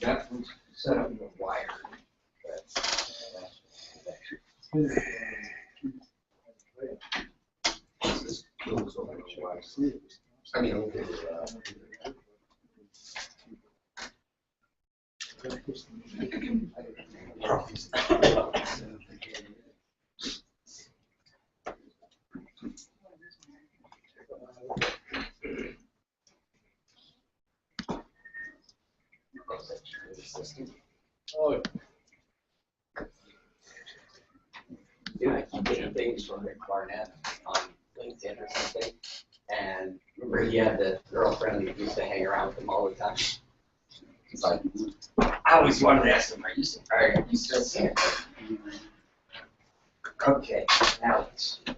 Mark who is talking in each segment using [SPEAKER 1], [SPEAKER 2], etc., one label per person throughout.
[SPEAKER 1] That was set up with wire. This goes over the wire. I mean, okay.
[SPEAKER 2] Oh,
[SPEAKER 3] Yeah, I keep getting things from Rick Barnett on LinkedIn or something. And remember he had the girlfriend that used to hang around with him all the time. He's like, I always wanted to ask him, are you still seeing her? Okay, now let's see.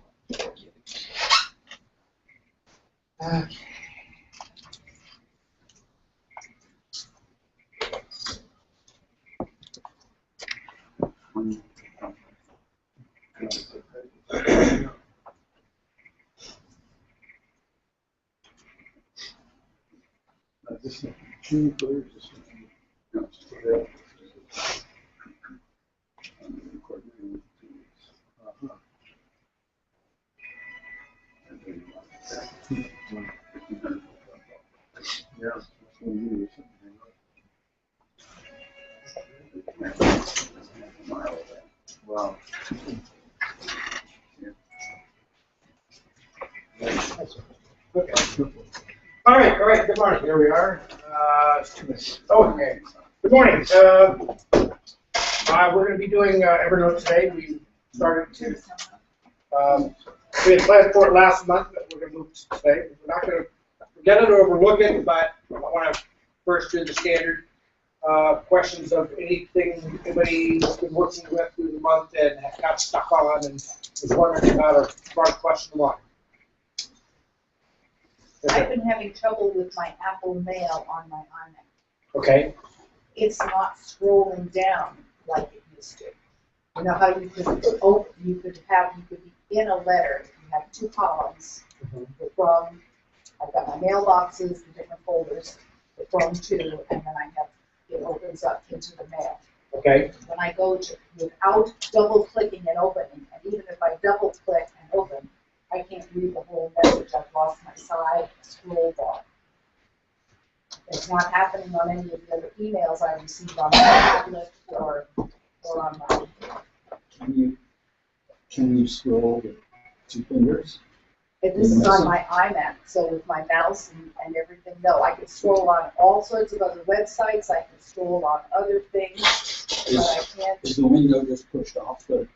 [SPEAKER 3] Okay.
[SPEAKER 2] this is June 1st. Wow. Okay. All right, good morning. Here we are. It's 2 minutes. Okay. Good morning. We're going to be doing Evernote today. We started to. We had planned for it last month, but we're going to move to today. We're not going to forget it or overlook it, but I want to first do the standard questions of anything anybody's been working with through the month and have got stuck on and is wondering about or brought a question along.
[SPEAKER 4] I've been having trouble with my Apple Mail on my iMac.
[SPEAKER 2] Okay.
[SPEAKER 4] It's not scrolling down like it used to. You know how you could open, you could be in a letter, you have 2 columns from, I've got my mailboxes, the different folders, the from to, and then I have, it opens up into the mail.
[SPEAKER 2] Okay.
[SPEAKER 4] When I go to, without double clicking and opening, and even if I double click and open, I can't read the whole message. I've lost my side scroll bar. It's not happening on any of the other emails I received on my tablet or on my.
[SPEAKER 5] Can you scroll with 2 fingers?
[SPEAKER 4] If this is on my iMac, so with my mouse and everything, no, I can scroll on all sorts of other websites. I can scroll on other things, but I can't.
[SPEAKER 5] Is the window just pushed off the?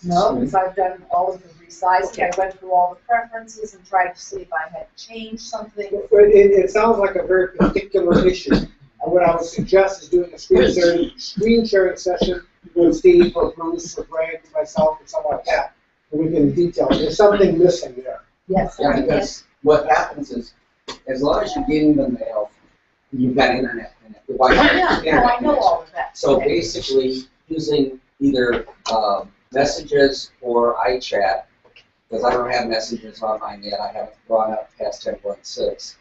[SPEAKER 4] No, because I've done all of the resizing. I went through all the preferences and tried to see if I had changed something.
[SPEAKER 2] It sounds like a very particular issue. And what I would suggest is doing a screen sharing session with Steve or Bruce or Greg or myself or someone like that. And we can detail it. There's something missing there.
[SPEAKER 4] Yes.
[SPEAKER 3] Yeah, because what happens is, as long as you're getting the mail, you've got internet in it.
[SPEAKER 4] I know all of that.
[SPEAKER 3] So
[SPEAKER 4] Okay.
[SPEAKER 3] basically, using either messages or iChat, because I don't have messages on mine yet, I haven't gone up past 10.6.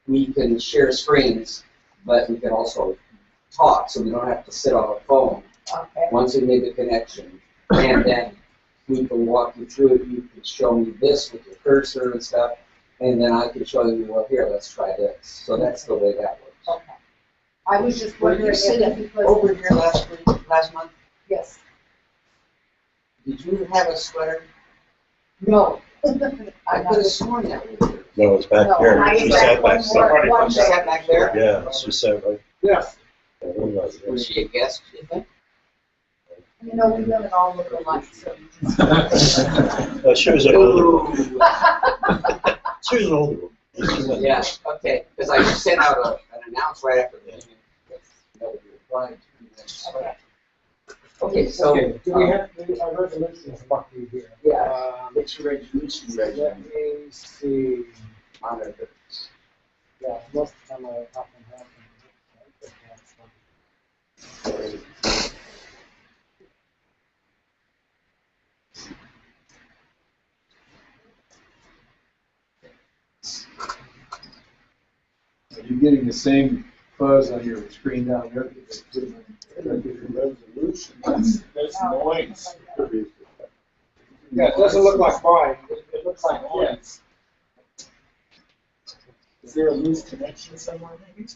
[SPEAKER 3] We can share screens, but we can also talk, so we don't have to sit on a phone
[SPEAKER 4] Okay.
[SPEAKER 3] once we make the connection. And then we can walk you through it. You can show me this with your cursor and stuff, and then I can show you, well, here, let's try this. So that's the way that works.
[SPEAKER 4] Okay. I was just
[SPEAKER 3] Were
[SPEAKER 4] wondering
[SPEAKER 3] you
[SPEAKER 4] if
[SPEAKER 3] sitting
[SPEAKER 4] because
[SPEAKER 3] over here last month?
[SPEAKER 4] yes.
[SPEAKER 3] Did you have a sweater?
[SPEAKER 4] No.
[SPEAKER 3] I could have sworn that was here.
[SPEAKER 6] No, it's back
[SPEAKER 4] No,
[SPEAKER 6] here.
[SPEAKER 4] I
[SPEAKER 6] She
[SPEAKER 4] got
[SPEAKER 6] sat
[SPEAKER 4] one
[SPEAKER 6] back
[SPEAKER 4] more-
[SPEAKER 6] there.
[SPEAKER 4] one
[SPEAKER 3] She sat back there?
[SPEAKER 6] Yeah, she sat right
[SPEAKER 2] Yes.
[SPEAKER 6] there. Who was it?
[SPEAKER 3] Was she a guest, do you think?
[SPEAKER 4] You know, we women all look alike, so you just.
[SPEAKER 6] She was an older one. She was an older one.
[SPEAKER 3] Yeah, okay, because I sent out an announcement right after the meeting. Nobody replied to me then.
[SPEAKER 4] Okay.
[SPEAKER 3] Okay, so,
[SPEAKER 2] Okay. Do we have our resolutions about you here?
[SPEAKER 3] yeah, it's your resolution,
[SPEAKER 2] Let
[SPEAKER 3] Reggie,
[SPEAKER 2] me see.
[SPEAKER 3] monitor.
[SPEAKER 2] Yeah, most of the time I often have them.
[SPEAKER 5] Are you getting the same
[SPEAKER 6] fuzz on your screen down there.
[SPEAKER 5] Resolution, that's noise.
[SPEAKER 2] Yeah, it doesn't look like mine. It looks like his.
[SPEAKER 5] Is there a loose connection somewhere maybe?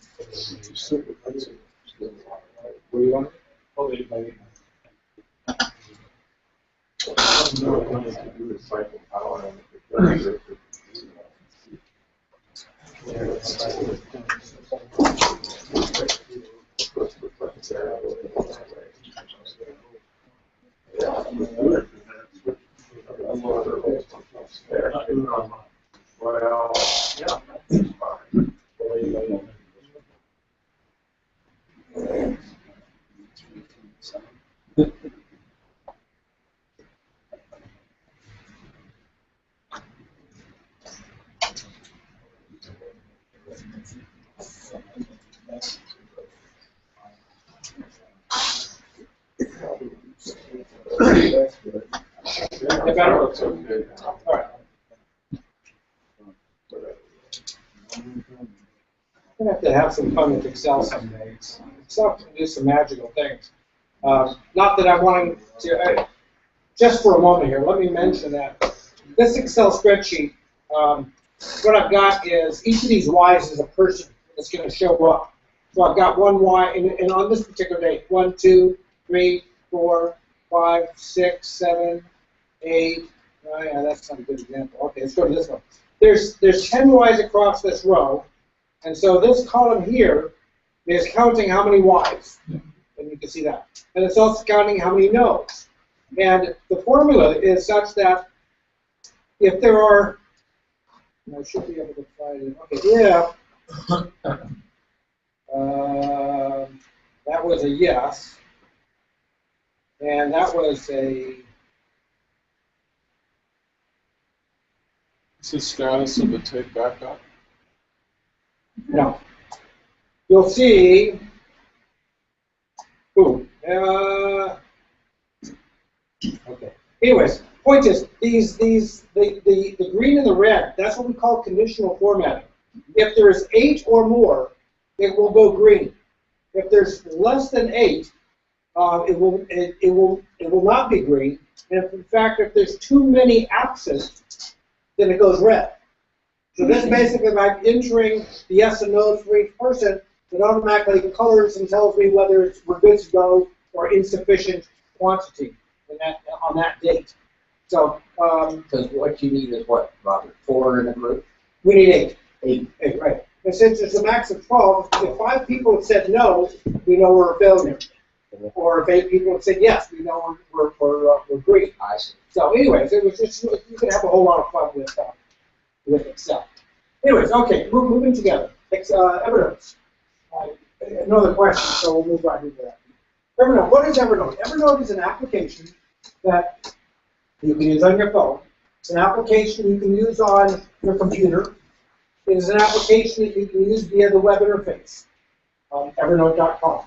[SPEAKER 2] Were you on it?
[SPEAKER 5] Oh, it might.
[SPEAKER 1] Well, yeah.
[SPEAKER 2] The better looks good. All right. I'm gonna have to have some fun with Excel some days. Excel can do some magical things. Not that I want to, just for a moment here, let me mention that this Excel spreadsheet, what I've got is each of these Y's is a person that's going to show up. So I've got one Y, and on this particular date, 1, 2, 3, 4, 5, 6, 7, 8. Oh yeah, that's not a good example. Okay, let's go to this one. There's 10 Y's across this row, and so this column here is counting how many Y's, and you can see that. And it's also counting how many no's. And the formula is such that if there are, and I should be able to find it. Okay, yeah. That was a yes, and that was a.
[SPEAKER 7] What's the status of the take back up?
[SPEAKER 2] No. You'll see. Ooh. Okay. Anyways, point is the green and the red. That's what we call conditional formatting. If there's 8 or more, it will go green. If there's less than 8, it will not be green. And if, in fact, if there's too many absent, then it goes red. So this basically, if I'm entering the yes and no's for each person, it automatically colors and tells me whether we're good to go or insufficient quantity on that date. So
[SPEAKER 3] Because what you need is what, Robert? 4 in a group?
[SPEAKER 2] we need 8.
[SPEAKER 3] 8.
[SPEAKER 2] 8, right. And since there's a max of 12, if 5 people have said no, we know we're a failure. Or if 8 people have said yes, we know we're green.
[SPEAKER 3] I see.
[SPEAKER 2] So anyways, it was just, you could have a whole lot of fun with Excel. Anyways, okay, moving together. Evernote. Another question, so we'll move right into that. Evernote, what is Evernote? Evernote is an application that you can use on your phone. It's an application you can use on your computer. It is an application that you can use via the web interface, evernote.com.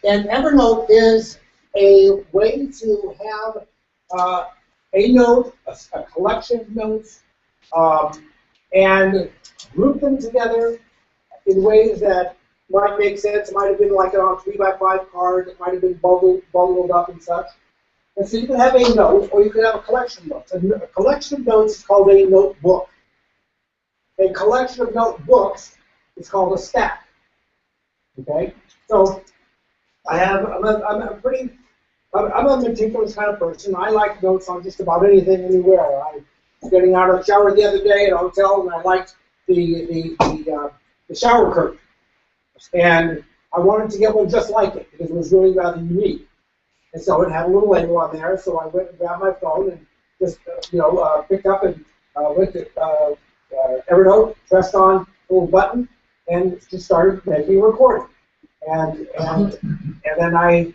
[SPEAKER 2] And Evernote is a way to have a note, a collection of notes, and group them together in ways that might make sense. It might have been like on a 3x5 card. It might have been bundled up and such. And so you can have a note, or you can have a collection of notes. A collection of notes is called a notebook. A collection of notebooks is called a stack. Okay, so I'm a meticulous kind of person. I like notes on just about anything, anywhere. I was getting out of the shower the other day at a hotel, and I liked the shower curtain, and I wanted to get one just like it because it was really rather unique. And so it had a little label on there. So I went and grabbed my phone and just picked up and went to Evernote, pressed on a little button, and just started making a recording. And then I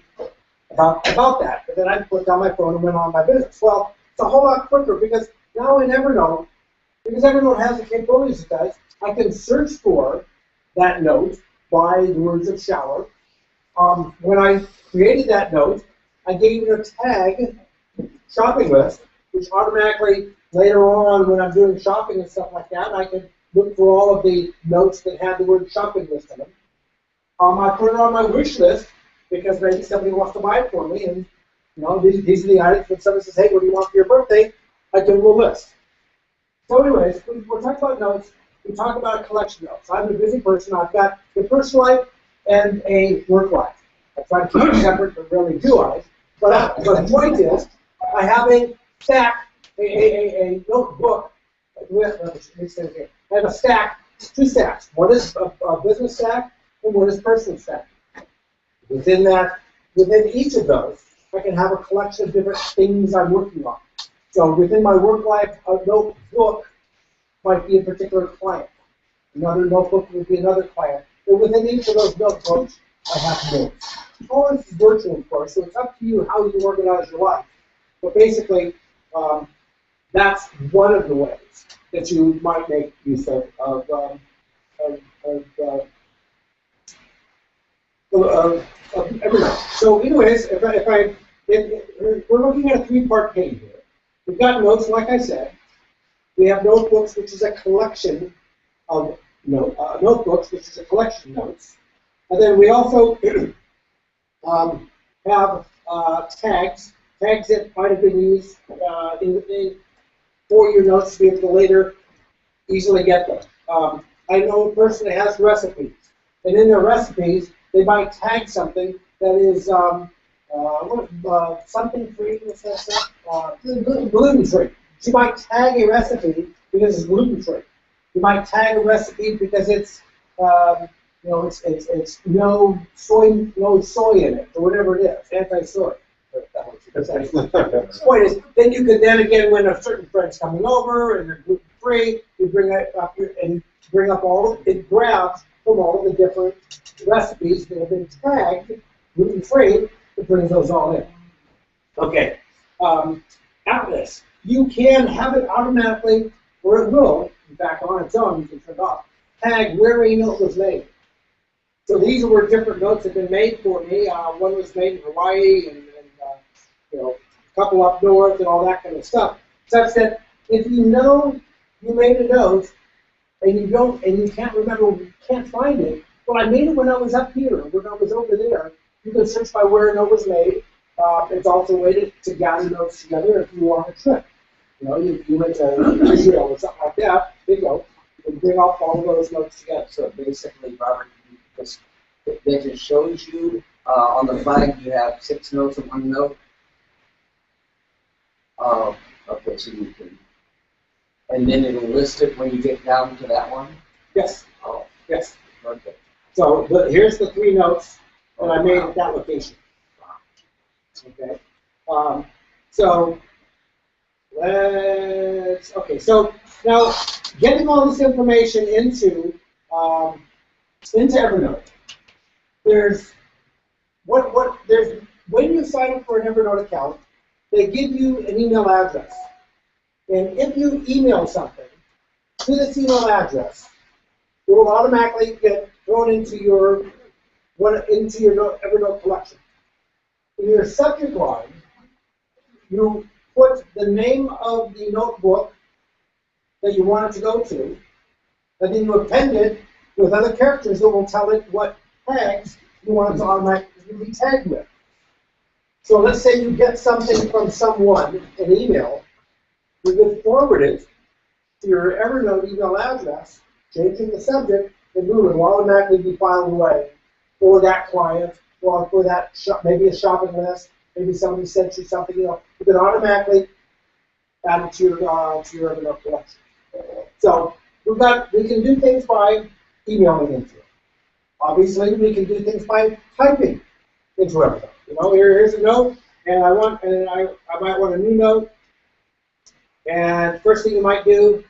[SPEAKER 2] thought about that. And then I put down my phone and went on my business. Well, it's a whole lot quicker because now in Evernote, because Evernote has the capabilities it does, I can search for that note by the words of shower. When I created that note, I gave it a tag, shopping list, which automatically later on when I'm doing shopping and stuff like that, I can look for all of the notes that had the word shopping list in them. I put it on my wish list because maybe somebody wants to buy it for me, and these are the items. When somebody says, "Hey, what do you want for your birthday?" I give them a list. So, anyways, we're talking about notes. We talk about collection notes. I'm a busy person. I've got a personal life and a work life. I try to keep it separate, but rarely do I. But the point is, I have a stack, a notebook with. I have a stack, 2 stacks. One is a business stack, and one is personal stack. Within each of those, I can have a collection of different things I'm working on. So within my work life, a notebook might be a particular client. Another notebook would be another client. But within each of those notebooks, I have notes. All this is virtual, of course, so it's up to you how you organize your life. But basically, that's one of the ways that you might make use of Evernote. So, anyways, we're looking at a 3-part page here. We've got notes, like I said. We have notebooks, which is a collection of notebooks, which is a collection of notes. And then we also have tags that might have been used for your notes to be able to later easily get them. I know a person that has recipes, and in their recipes, they might tag something that is something free. What's that stuff? Gluten free. You might tag a recipe because it's gluten free. You might tag a recipe because it's it's no soy in it, or whatever it is, anti-soy. The point is, then you could again, when a certain friend's coming over and they're gluten free, you bring that up here and bring up it grabs from all the different recipes that have been tagged gluten free. It brings those all in. Okay. Atlas. You can have it automatically, or it will, in fact, on its own. You can turn it off. Tag where a note was made. So these were different notes that have been made for me. One was made in Hawaii, and a couple up north, and all that kind of stuff. Such that if you know you made a note and you can't remember, you can't find it. Well, I made it when I was up here, when I was over there. You can search by where a note was made. It's also a way to gather notes together if you want a trip. You went to Israel or something like that. There you go. You can bring up all of those notes together.
[SPEAKER 3] So basically, Robert, that just shows you on the flag you have 6 notes in one note. Okay, so you can, and then it'll list it when you get down to that one.
[SPEAKER 2] Yes.
[SPEAKER 3] Oh,
[SPEAKER 2] yes.
[SPEAKER 3] Okay.
[SPEAKER 2] So here's the 3 notes that I made at that location. Okay. So now getting all this information into Evernote. There's when you sign up for an Evernote account, they give you an email address, and if you email something to this email address, it will automatically get thrown into your Evernote collection. In your subject line, you put the name of the notebook that you want it to go to, and then you append it with other characters that will tell it what tags you want it to automatically be tagged with. So let's say you get something from someone, an email, you can forward it to your Evernote email address, changing the subject, and it will automatically be filed away for that client, or for that maybe a shopping list, maybe somebody sent you something. You can automatically add it to your Evernote collection. So we can do things by emailing into it. Obviously, we can do things by typing into Evernote. Here's a note, and I might want a new note. And first thing you might do,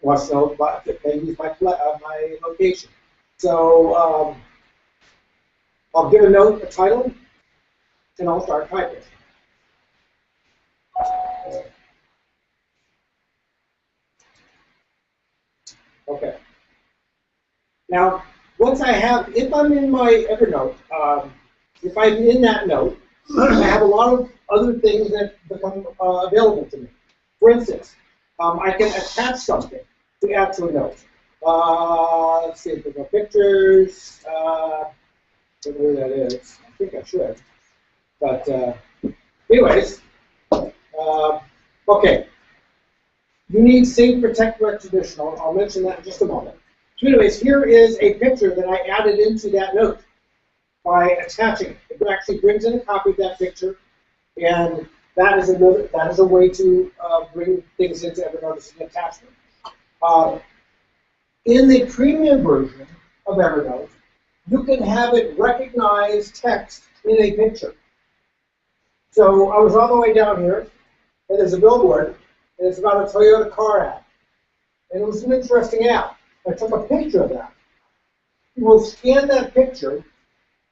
[SPEAKER 2] wants to know maybe my location. So I'll give a note, a title, and I'll start typing. Okay. Now, once if I'm in my Evernote, if I'm in that note, I have a lot of other things that become available to me. For instance, I can attach something. to add to a note. Let's see if there's no pictures. Don't know where that is. I think I should. But anyways, okay. You need Save, Protect, Correct, Traditional. I'll mention that in just a moment. So anyways, here is a picture that I added into that note by attaching it. It actually brings in a copy of that picture, and that is a way to bring things into Evernote as an attachment. In the premium version of Evernote, you can have it recognize text in a picture. So I was on the way down here, and there's a billboard, and it's about a Toyota car ad. And it was an interesting ad. I took a picture of that. You will scan that picture,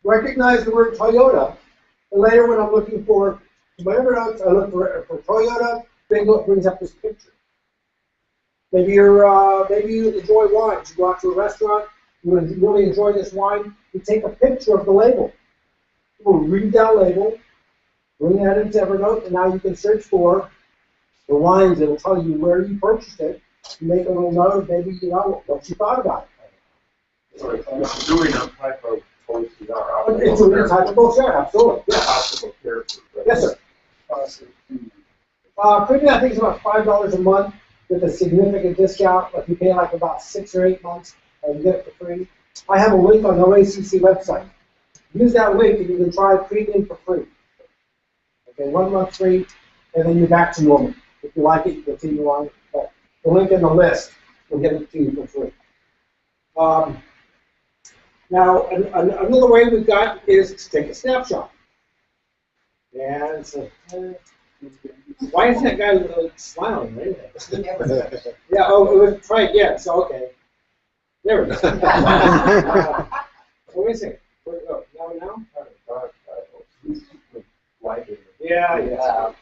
[SPEAKER 2] recognize the word Toyota, and later when I'm looking for whatever else, I look for Toyota, bingo, it brings up this picture. Maybe you enjoy wines. You go out to a restaurant, you really enjoy this wine, you take a picture of the label. You will read that label, bring that into Evernote, and now you can search for the wines. It'll tell you where you purchased it. You make a little note of maybe what you thought about it.
[SPEAKER 1] So it's doing a type of OCR.
[SPEAKER 2] It's a type of OCR, absolutely. Yeah.
[SPEAKER 1] Possible character.
[SPEAKER 2] Yes, sir. Premium, I think, is about $5 a month with a significant discount. If you pay like about 6 or 8 months, you get it for free. I have a link on the OACC website. Use that link and you can try premium for free. Okay, 1 month free, and then you're back to normal. If you like it, you continue on. But the link in the list will get it to you for free. Now, another way we've got is to take a snapshot. And so, why is that guy smiling? Right? Yeah, oh, try again. So, okay. There we go. Wait a second. Where go? Now? Yeah.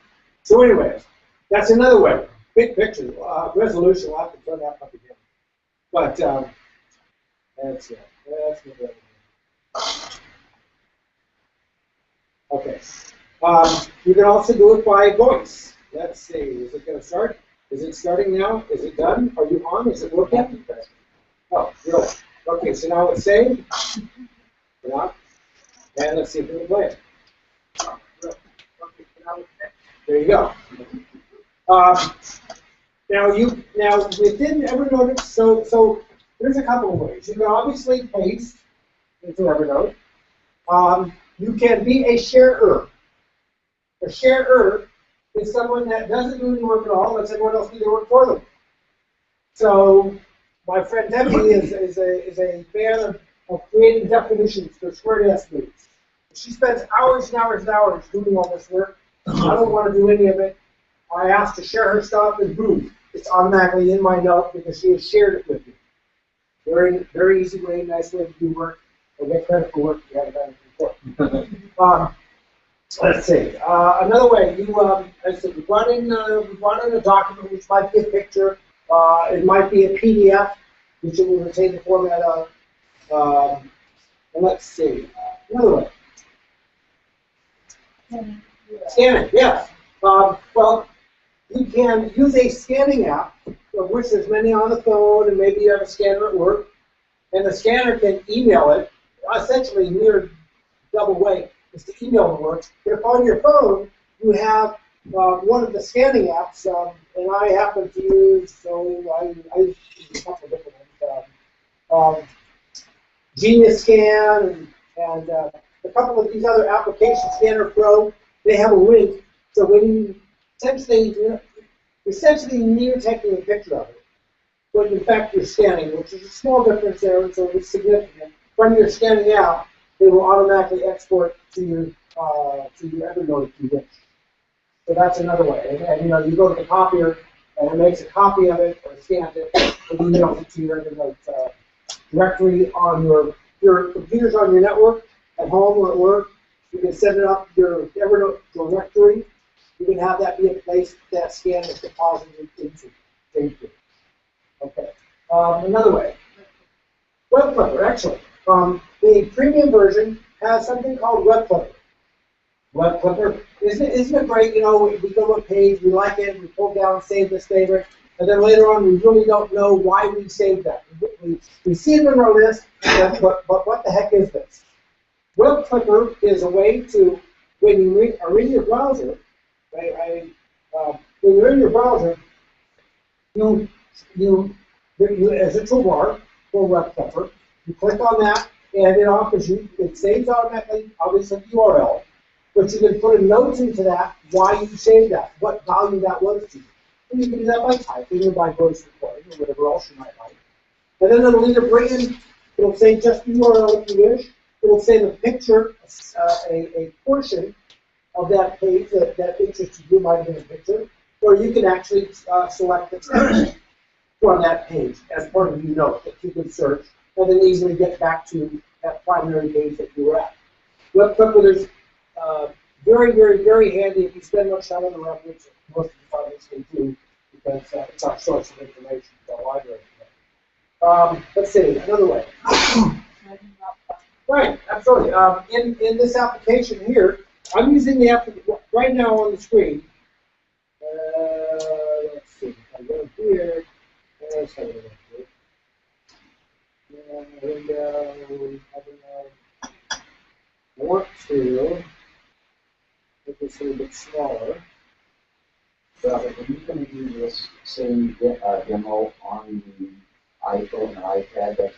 [SPEAKER 2] So, anyways, that's another way. Big picture. Resolution, we'll have to turn that up again. But, that's it. That's good. Okay. You can also do it by voice. Let's see. Is it going to start? Is it starting now? Is it done? Are you on? Is it working? Oh, really? Okay, so now it's saved. And let's see if we can play it. There you go. Now within Evernote, so there's a couple of ways. You can obviously paste into Evernote. You can be a sharer. A sharer is someone that doesn't do any work at all, lets everyone else do the work for them. So my friend Debbie is a fan of creating definitions for squared estimates. She spends hours and hours and hours doing all this work. I don't want to do any of it. I asked to share her stuff, and boom, it's automatically in my note because she has shared it with me. Very, very easy way, nice way to do work. Or get credit for work you haven't done it before. Let's see. Another way, as I said, we brought in a document which might be a picture. It might be a PDF, which it will retain the format of. And let's see. Another way. Scanning, yes. Well, you can use a scanning app, of which there's many on the phone, and maybe you have a scanner at work, and the scanner can email it. Essentially, near double way is to email the work. But if on your phone you have one of the scanning apps, and I happen to use, I use a couple of different ones, Genius Scan and a couple of these other applications, Scanner Pro. They have a link, so when you essentially near taking a picture of it, but in fact you're scanning, which is a small difference there, and so it's significant. When you're scanning out, they will automatically export to your Evernote if you wish. So that's another way. And you go to the copier, and it makes a copy of it or scans it, and emails it to your Evernote directory on your computer's on your network at home or at work. You can set it up your Evernote directory. You can have that be a place that scan is deposited into. Okay. Another way. Web Clipper, actually. The premium version has something called Web Clipper. Web Clipper, isn't it great? We go to a page, we like it, we pull down, save this favorite, and then later on, we really don't know why we saved that. We see them in our list, but what the heck is this? Web Clipper is a way to, when you are in your browser, when you're in your browser, you as a toolbar for Web Clipper, you click on that, and it offers you, it saves automatically, obviously the URL, but you can put a note into that, why you saved that, what value that was to you. And you can do that by typing or by voice recording or whatever else you might like. And then it'll either bring in, it'll say just the URL if you wish, it'll say the picture, a portion of that page that interested you might have been a picture, or you can actually select the text from that page as part of your note that you can search and then easily get back to that primary page that you were at. Web Clipper is very, very, very handy if you spend much time on the web, which most of the time they do, because it's our source of information for the library. Let's see, another way. Right, absolutely. In this application here, I'm using the app right now on the screen. Let's see, I go here. Let's have a look here. I want to make this a little bit smaller.
[SPEAKER 3] So you can do this same demo on the iPhone and iPad. That's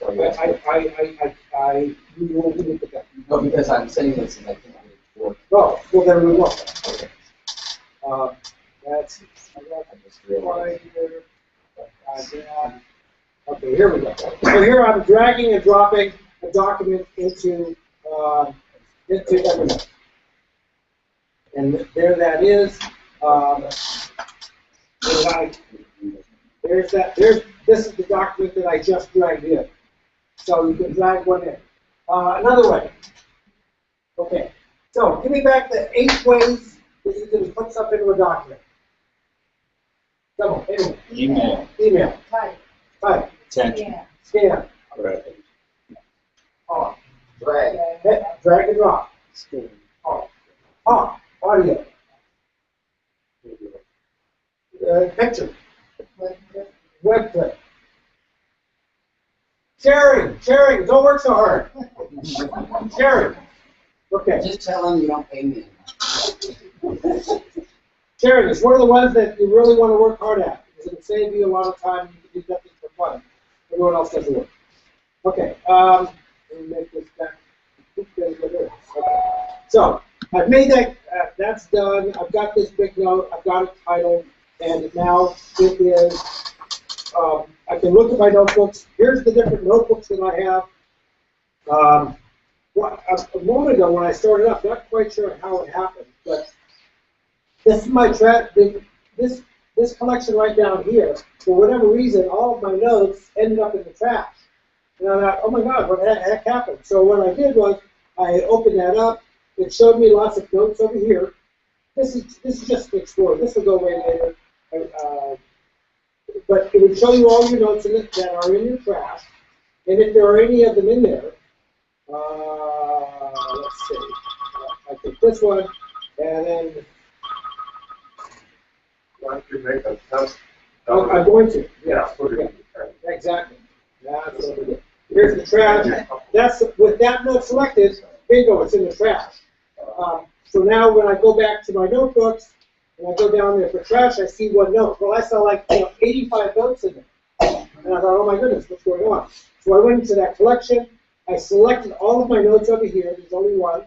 [SPEAKER 3] why
[SPEAKER 2] We will do it together.
[SPEAKER 3] No, because I'm saying this and I can't really work.
[SPEAKER 2] Oh, well, then we will. Okay. That's
[SPEAKER 3] I just realized.
[SPEAKER 2] Okay, here we go. So here I'm dragging and dropping a document into Evernote. And there that is. This is the document that I just dragged in. So you can drag one in. Another way. Okay. So give me back the 8 ways that you can put stuff into a document. Come on, anyway. Email. Type.
[SPEAKER 6] Attention.
[SPEAKER 2] Scan.
[SPEAKER 6] Right.
[SPEAKER 2] Oh. Drag and drop. Audio. Picture. Web clip. Sharing. Don't work so hard. Sharing. Okay.
[SPEAKER 3] Just tell them you don't pay me.
[SPEAKER 2] Sharing is one of the ones that you really want to work hard at, because it'll save you a lot of time. You can do nothing for fun. Everyone else doesn't work. Okay. Let me make this back. Okay. So I've made that. That's done. I've got this big note. I've got it titled, and now it is. I can look at my notebooks. Here's the different notebooks that I have. A moment ago when I started up, not quite sure how it happened, but this is my this collection right down here. For whatever reason, all of my notes ended up in the trash. And I thought, oh my God, what the heck happened? So what I did was I opened that up. It showed me lots of notes over here. This is just an explorer. This will go away later. But it would show you all your notes in it that are in your trash. And if there are any of them in there, let's see. I take this one, and then
[SPEAKER 1] Why don't you make a test?
[SPEAKER 2] I'm going to.
[SPEAKER 1] Yeah.
[SPEAKER 2] Exactly. That's what we do. Here's the trash. That's with that note selected. Bingo, it's in the trash. So now when I go back to my notebooks, and I go down there for trash, I see one note. Well, I saw like 85 notes in there. And I thought, oh my goodness, what's going on? So I went into that collection. I selected all of my notes over here. There's only one.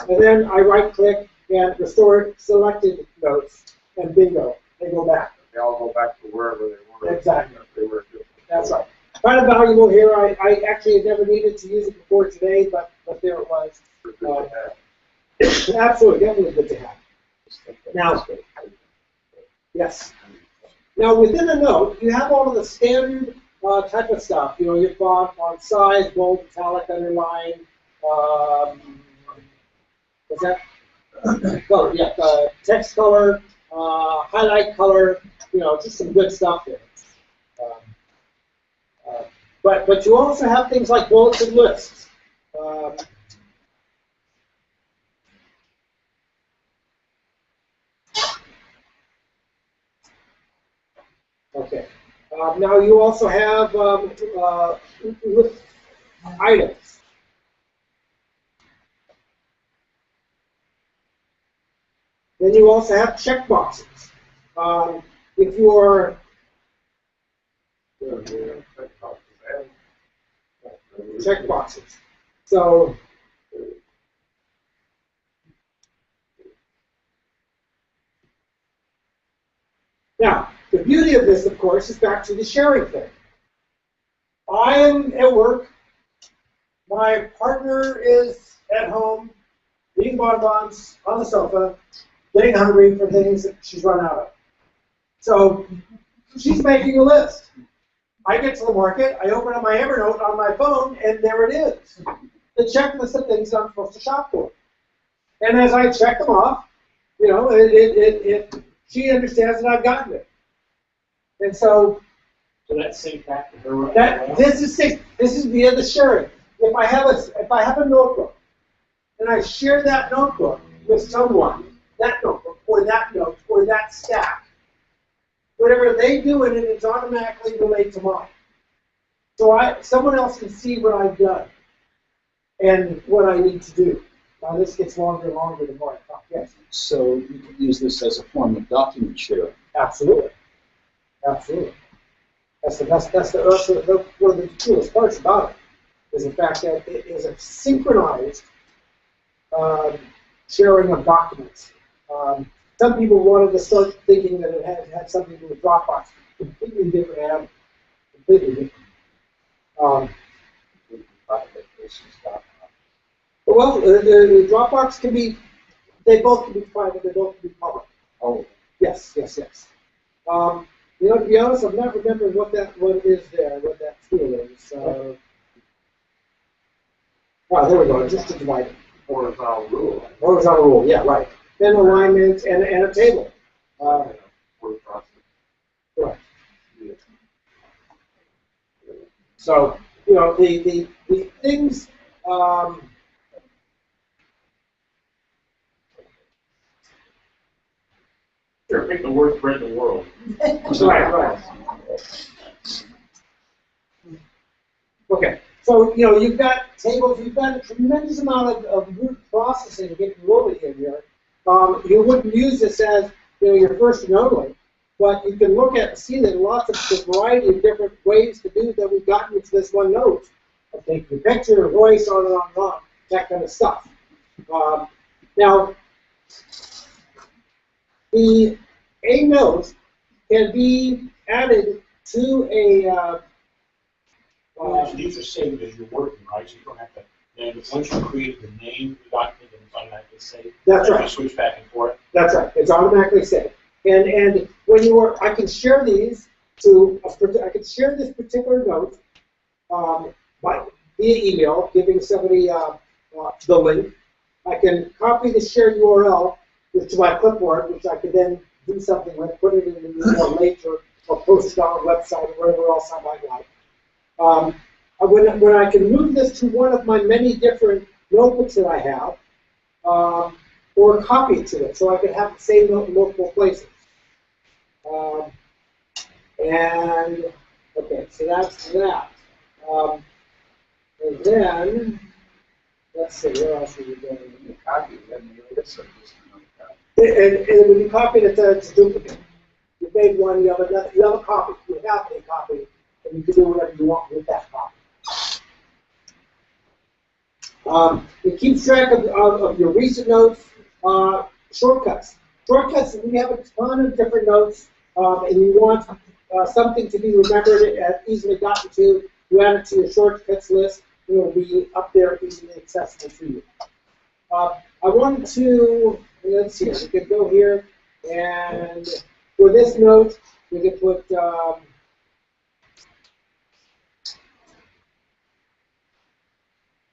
[SPEAKER 2] And then I right-click and restore selected notes. And bingo, they go back.
[SPEAKER 1] They all go back to wherever they were.
[SPEAKER 2] Exactly.
[SPEAKER 1] They were.
[SPEAKER 2] That's right. Kind of valuable here. I actually had never needed to use it before today, but there it was. Absolutely, definitely good to have. Now, yes. Now, within a note, you have all of the standard type of stuff. You know, your font size, bold, italic, underline. What's that? Color, yeah. Text color, highlight color. You know, just some good stuff there. But you also have things like bullets and lists. Okay. Now you also have items. Then you also have check boxes. If you're check boxes. So now the beauty of this, of course, is back to the sharing thing. I am at work. My partner is at home, eating bonbons on the sofa, getting hungry for things that she's run out of. So she's making a list. I get to the market, I open up my Evernote on my phone, and there it is. The checklist of things I'm supposed to shop for. And as I check them off, you know, she understands that I've gotten it. And so
[SPEAKER 5] that's sync back to her right now.
[SPEAKER 2] this is via the sharing. If I have a notebook and I share that notebook with someone, that notebook or that note or that stack, whatever they do in it is automatically relayed to mine. So someone else can see what I've done and what I need to do. Now this gets longer and longer the more I talk. Yes.
[SPEAKER 6] So you can use this as a form of document sharing.
[SPEAKER 2] Absolutely. Absolutely. That's one of the coolest parts about it is the fact that it is a synchronized sharing of documents. Some people wanted to start thinking that it had something to do with Dropbox. Completely different animal. Completely different. Well, the Dropbox can be, they both can be private, they both can be public.
[SPEAKER 6] Oh.
[SPEAKER 2] Yes. You know, to be honest, I'm not remembering what is there, what that tool is. There we go, just to divide it.
[SPEAKER 1] Horizontal rule.
[SPEAKER 2] Horizontal rule, yeah, right. Then alignment and a table.
[SPEAKER 1] Word processing.
[SPEAKER 2] Right. So, you know, the things,
[SPEAKER 5] Sure, make the word spread the world.
[SPEAKER 2] right. Okay, so, you know, you've got tables, you've got a tremendous amount of root processing getting rolling in here. You wouldn't use this as, you know, your first and only, but you can look at and see that lots of the variety of different ways to do that we've gotten into this one note. Of taking a picture, voice, on and on and on, that kind of stuff. Now, the A note can be added to a
[SPEAKER 5] These are saved as you're working, right? So you don't have to. And once you create the name of the document, then it's automatically saved.
[SPEAKER 2] That's right.
[SPEAKER 5] You switch back and forth.
[SPEAKER 2] That's right. It's automatically saved. And when you are, I can share these to. I can share this particular note via email, giving somebody the link. I can copy the shared URL to my clipboard, which I can then do something with, put it in an email later, or post it on a website or whatever else I might like. When I can move this to one of my many different notebooks that I have, or copy it to it, so I can have the same note in multiple places. And okay, so that's that. And then let's see, where else are we going?
[SPEAKER 1] Copy, then you list of this.
[SPEAKER 2] And when you copy it, it's a duplicate. You made one, you have a copy. You have a copy, and you can do whatever you want with that copy. It keeps track of your recent notes, shortcuts. Shortcuts, we have a ton of different notes, and you want something to be remembered and easily gotten to, you add it to your shortcuts list, and it will be up there easily accessible to you. I wanted to, let's see, we could go here, and for this note, we could put,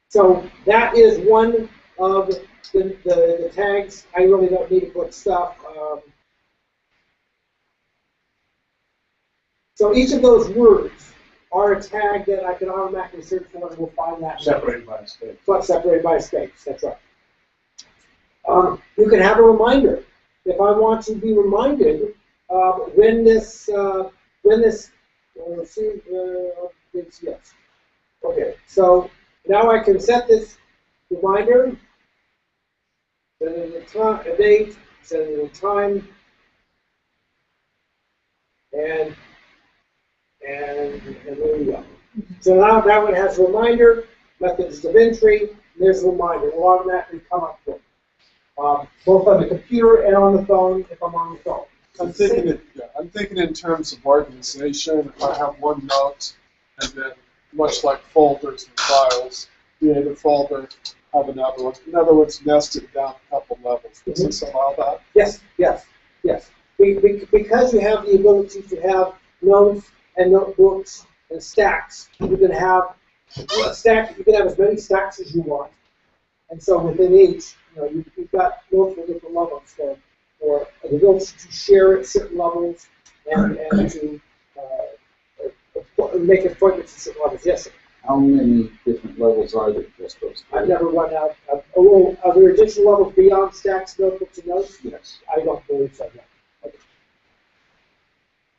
[SPEAKER 2] so that is one of the tags. I really don't need to put stuff. So each of those words are a tag that I can automatically search for, and we'll find that.
[SPEAKER 5] Separated by a space.
[SPEAKER 2] But separated by a space, that's right. You can have a reminder. If I want to be reminded when this when this, it's yes. Okay, so now I can set this reminder, set it a date, set it a time, and there we go. So now that one has a reminder, methods of entry, there's a reminder. It will automatically come up for it. Both on the computer and on the phone if I'm on the phone.
[SPEAKER 7] I'm thinking in terms of organization. If I have one note, and then much like folders and files, create a folder, have another one. In other words, nest it down a couple levels. Does this allow that?
[SPEAKER 2] Yes. Because you have the ability to have notes and notebooks and stacks, you can have you can have as many stacks as you want. And so within each, you've got multiple different levels for the ability to share at certain levels and to make appointments at certain levels. Yes, sir.
[SPEAKER 1] How many different levels are there? Just those three?
[SPEAKER 2] I've never run out. Are there additional levels beyond stacks, notebooks, and notes?
[SPEAKER 1] Yes.
[SPEAKER 2] I don't believe so. No. Okay.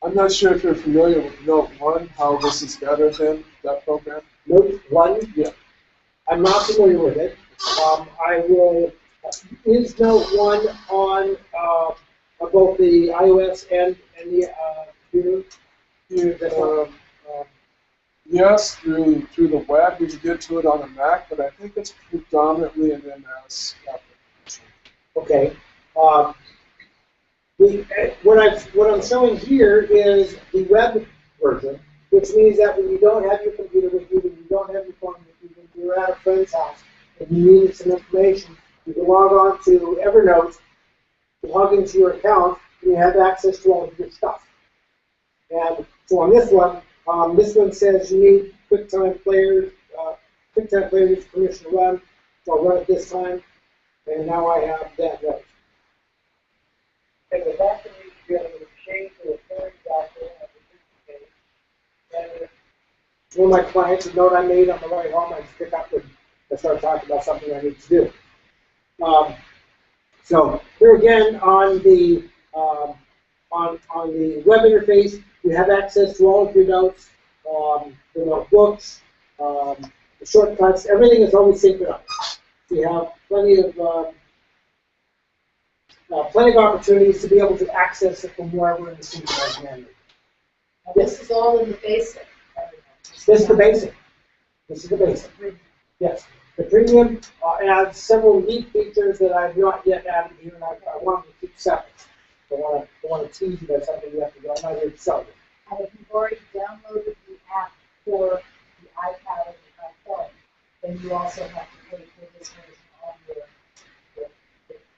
[SPEAKER 7] I'm not sure if you're familiar with Note 1, how this is better than that program.
[SPEAKER 2] Note 1?
[SPEAKER 7] Yeah.
[SPEAKER 2] I'm not familiar with it. I will. Is Note 1 on both the iOS and the computer?
[SPEAKER 7] Yes, through the web, you can get to it on a Mac, but I think it's predominantly an MS application.
[SPEAKER 2] Okay. What I'm showing here is the web version, which means that when you don't have your computer with you, when you don't have your phone with you, when you're at a friend's house and you need some information, you can log on to Evernote, log into your account, and you have access to all of your stuff. And so on this one says you need QuickTime players permission to run. So I'll run it this time, and now I have that note. And the document needs to be able to change to a third document at the page. And one of my clients, a note I made on the way home, I just pick up and start talking about something I need to do. So here again on the web interface, you have access to all of your notes, the notebooks, the shortcuts. Everything is always synchronized. So you have plenty of opportunities to be able to access it from wherever in the synchronized manner.
[SPEAKER 4] Now, this is all in the basic.
[SPEAKER 2] This is the basic. This is the basic. Yes. The premium adds several neat features that I've not yet added here, and I want to keep separate. I want to tease you about something you have to do. I'm not here to sell you.
[SPEAKER 4] And if you've already downloaded the app for the iPad or the iPhone, then you also have to pay for this version on your.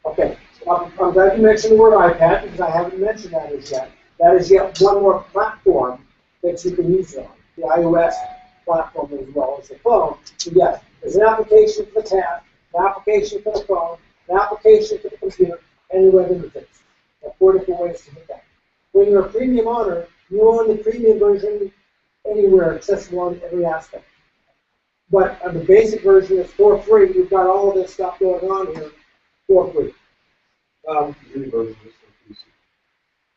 [SPEAKER 2] Okay. I'm glad you mentioned the word iPad because I haven't mentioned that as yet. That is yet one more platform that you can use it on. The iOS platform as well as the phone. So yes, there's an application for the tab, an application for the phone, an application for the computer, and the web interface. There are 4 different ways to hit that. When you're a premium owner, you own the premium version anywhere, accessible on every aspect. But on the basic version, it's for free. You've got all of this stuff going on here for free.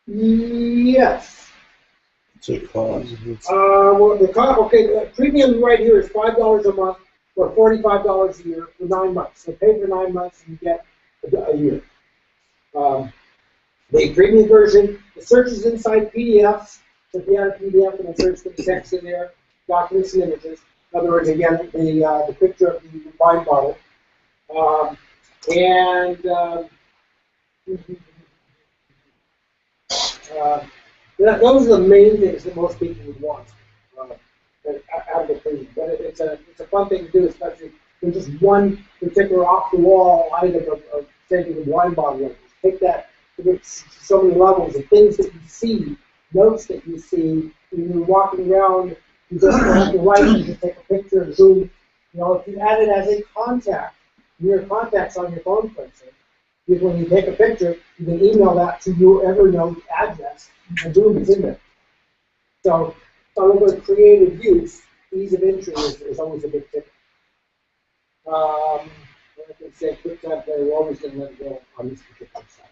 [SPEAKER 2] Yes.
[SPEAKER 6] It's a cost.
[SPEAKER 2] Well, the premium right here is $5 a month or $45 a year for 9 months. So pay for 9 months and you get a year. The premium version, the search is inside PDFs. So if you have a PDF and I search for the text in there, documents and images. In other words, again, the picture of the wine bottle. Those are the main things that most people would want out of the premium. But it's a fun thing to do, especially when just one particular off-the-wall item of taking the wine bottle. Take that to so many levels of things that you see, notes that you see when you're walking around. You just have to write, you just take a picture and zoom. If you add it as a contact, your contacts on your phone, for instance, when you take a picture, you can email that to your Evernote address, and boom, it's in there. So, a little bit of creative use, ease of entry is always a big tip. I can say QuickTime Player, we're always going to let it go on this particular side.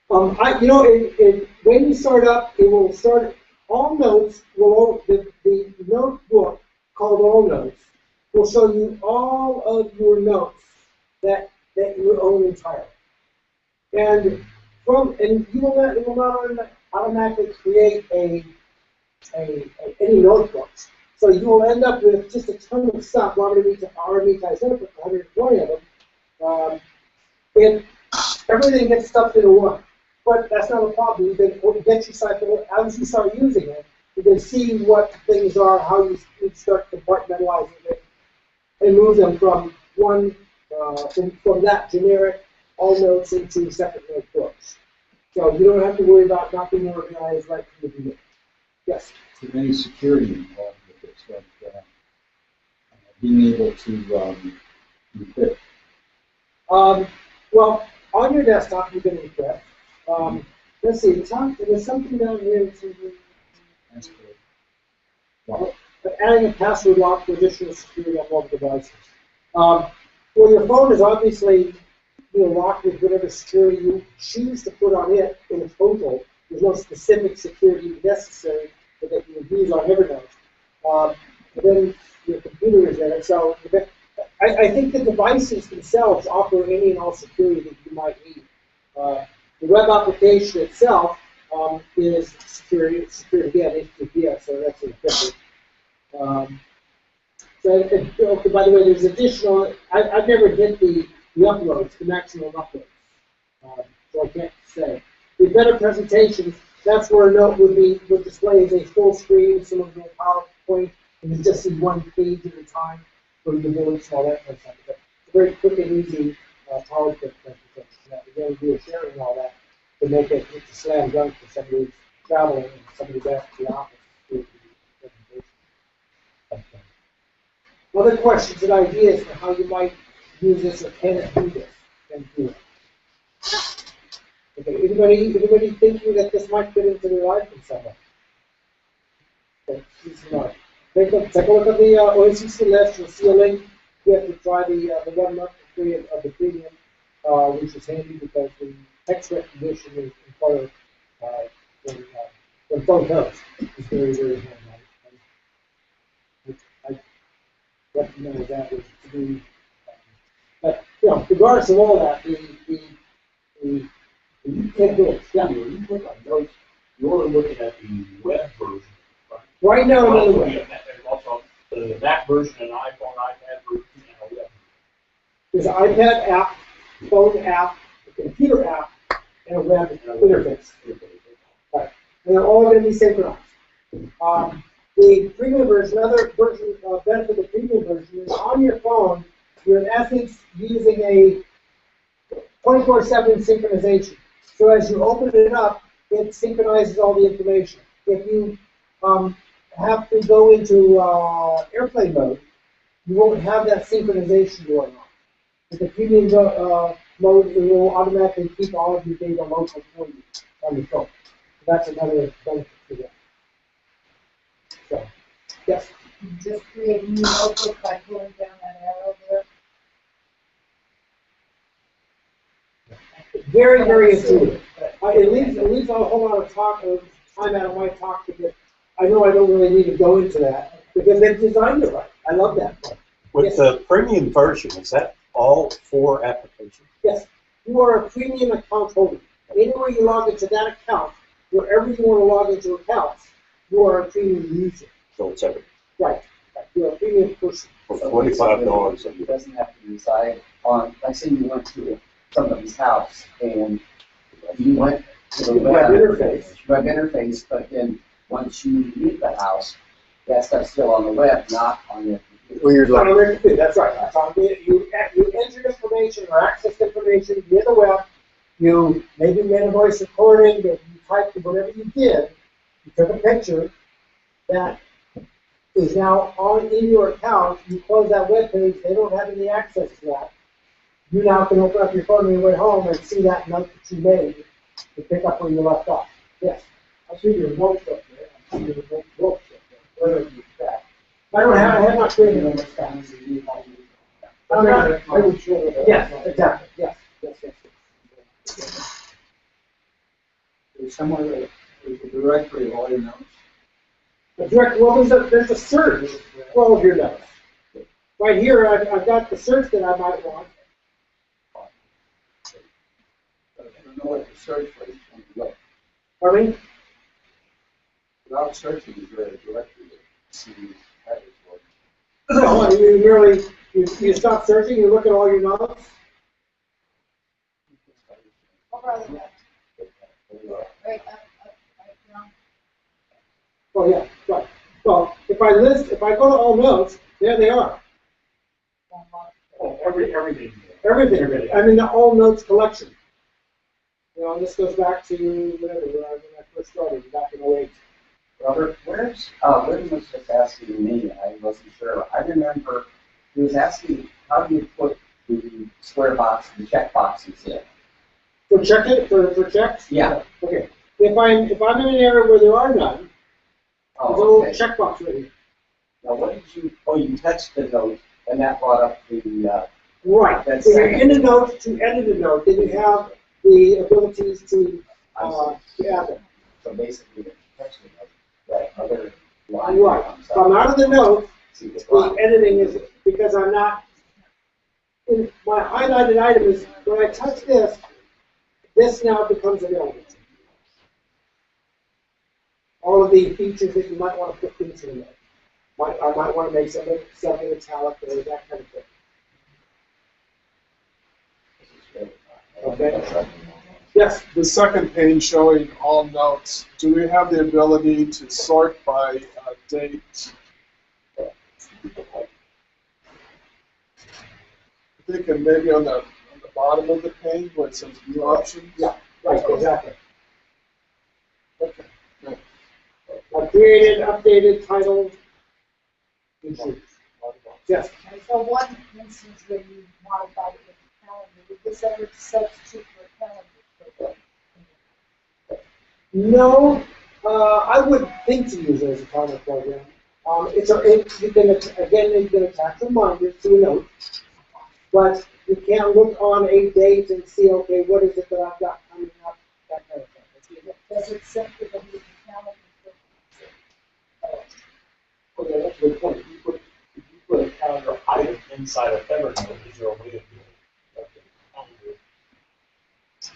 [SPEAKER 8] When you start up, it will start, all notes the notebook called All Notes will show you all of your notes that you own entirely. And it will not automatically create any notebooks. So you will end up with just a ton of stuff, already typed notebook, 120 of them. And everything gets stuffed into one. But that's not a problem. You can get your cycle, as you start using it, you can see what things are, how you start compartmentalizing it, and move them from from that generic all notes into separate notebooks. So you don't have to worry about not being organized right from the beginning. Yes?
[SPEAKER 1] Is there any security involved with this, like being able to encrypt?
[SPEAKER 8] Well, on your desktop, you can encrypt. Let's see, there's something down here.
[SPEAKER 1] That's good.
[SPEAKER 8] But adding a password lock for additional security on mobile devices. Well, your phone is obviously locked with whatever security you choose to put on it in total. There's no specific security necessary that you would use on Evernote. Then your computer is there. So I think the devices themselves offer any and all security that you might need. The web application itself is secured again, HTTPS, so that's encrypted. By the way, there's additional. I've never hit the uploads, the maximum uploads, so I can't say. With better presentations, that's where a note would display as a full screen, some of the PowerPoint, and you just see one page at a time for the bullets and all that kind of stuff. But it's a very quick and easy PowerPoint presentation. Again, we are sharing all that to make it a slam dunk for somebody who's traveling and somebody back to the office to do the presentation. Other questions and ideas for how you might use this or can it do this? Can do it. Okay, anybody thinking that this might fit into their life in some way? Okay, take a look at the OACC list. You'll see a link. You have to try the 1 month free of the premium, which is handy because the text recognition is part of when phone comes. It's very, very handy. I recognize that as to be, but regardless of all that, you can't do it. Yeah.
[SPEAKER 5] You're looking at the web version, right?
[SPEAKER 8] Right now, I'm on the web.
[SPEAKER 5] There's also the Mac version, an iPhone, iPad version, and a web.
[SPEAKER 8] There's an iPad app, phone app, a computer app, and a web interface. Right. And they're all going to be synchronized. The premium version, another version benefit of the premium version is on your phone, you're in essence using a 24/7 synchronization. So as you open it up, it synchronizes all the information. If you have to go into airplane mode, you won't have that synchronization going on. With the premium mode, it will automatically keep all of your data local for you on your phone. So that's another benefit to that. So, yes?
[SPEAKER 4] You just create a new notebook by pulling down that arrow there.
[SPEAKER 8] Very, very intuitive. At least I'll hold on a talk or time out of my talk because I know I don't really need to go into that because they've designed it right. I love that part.
[SPEAKER 6] With
[SPEAKER 8] Yes.
[SPEAKER 6] the premium version, is that all 4 applications?
[SPEAKER 8] Yes, you are a premium account holder. Anywhere you log into that account, wherever you want to log into accounts, you are a premium user.
[SPEAKER 6] So it's everything.
[SPEAKER 8] Right. You're a premium person.
[SPEAKER 6] For $45 a
[SPEAKER 3] It
[SPEAKER 6] year.
[SPEAKER 3] doesn't have to reside on, like say you went to somebody's house and you went to the web interface, but then once you leave the house, that stuff's still on the web, not on the computer.
[SPEAKER 6] Well, you're like,
[SPEAKER 8] On their computer, that's right. It's on you enter information or access information via the web. You maybe made a voice recording, you typed whatever you did. You took a picture that is now in your account. You close that web page. They don't have any access to that. You now can open up your phone on your way home and see that note that you made to pick up where you left off. Yes. I see your notes up there. I see your notes up there. Where are you at? I have not created them this time. I would show you. Yes, exactly. Yes.
[SPEAKER 1] There's somewhere that there's a directory of all your notes.
[SPEAKER 8] The direct, well, there's a search for all of your notes. Right here, I've got the search that I might want.
[SPEAKER 1] But I don't know what to search for each one to look.
[SPEAKER 8] Pardon me?
[SPEAKER 1] Without searching, is there a directory to see these headers for?
[SPEAKER 8] No, you merely, you stop searching, you look at all your notes.
[SPEAKER 4] Right, down.
[SPEAKER 8] Oh, yeah, right. Well, if I go to all notes, there they are.
[SPEAKER 5] Oh, everything.
[SPEAKER 8] Everything. I mean, the all notes collection. You know, and this goes back to whatever, when I first started, back in 08.
[SPEAKER 3] Robert, William was just asking me, I wasn't sure. I remember he was asking, how do you put the square box, the check boxes in?
[SPEAKER 8] For checks?
[SPEAKER 3] Yeah.
[SPEAKER 8] Okay. If I'm in an area where there are none, there's a little
[SPEAKER 3] okay.
[SPEAKER 8] checkbox right here.
[SPEAKER 3] Now, what did you, you touched the note, and that brought up the,
[SPEAKER 8] Right.
[SPEAKER 3] That's
[SPEAKER 8] So you're
[SPEAKER 3] second.
[SPEAKER 8] in a note to edit a note, then you have the abilities to add them.
[SPEAKER 3] so basically, the touch the note, that other line.
[SPEAKER 8] Right.
[SPEAKER 3] comes
[SPEAKER 8] If I'm
[SPEAKER 3] up.
[SPEAKER 8] out of the note,
[SPEAKER 3] See the
[SPEAKER 8] the
[SPEAKER 3] line.
[SPEAKER 8] editing is because I'm not. My highlighted item is when I touch this, this now becomes available. All of the features that you might want to put into the note. I might want to make something italic or that kind of thing. Okay. Yes.
[SPEAKER 7] The second page showing all notes, do we have the ability to sort by date? I think maybe on the bottom of the page where it says view options.
[SPEAKER 8] Yeah. Right. Exactly. Okay. I created, updated, titled. Issues. Yes.
[SPEAKER 4] And so one instance when you modified it with the calendar, would this ever substitute for a calendar?
[SPEAKER 8] No, I would think to use it as a calendar program. You can attach reminders to a note, but you can't look on a date and see, okay, what is it that I've got coming up, that kind of thing.
[SPEAKER 4] Does it simply go to the calendar?
[SPEAKER 5] Okay, that's a good point. If you put a calendar item inside of Evernote, is there a way to do it? Like a calendar?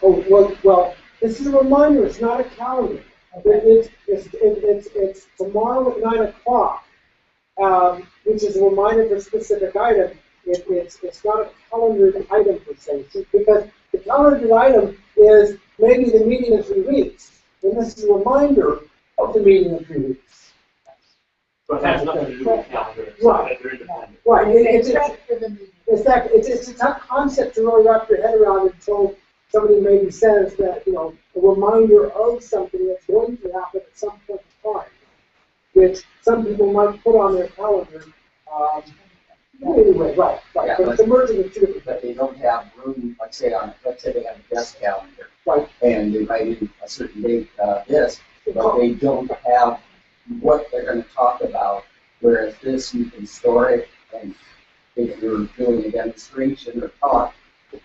[SPEAKER 8] Oh, well, this is a reminder, it's not a calendar. It's tomorrow at 9 o'clock, which is a reminder for a specific item. It's not a calendared item per se, because the calendared item is maybe the meeting in 3 weeks, and this is a reminder of the meeting in 3 weeks.
[SPEAKER 5] So it has nothing to do with the calendar. It's
[SPEAKER 8] Right.
[SPEAKER 5] that they're independent.
[SPEAKER 8] Right,
[SPEAKER 4] It's for the meeting.
[SPEAKER 8] it's a tough concept to really wrap your head around until somebody maybe says that, a reminder of something that's going to happen at some point in time, which some people might put on their calendar. Anyway, right.
[SPEAKER 3] Yeah,
[SPEAKER 8] But it's emerging in two different
[SPEAKER 3] But
[SPEAKER 8] things.
[SPEAKER 3] they don't have room, let's say they have a desk calendar.
[SPEAKER 8] Right.
[SPEAKER 3] And they write in a certain date, this, but they don't have what they're gonna talk about, whereas this, you can store it, and if you're doing a demonstration or talk,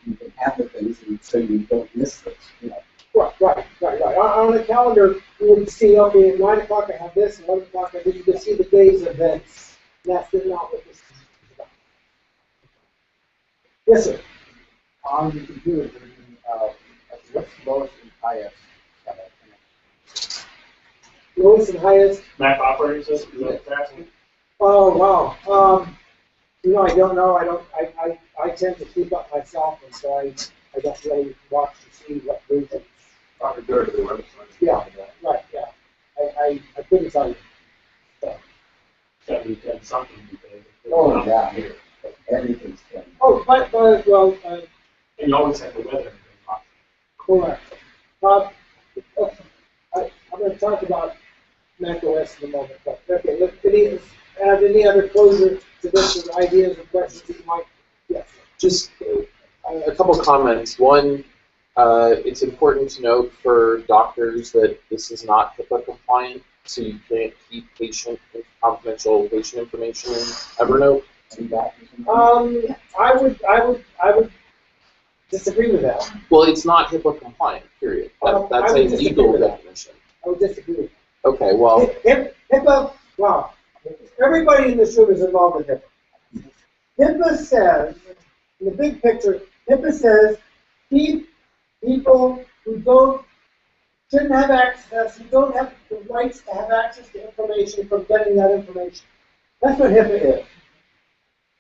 [SPEAKER 3] you can have the things, and so you don't miss things,
[SPEAKER 8] Right. On a calendar, you would see, okay, at 9 o'clock I have this, 11 o'clock I think you can see the days of events. That's not what this is about. Yes, sir.
[SPEAKER 1] On the computer version, what's the lowest and highest?
[SPEAKER 8] Lowest and highest.
[SPEAKER 5] Mac operating system, is that fascinating?
[SPEAKER 8] Oh, wow. I don't know. I tend to keep up myself, and so I don't really watch to see what version.
[SPEAKER 5] Probably go to the website.
[SPEAKER 8] Yeah. Right, yeah. I couldn't tell you. So.
[SPEAKER 5] 70, something.
[SPEAKER 3] Oh, yeah, everything's done.
[SPEAKER 8] Oh, but well,
[SPEAKER 5] And you always have the weather.
[SPEAKER 8] correct. I'm going to talk about Mac OS in a moment, but okay. Any other closure to this, or ideas or questions that you might? Yes.
[SPEAKER 9] Just a couple comments. One, it's important to note for doctors that this is not HIPAA compliant, so you can't keep confidential patient information in Evernote.
[SPEAKER 8] I would disagree with that.
[SPEAKER 9] Well, it's not HIPAA compliant, period. That's
[SPEAKER 8] I
[SPEAKER 9] a
[SPEAKER 8] would disagree
[SPEAKER 9] legal
[SPEAKER 8] with that.
[SPEAKER 9] definition.
[SPEAKER 8] I would disagree with
[SPEAKER 9] Okay, well,
[SPEAKER 8] that. HIPAA, wow, everybody in this room is involved with HIPAA. HIPAA says, in the big picture, HIPAA says, keep people who shouldn't have access, who don't have the rights to have access to information from getting that information. That's what HIPAA is.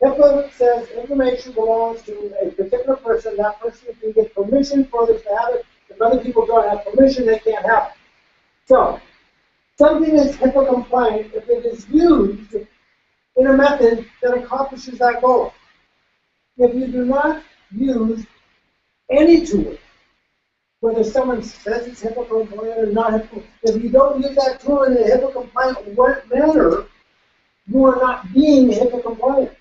[SPEAKER 8] HIPAA says information belongs to a particular person. That person can get permission for others to have it. If other people don't have permission, they can't have it. So, something is HIPAA compliant if it is used in a method that accomplishes that goal. If you do not use any tool, whether someone says it's HIPAA compliant or not HIPAA, if you don't use that tool in a HIPAA compliant manner, you are not being HIPAA compliant.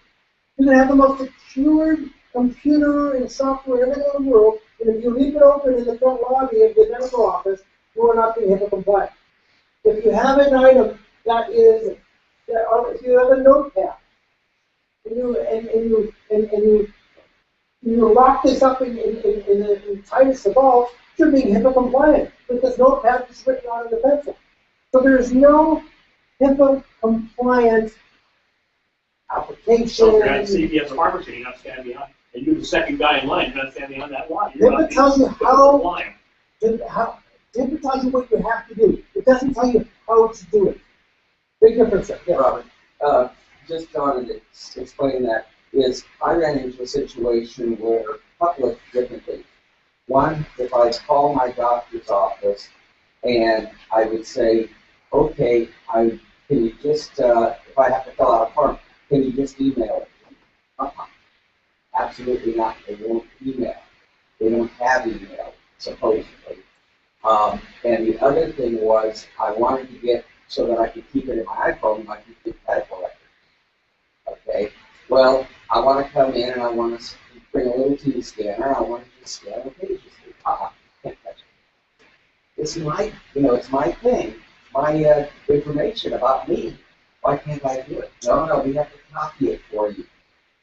[SPEAKER 8] You can have the most secured computer and software in the world, and if you leave it open in the front lobby of the dental office, you are not being HIPAA compliant. If you have an item if you have a notepad, and you lock this up in the tightest of all, you're being HIPAA compliant because notepad is written on in the pencil. So there's no HIPAA compliant application.
[SPEAKER 5] So if you're at CVS pharmacy, you're not standing behind, and you're the second guy in line, you're not standing behind that line.
[SPEAKER 8] HIPAA tells you HIPAA tells you what you have to do. It doesn't tell you how to do it. Big difference there. Yes.
[SPEAKER 3] Robert, just wanted to explain that is I ran into a situation where a couple of different things. One, if I call my doctor's office and I would say, okay, can you just, if I have to fill out a form, can you just email it? Absolutely not. They won't email. They don't have email, supposedly. And the other thing was I wanted to get so that I could keep it in my iPhone, I could keep medical records. Okay. Well, I want to come in and I want to bring a little TV scanner. I want to just scan the pages. Can't touch it. It's my, it's my thing, my information about me. Why can't I do it? No, we have to copy it for you.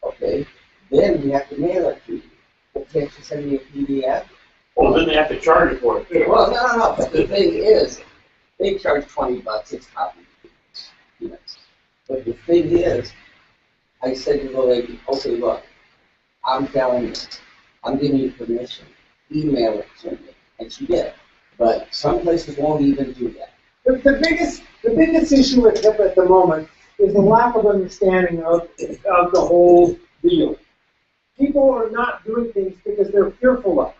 [SPEAKER 3] Okay. Then we have to mail it to you. Well, can't you send me a PDF?
[SPEAKER 5] Well, then they have to charge you for it too.
[SPEAKER 3] Well, no. But the thing is, they charge $20. It's copied. But the thing is, I said to the lady, okay, look, I'm telling you, I'm giving you permission. Email it to me. And she did. But some places won't even do that.
[SPEAKER 8] The biggest issue with HIPAA at the moment is the lack of understanding of the whole deal. People are not doing things because they're fearful of it.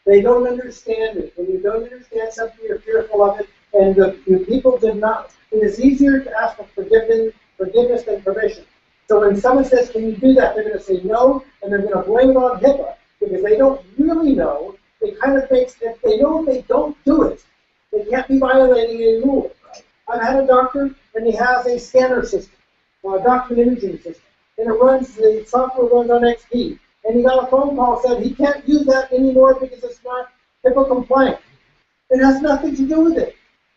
[SPEAKER 8] They don't understand it. When you don't understand something, you're fearful of it. And the people did not. It is easier to ask for forgiveness than permission. So when someone says, can you do that, they're going to say no, and they're going to blame it on HIPAA because they don't really know. It kind of makes, if they know if they don't do it, they can't be violating any rule. I've had a doctor, and he has a scanner system, a document imaging system, and the software runs on XP. And he got a phone call said he can't use that anymore because it's not HIPAA compliant. It has nothing to do with it.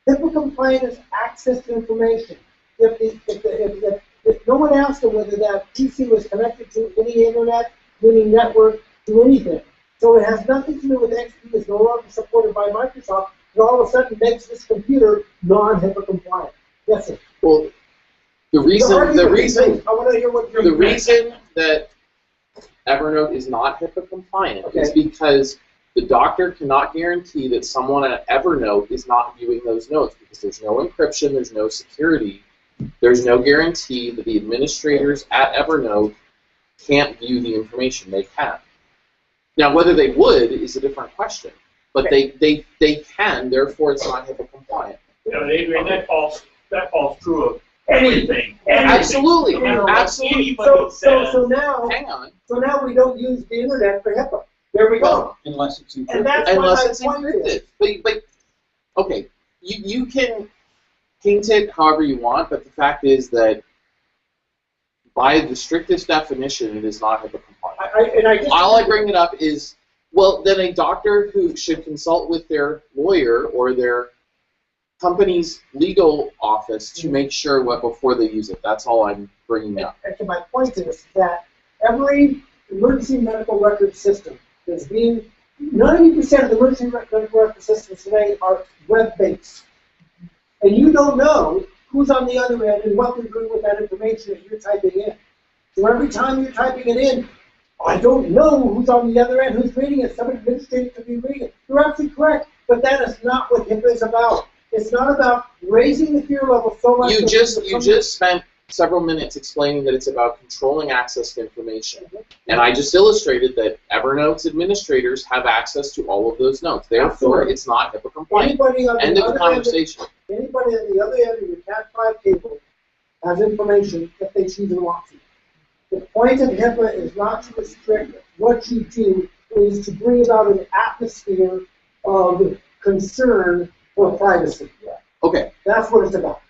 [SPEAKER 8] HIPAA compliant is access to information. If no one asked him whether that PC was connected to any internet, to any network, to anything. So it has nothing to do with XP. It's no longer supported by Microsoft. It all of a sudden makes this computer non-HIPAA compliant. Yes, sir.
[SPEAKER 9] Well, the reason
[SPEAKER 8] I want to hear what
[SPEAKER 9] the reason that Evernote is not HIPAA compliant is because the doctor cannot guarantee that someone at Evernote is not viewing those notes because there's no encryption, there's no security, there's no guarantee that the administrators at Evernote can't view the information. They can. Now, whether they would is a different question, but they can. Therefore, it's not HIPAA compliant.
[SPEAKER 5] Adrian, that falls true of everything.
[SPEAKER 9] Absolutely.
[SPEAKER 5] No matter
[SPEAKER 9] Absolutely.
[SPEAKER 5] what anybody
[SPEAKER 8] So now,
[SPEAKER 9] hang on.
[SPEAKER 8] So now we don't use the internet for HIPAA. There we go.
[SPEAKER 6] Unless it's encrypted.
[SPEAKER 8] And that's
[SPEAKER 9] Unless
[SPEAKER 8] what
[SPEAKER 9] it's
[SPEAKER 8] my point is.
[SPEAKER 9] encrypted. But okay, you can paint it however you want, but the fact is that by the strictest definition, it is not HIPAA compliant. All I bring it up is, well, then a doctor who should consult with their lawyer or their company's legal office to make sure before they use it. That's all I'm bringing up.
[SPEAKER 8] Actually, my point is that every emergency medical record system that's being, 90% of the emergency medical record systems today are web-based. And you don't know who's on the other end and what they're doing with that information that you're typing in. So every time you're typing it in, I don't know who's on the other end, who's reading it. Some administrator could be reading it. You're absolutely correct, but that is not what HIPAA is about. It's not about raising the fear level so much.
[SPEAKER 9] You just spent several minutes explaining that it's about controlling access to information. And I just illustrated that Evernote's administrators have access to all of those notes. Therefore, it's not HIPAA compliant. End of the conversation.
[SPEAKER 8] Anybody on the other end of your Cat5 cable has information if they choose to want to. The point of HIPAA is not to restrict what you do, is to bring about an atmosphere of concern for privacy.
[SPEAKER 9] Okay.
[SPEAKER 8] That's what it's about.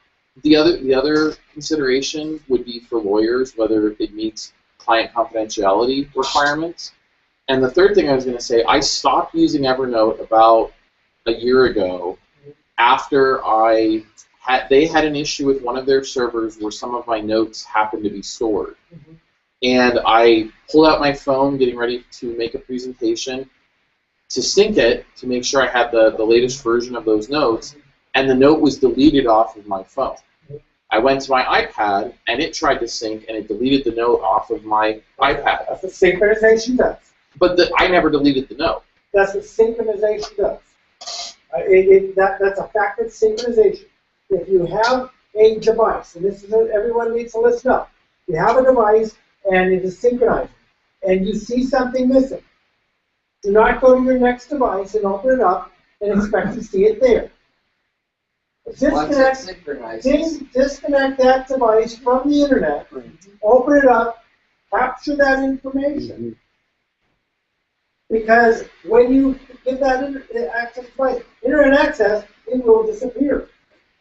[SPEAKER 9] The other consideration would be for lawyers, whether it meets client confidentiality requirements. And the third thing I was going to say, I stopped using Evernote about a year ago after they had an issue with one of their servers where some of my notes happened to be stored. Mm-hmm. And I pulled out my phone, getting ready to make a presentation, to sync it, to make sure I had the latest version of those notes, and the note was deleted off of my phone. I went to my iPad, and it tried to sync, and it deleted the note off of my iPad.
[SPEAKER 8] That's what synchronization does.
[SPEAKER 9] But I never deleted the note.
[SPEAKER 8] That's what synchronization does. That's a factor of synchronization. If you have a device, and this is everyone needs to listen up. You have a device, and it is synchronizing, and you see something missing. Do not go to your next device and open it up and expect to see it there. Disconnect that device from the internet, open it up, capture that information. Because when you give that access device, internet access, it will disappear.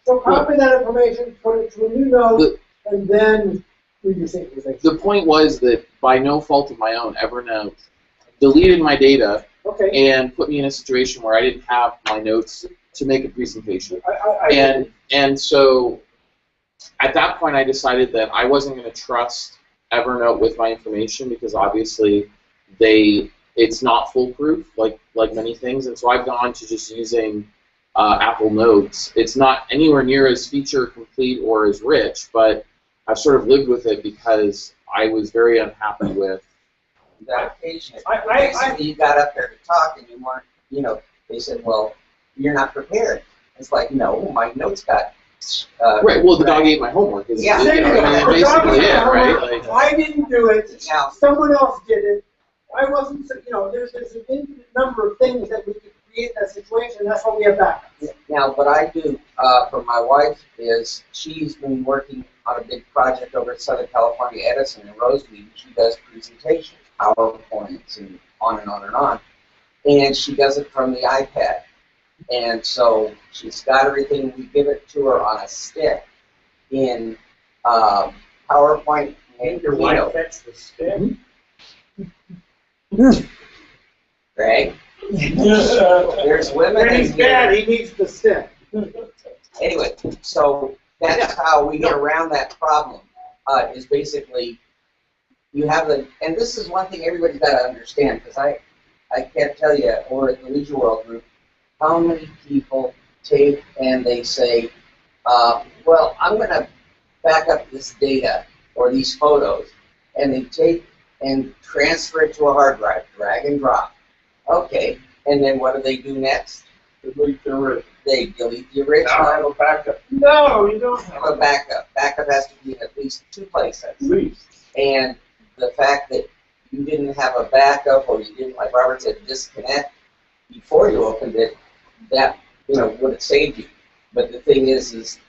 [SPEAKER 8] So copy that information, put it to a new node, and then do your synchronization.
[SPEAKER 9] The point was that by no fault of my own, Evernote deleted my data and put me in a situation where I didn't have my notes to make a presentation. And so at that point I decided that I wasn't going to trust Evernote with my information because obviously it's not foolproof like many things, and so I've gone to just using Apple Notes. It's not anywhere near as feature complete or as rich, but I've sort of lived with it because I was very unhappy with
[SPEAKER 3] that occasion. Basically, you got up there to talk and you weren't, they said, well, you're not prepared. It's like, no, my notes got
[SPEAKER 9] right. Well, the dog ate my homework. Basically it, right?
[SPEAKER 8] I didn't do it. Yeah. Someone else did it. I wasn't. There's an infinite number of things that we could create that situation. That's why we have backups.
[SPEAKER 3] Now, what I do for my wife is she's been working on a big project over at Southern California Edison in Rosemead. She does presentations, PowerPoints, and on and on and on. And she does it from the iPad. And so she's got everything. We give it to her on a stick in PowerPoint. And
[SPEAKER 2] your wife fits the stick?
[SPEAKER 3] Greg? There's women
[SPEAKER 8] when he's bad, he needs the stick.
[SPEAKER 3] Anyway, so that's how we get around that problem, is basically you have and this is one thing everybody's got to understand, because I can't tell you, over at the Leisure World Group, how many people take and they say, well, I'm going to back up this data or these photos, and they take and transfer it to a hard drive, drag and drop. Okay, and then what do they do next?
[SPEAKER 2] Delete the original.
[SPEAKER 3] They delete the original.
[SPEAKER 2] Now I have a backup. No, you don't
[SPEAKER 3] have a backup. Backup has to be in at least 2 places.
[SPEAKER 2] At least.
[SPEAKER 3] And the fact that you didn't have a backup, or you didn't, like Robert said, disconnect before you opened it, that would have saved you. But the thing is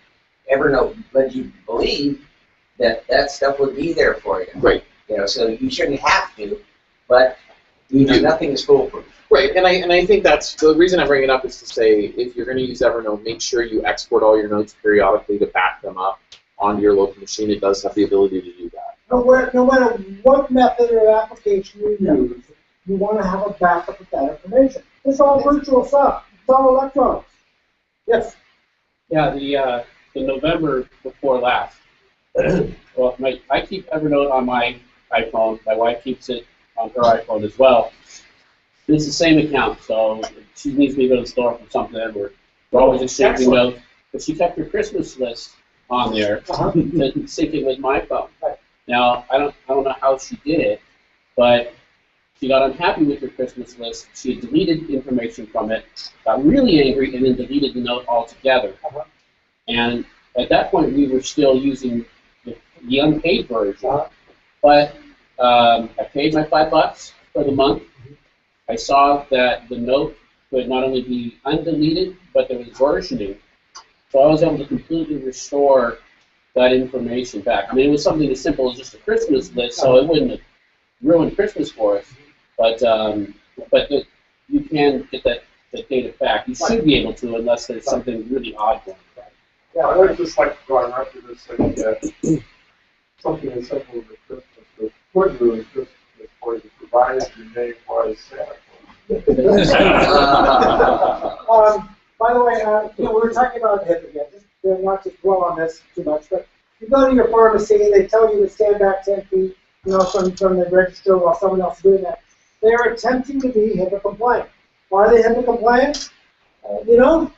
[SPEAKER 3] Evernote led you believe that that stuff would be there for you.
[SPEAKER 9] Right.
[SPEAKER 3] So you shouldn't have to, but nothing is foolproof.
[SPEAKER 9] Right, and I think that's the reason I bring it up is to say if you're going to use Evernote, make sure you export all your notes periodically to back them up onto your local machine. It does have the ability to do that.
[SPEAKER 8] No matter what method or application you use, you want to have a backup of that information. It's all virtual stuff. It's all electronics. Yes.
[SPEAKER 10] Yeah, the November before last. Well, I keep Evernote on my iPhone. My wife keeps it on her iPhone as well. It's the same account, so if she needs me to go to the store for something, we're always exchanging
[SPEAKER 2] Excellent.
[SPEAKER 10] notes. But she kept her Christmas list on there,
[SPEAKER 8] Uh-huh.
[SPEAKER 10] syncing with my phone.
[SPEAKER 8] Right.
[SPEAKER 10] Now, I don't know how she did it, but she got unhappy with her Christmas list. She had deleted information from it, got really angry, and then deleted the note altogether.
[SPEAKER 8] Uh-huh.
[SPEAKER 10] And at that point, we were still using the unpaid version.
[SPEAKER 8] Uh-huh.
[SPEAKER 10] But I paid my $5 for the month. I saw that the note could not only be undeleted, but there was versioning. So I was able to completely restore that information back. I mean, it was something as simple as just a Christmas list, so it wouldn't have ruined Christmas for us. But you can get that data back. You should be able to, unless there's something really odd going on.
[SPEAKER 7] Yeah, I would just like to go on record as saying that something as simple as a Christmas list would ruin Christmas for you, provided your name was Santa Claus.
[SPEAKER 8] By the way, we were talking about HIP again, just not to dwell on this too much, but you go to your pharmacy, they tell you to stand back 10 feet, from the register while someone else is doing that. They're attempting to be HIPAA compliant. Are they HIPAA compliant? HIPAA,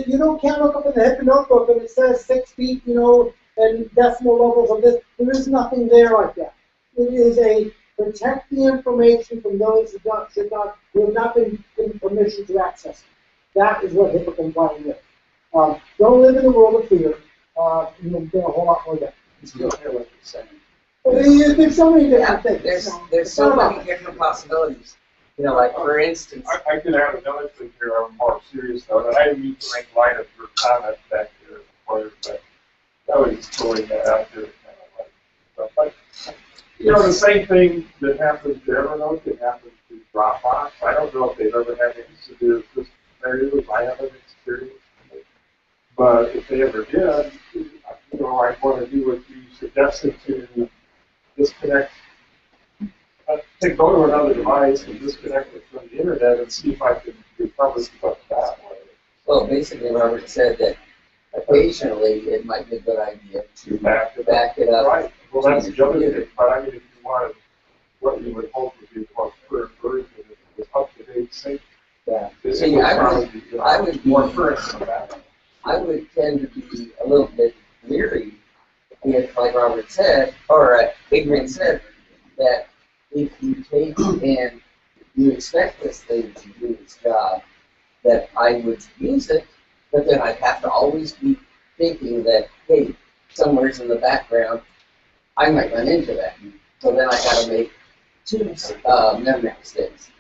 [SPEAKER 8] you can't look up in the HIPAA notebook and it says 6 feet, and decimal levels of this. There is nothing there like that. It is a protect the information from those who have not been given permission to access it. That is what HIPAA compliant is. Don't live in the world of fear. You'll get a whole lot more done. There's so many different things.
[SPEAKER 3] There's so many different possibilities. Like for instance.
[SPEAKER 7] I could have another thing here on a more serious note, and I didn't mean to make light of your comment back there, but I was just throwing that out there. But, the same thing that happened to Evernote can happen to Dropbox. I don't know if they've ever had any severe scenarios. I haven't experienced it. But if they ever did, I want to do what you suggested to disconnect. Go to another device and disconnect it from the internet and see if I can recover stuff that way.
[SPEAKER 3] Well, basically, Robert said that occasionally it might be a good idea to back it up.
[SPEAKER 7] Right. Well, that's the other thing. But I mean, if you wanted what you would hope would be the most current version, if it was up to date, safe.
[SPEAKER 3] Yeah.
[SPEAKER 7] See, I would more current than that.
[SPEAKER 3] I would tend to be a little bit leery if, like Robert said, or Adrian said, that if you take and you expect this thing to do its job, that I would use it, but then I'd have to always be thinking that, hey, somewhere's in the background, I might run into that. So then I got to make 2 memory sticks.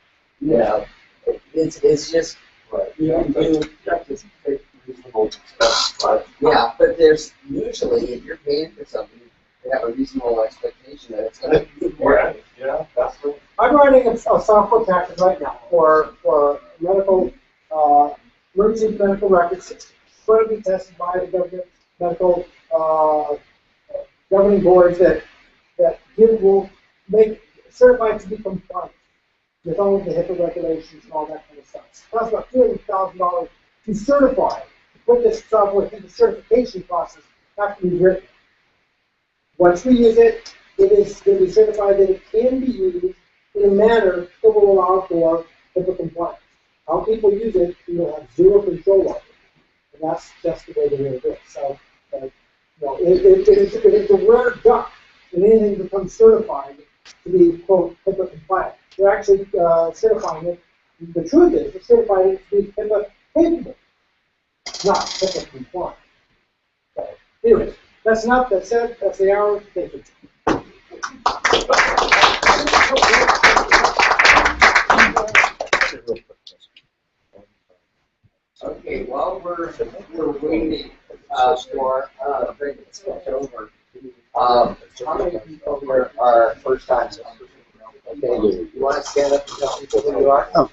[SPEAKER 3] It's just you can do. Yeah, but there's usually, if you're paying for something, you have a reasonable expectation that it's going to be more.
[SPEAKER 7] Yeah, that's what.
[SPEAKER 8] I'm writing a software package right now for medical, emergency medical records. It's going to be tested by the government medical governing boards that will make certified to be compliant with all of the HIPAA regulations and all that kind of stuff. It costs about $200,000 to certify. To put this software through the certification process after we've written. Once we use it, it is going to be certified that it can be used in a manner that will allow for HIPAA compliance. How people use it, you will have zero control of it. And that's just the way they're going to do it. So, it's a rare duck when anything becomes certified to be, quote, HIPAA compliant. They're actually certifying it. The truth is, they're certifying it to be HIPAA capable, not HIPAA compliant. So, anyways, that's enough. That's it. That's the hour. Thank you.
[SPEAKER 3] Okay, while we're waiting for Greg to switch over, how many people here are first timers? Okay, you want to stand up and tell people who you are?
[SPEAKER 11] Oh.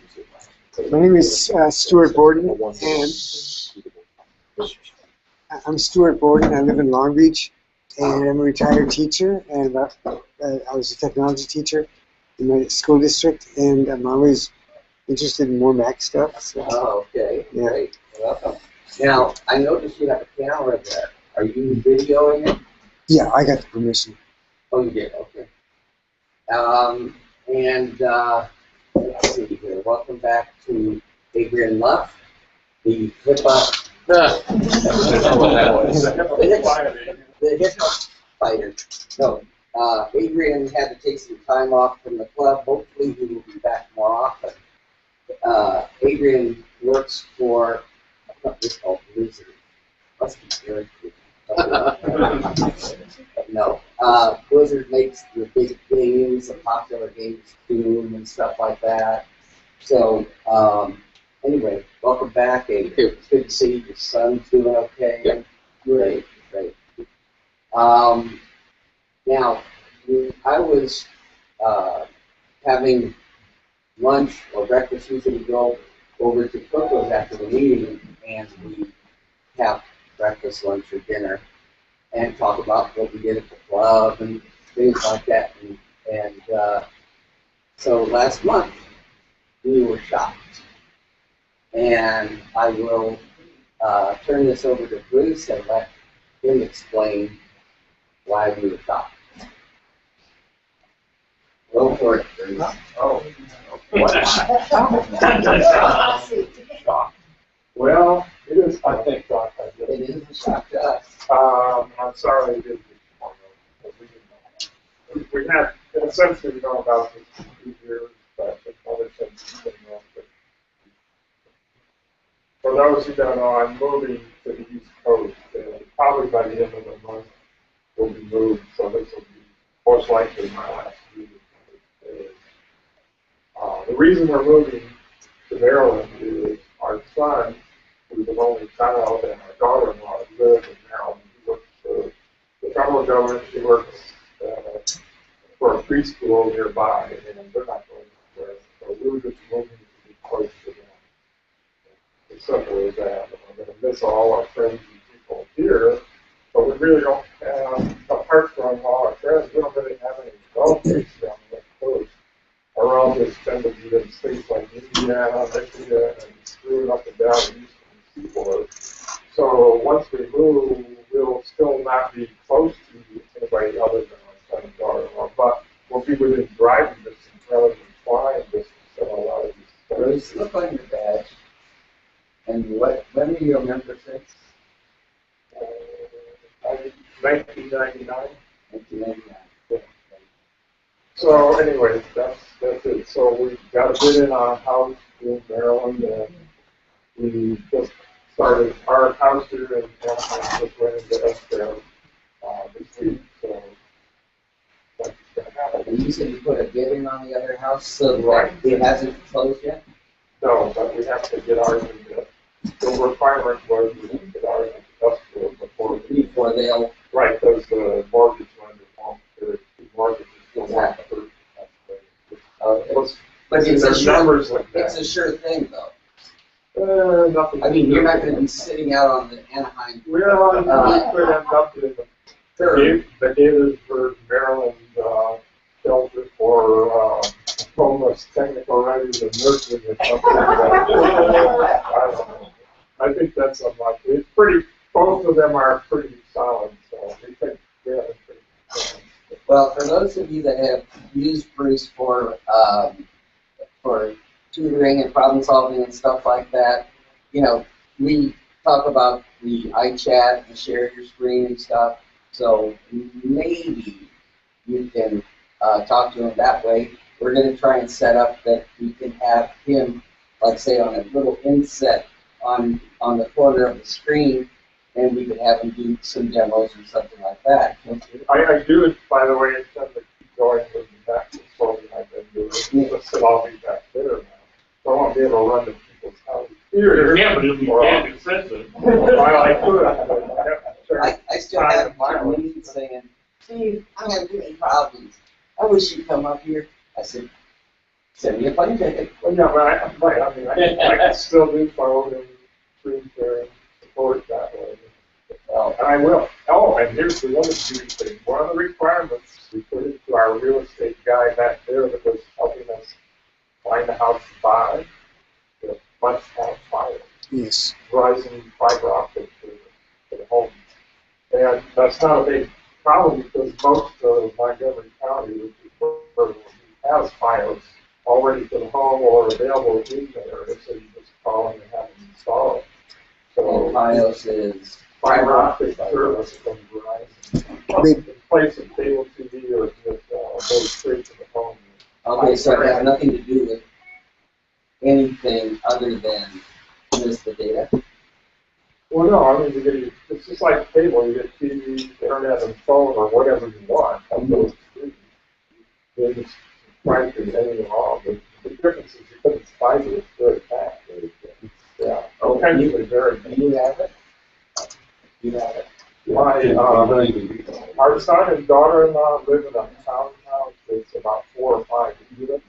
[SPEAKER 11] My name is Stuart Borden, and I'm Stuart Borden. I live in Long Beach, and I'm a retired teacher, and I was a technology teacher in my school district, and I'm always interested in more Mac stuff. So.
[SPEAKER 3] Oh, okay,
[SPEAKER 11] yeah.
[SPEAKER 3] Great, welcome. Now, I noticed you have a camera there. Are you videoing it?
[SPEAKER 11] Yeah, I got the permission.
[SPEAKER 3] Oh, you did, okay. let's see here. Welcome back to Adrian Luff, the HIPAA.
[SPEAKER 9] I don't know what that was.
[SPEAKER 3] The HIPAA fighter. No, Adrian had to take some time off from the club. Hopefully, he will be back more often. Adrian works for a company called Blizzard. Must be very good. No, Blizzard makes the big games, the popular games, Doom and stuff like that. So, anyway, welcome back, and it's good to see your son's doing okay.
[SPEAKER 9] Yeah.
[SPEAKER 3] Great, great. Now, I was having lunch or breakfast. Usually go over to Coco's after the meeting, and we have breakfast, lunch, or dinner, and talk about what we did at the club and things like that. And so last month, we were shocked. And I will turn this over to Bruce and let him explain why we were shocked. Go for it, Bruce.
[SPEAKER 5] Oh.
[SPEAKER 2] What? Well, it is, I think, shock.
[SPEAKER 3] It is a shock to us.
[SPEAKER 2] I'm sorry we didn't get more, but we didn't know. We had, in a sense, we know about this for 2 years, but in other sense, we didn't know. But for those who don't know, I'm moving to the East Coast, and probably by the end of the month, we'll be moved, so this will be most likely my last meeting. The reason we're moving to Maryland is our son, who's an only child, and our daughter-in-law live in Maryland. He works for the federal government. She works for a preschool nearby, and they're not going anywhere. So we were just moving to be close to them. As simple as that. And we're going to miss all our friends and people here, but we really don't have, apart from all our friends, we don't really have any relatives down the West Coast. Our relatives tend to be in states like Indiana, Michigan, and screwing up and down the eastern seaboard. So once we move, we'll still not be close to anybody other than our son and daughter-in-law, but we'll be within driving distance rather than flying distance in a lot of these
[SPEAKER 3] Bruce,
[SPEAKER 2] states.
[SPEAKER 3] look on your badge. And when are you a member since?
[SPEAKER 2] 1999.
[SPEAKER 3] 1999.
[SPEAKER 2] So anyway, that's it. So we got a bid in on a house in Maryland, and we just started our house here in Anaheim, just went into escrow this week. So that's gonna happen.
[SPEAKER 3] And you said you put a bid in on the other house, so
[SPEAKER 2] Right.
[SPEAKER 3] it hasn't closed yet?
[SPEAKER 2] No, but we have to get ours into, the requirement was we need to get ours into escrow
[SPEAKER 3] Before they'll,
[SPEAKER 2] right, because the mortgage lender won't, the mortgage is still not approved.
[SPEAKER 3] okay. But it's a
[SPEAKER 2] There's
[SPEAKER 3] sure,
[SPEAKER 2] numbers like that.
[SPEAKER 3] it's a sure thing though.
[SPEAKER 2] Nothing.
[SPEAKER 3] I mean, you're not gonna be sitting out on the Anaheim.
[SPEAKER 2] We could end up in the Gaithersburg, Maryland, shelter for homeless technical writers and nurses or something. I don't know. I think that's unlikely. It's pretty, both of them are pretty solid, so we think they're pretty solid.
[SPEAKER 3] Well, for those of you that have used Bruce for tutoring and problem solving and stuff like that, you know, we talk about the iChat and share your screen and stuff. So maybe you can talk to him that way. We're going to try and set up that we can have him, like say, on a little inset on the corner of the screen, and we could have him do some demos or something like that.
[SPEAKER 2] I do it, by the way, intend to keep going with the back to slowly I've been doing. Just that I'll be back there now. So I won't be able to run to people's houses.
[SPEAKER 5] Yeah, but it'll be bad and sensitive.
[SPEAKER 2] Well, I could, but I have to check.
[SPEAKER 3] I still have Marlene saying, Steve, I'm having too many problems. I wish you'd come up here. I said, send me a plane ticket.
[SPEAKER 2] Well, yeah, but I mean, I can still do phone and screen share and support that way. And I will. Oh, and here's the other beauty thing. One of the requirements we put into our real estate guy back there that was helping us find a house to buy, the must have fiber.
[SPEAKER 11] Yes.
[SPEAKER 2] Verizon fiber optic for the homes. And that's not a big problem because most of Montgomery County, which is where he has Fios,
[SPEAKER 12] already for the home or available in the area, so you just call them and have them install it.
[SPEAKER 3] And
[SPEAKER 12] So
[SPEAKER 3] Fios is
[SPEAKER 12] fiber optic service from Verizon. In place of cable TV or just goes straight to the home.
[SPEAKER 3] okay, so it has nothing to do with anything other than just the data.
[SPEAKER 12] Well, no, I mean, it's just like cable. You get TV, internet, and phone, or whatever you want. All those three. They just frankly anything wrong. But the difference is because it's fiber, it's very fast. Yeah. Okay. Very.
[SPEAKER 3] Do you have it? You have it.
[SPEAKER 12] My, our son and daughter-in-law live in a townhouse that's about 4 or 5 units.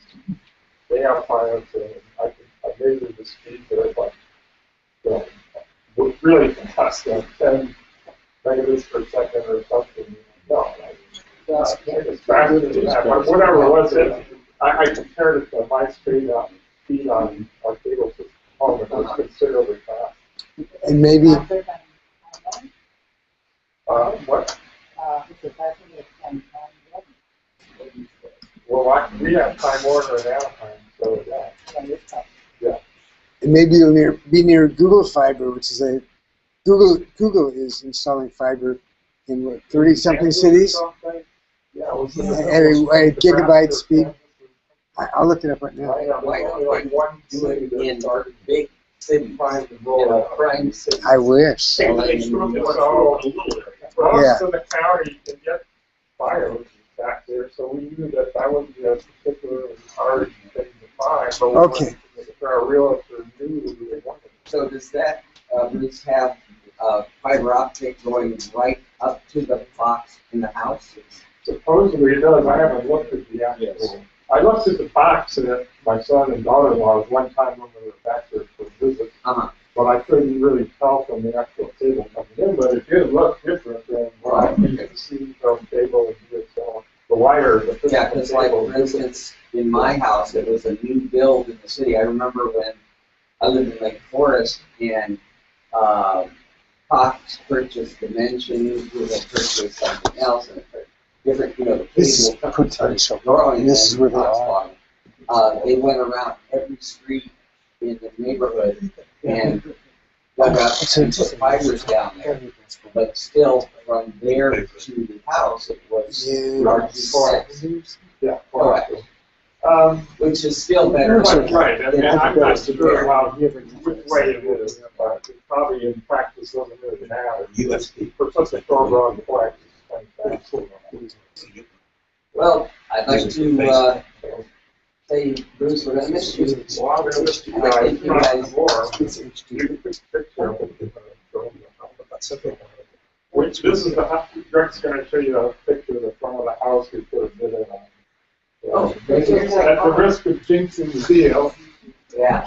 [SPEAKER 12] They have Fios, and I measured the speed, but it's like, you know, really fast, 10 megabits per second or something. No, it's faster than that. But whatever it was, I compared it to my speed on our cable system home, and it was considerably fast.
[SPEAKER 11] And maybe,
[SPEAKER 12] What? Well, we have Time Warner and Anaheim, so yeah.
[SPEAKER 11] and maybe you'll be near Google Fiber, which is Google is installing fiber in what, 30-something cities
[SPEAKER 12] Yeah,
[SPEAKER 11] at a gigabyte speed. I'll look it up right now.
[SPEAKER 3] Why don't we do it in big cities? Prime cities.
[SPEAKER 11] I wish.
[SPEAKER 12] For us in the county to get Fios back there, so we knew that would be a particularly hard thing to find. But
[SPEAKER 11] Okay.
[SPEAKER 12] if our realtor knew that we wanted it.
[SPEAKER 3] So does that, Bruce, have fiber optic going right up to the box in the house?
[SPEAKER 12] Supposedly it does. I haven't looked at the actual. I looked at the box that my son and daughter-in-law one time when we were back there for a visit. But I couldn't really tell from the actual cable coming in, but it did look different than what you could see from cable and DSL. The wire, the physical
[SPEAKER 3] Yeah, because like,
[SPEAKER 12] cable.
[SPEAKER 3] for instance, in my house, it was a new build in the city. I remember when I lived in Lake Forest and Fox purchased Dimension, who had purchased something else, and different, you know, the
[SPEAKER 11] This is
[SPEAKER 3] cable
[SPEAKER 11] potential.
[SPEAKER 3] growing.
[SPEAKER 11] This is where they are.
[SPEAKER 3] They went around every street in the neighborhood and dug up and put fibers down there. But still, from there to the house, it was RG6.
[SPEAKER 12] Yeah,
[SPEAKER 3] correct. Which is still better.
[SPEAKER 12] Right, and I'm not sure how which way it is, but it probably in practice doesn't really matter.
[SPEAKER 6] USB.
[SPEAKER 12] For such a short run flex.
[SPEAKER 3] Well, I'd like to say, Bruce, we're going to miss you.
[SPEAKER 12] Well, I'm gonna miss you
[SPEAKER 3] And I think you guys
[SPEAKER 12] more. Which this is the house. Greg's going to show you a picture of the front of the house we put a bit in on.
[SPEAKER 3] Oh,
[SPEAKER 12] At the risk of jinxing the deal.
[SPEAKER 3] Yeah.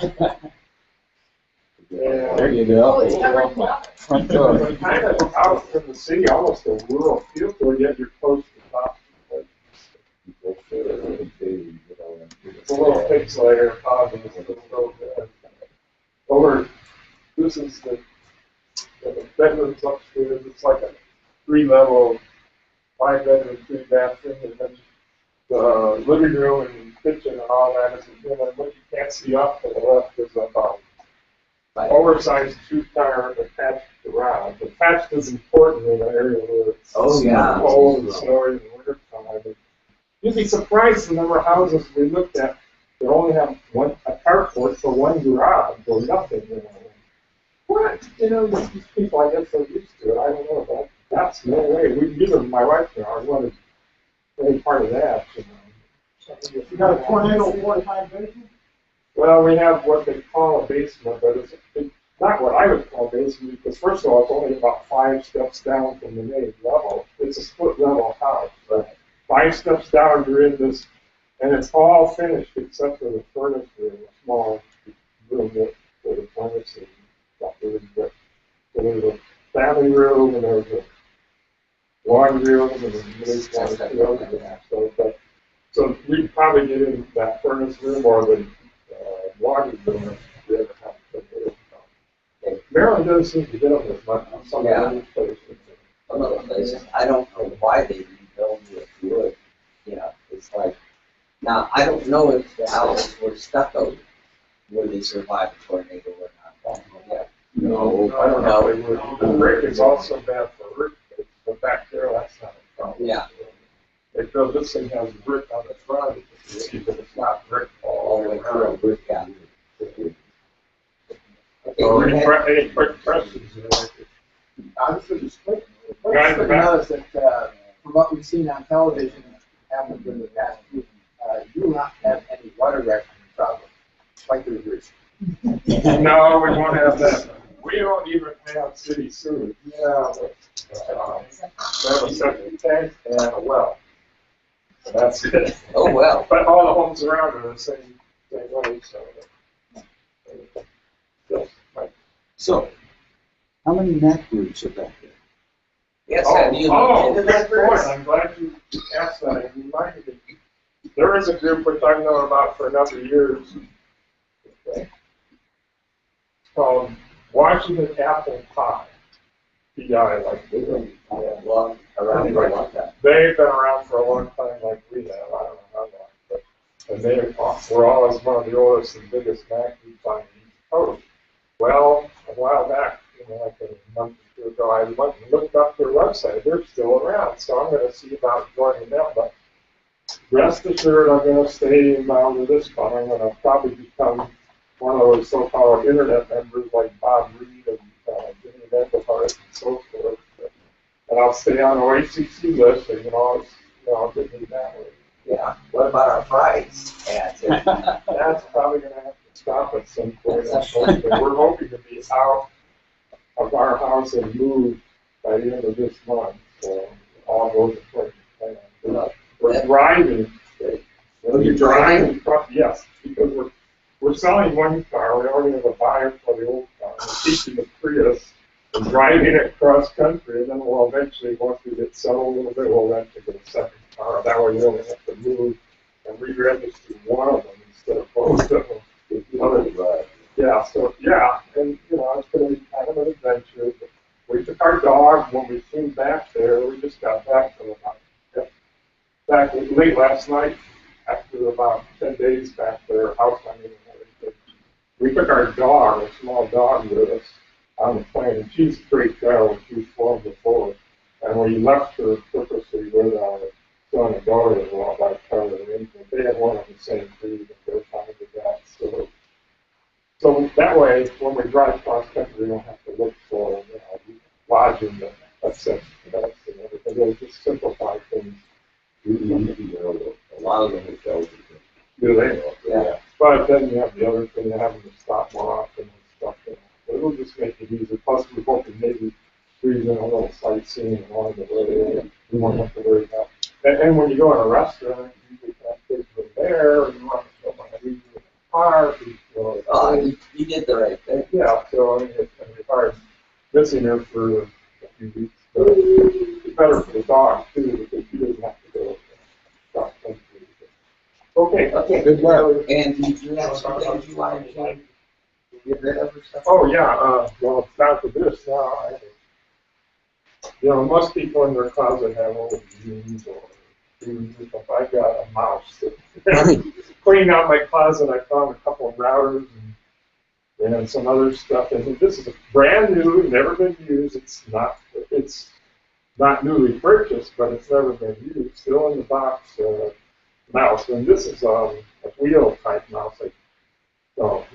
[SPEAKER 12] There
[SPEAKER 6] you go.
[SPEAKER 12] Front door. Kind of out in the city, almost a rural feel to it, yet you're close to the top. It's a little pixelated, over. This is the bedrooms upstairs. It's like a 3-level, 5-bedroom, 3-bathroom, and then the living room and kitchen and all that is in there. What you can't see off to the left is a oversized 2-car attached garage. Attached is important in an area where it's cold and snowy in the wintertime. You'd be surprised the number of houses we looked at that only have a carport for one garage or nothing. You know. What? You know, these people, I guess, are used to it. I don't know, but that's no way. Even my wife and I wanted any part of that. You know.
[SPEAKER 8] You got a tornado 45 basement?
[SPEAKER 12] Well, we have what they call a basement, but it's not what I would call a basement because, first of all, it's only about 5 steps down from the main level. It's a split level house. But 5 steps down, you're in this, and it's all finished except for the furnace room, a small room where the furnace is. So there's a family room, and there's a laundry room, and there's so we'd probably get in that furnace room or the laundry room if we ever have to put it in. Maryland doesn't seem to get them as much on some of these places.
[SPEAKER 3] Some of the places, I don't know why they rebuild with wood. You know, it's like Now, I don't know if the houses were stucco where they survived a tornado or not. I don't know yet.
[SPEAKER 12] No, I don't know. They would. The brick is also bad for earthquakes, but back there, that's not a problem.
[SPEAKER 3] Yeah.
[SPEAKER 12] They feel this thing has brick on the front, you can see, but it's not brick all the way around.
[SPEAKER 3] Brick, yeah.
[SPEAKER 12] So any quick questions?
[SPEAKER 13] Honestly, just quick.
[SPEAKER 12] Guys,
[SPEAKER 13] Quick notice that from what we've seen on television, happened in the past week, you will not have any water ration problems, like the years.
[SPEAKER 12] No, we won't have that. We don't even have city sewage. Yeah, but, we have a septic tank and a well. And that's it.
[SPEAKER 3] Oh, well.
[SPEAKER 12] But all the homes around are the same way, so.
[SPEAKER 6] So, how many MAC groups are back there?
[SPEAKER 3] Yes, have you looked into that
[SPEAKER 12] good point.
[SPEAKER 3] first?
[SPEAKER 12] I'm glad you asked that. You reminded me. There is a group which I've known about for a number of years. It's called Washington Apple Pie. PI, like they've been around for a long time. They've been around for a long time, like we have. I don't know how long, but and they were always one of the oldest and biggest MAC groups on the East Coast. Well, a while back, like a month or two ago, I went and looked up their website. They're still around, so I'm going to see about joining them. But rest assured, I'm going to stay inbound with this one. I'm going to probably become one of those so-called internet members like Bob Reed and Jimmy Vanderhart and so forth. And I'll stay on OACC list, and I'll get me that way.
[SPEAKER 3] Yeah. What about our fries?
[SPEAKER 12] That's probably going to have to stop at some point. We're hoping to be out of our house and move by the end of this month. So all goes according to plan. We're driving.
[SPEAKER 3] You're driving?
[SPEAKER 12] Yes, because we're selling one car. We already have a buyer for the old car. We're keeping the Prius and driving it cross country, and then we'll eventually, once we get settled a little bit, we'll eventually get a second car. That way we only have to move and re-register one of them instead of both of them. Yeah, so yeah, and it's going to be kind of an adventure. But we took our dog when we flew back there. We just got back from back late last night after about 10 days back there, house hunting and everything. We took our dog, a small dog, with us on the plane, and she's a great girl. She's flown before, and we left her purposely with our son and daughter-in-law by car. They had one of the same breed, and they're fine with that. So that way, when we drive cross country, we don't have to look for lodging that sets us and everything. It'll just simplify things.
[SPEAKER 6] A lot of the hotels.
[SPEAKER 12] Do they?
[SPEAKER 3] Yeah.
[SPEAKER 12] But then you have the other thing of having to stop more often and stuff. But it'll just make it easier. Plus, we're hoping maybe squeeze in a little sightseeing along the way. We won't have to worry about. And when you go in a restaurant, you can have kids from there, and you want to go by the park.
[SPEAKER 3] You did the right thing.
[SPEAKER 12] Yeah, so I mean, if I was missing her for a few weeks, it's better for the dog too, because she doesn't have to go cross country. Okay.
[SPEAKER 6] Good luck.
[SPEAKER 3] And you have some things you want to get rid of or stuff?
[SPEAKER 12] Oh, yeah, well, it's not for this now. Most people in their closet have old jeans or shoes. If I got a mouse that cleaned out my closet, I found a couple of routers and some other stuff. And this is brand new, never been used. It's not newly purchased, but it's never been used. Still in the box mouse. And this is a wheel type mouse. Well,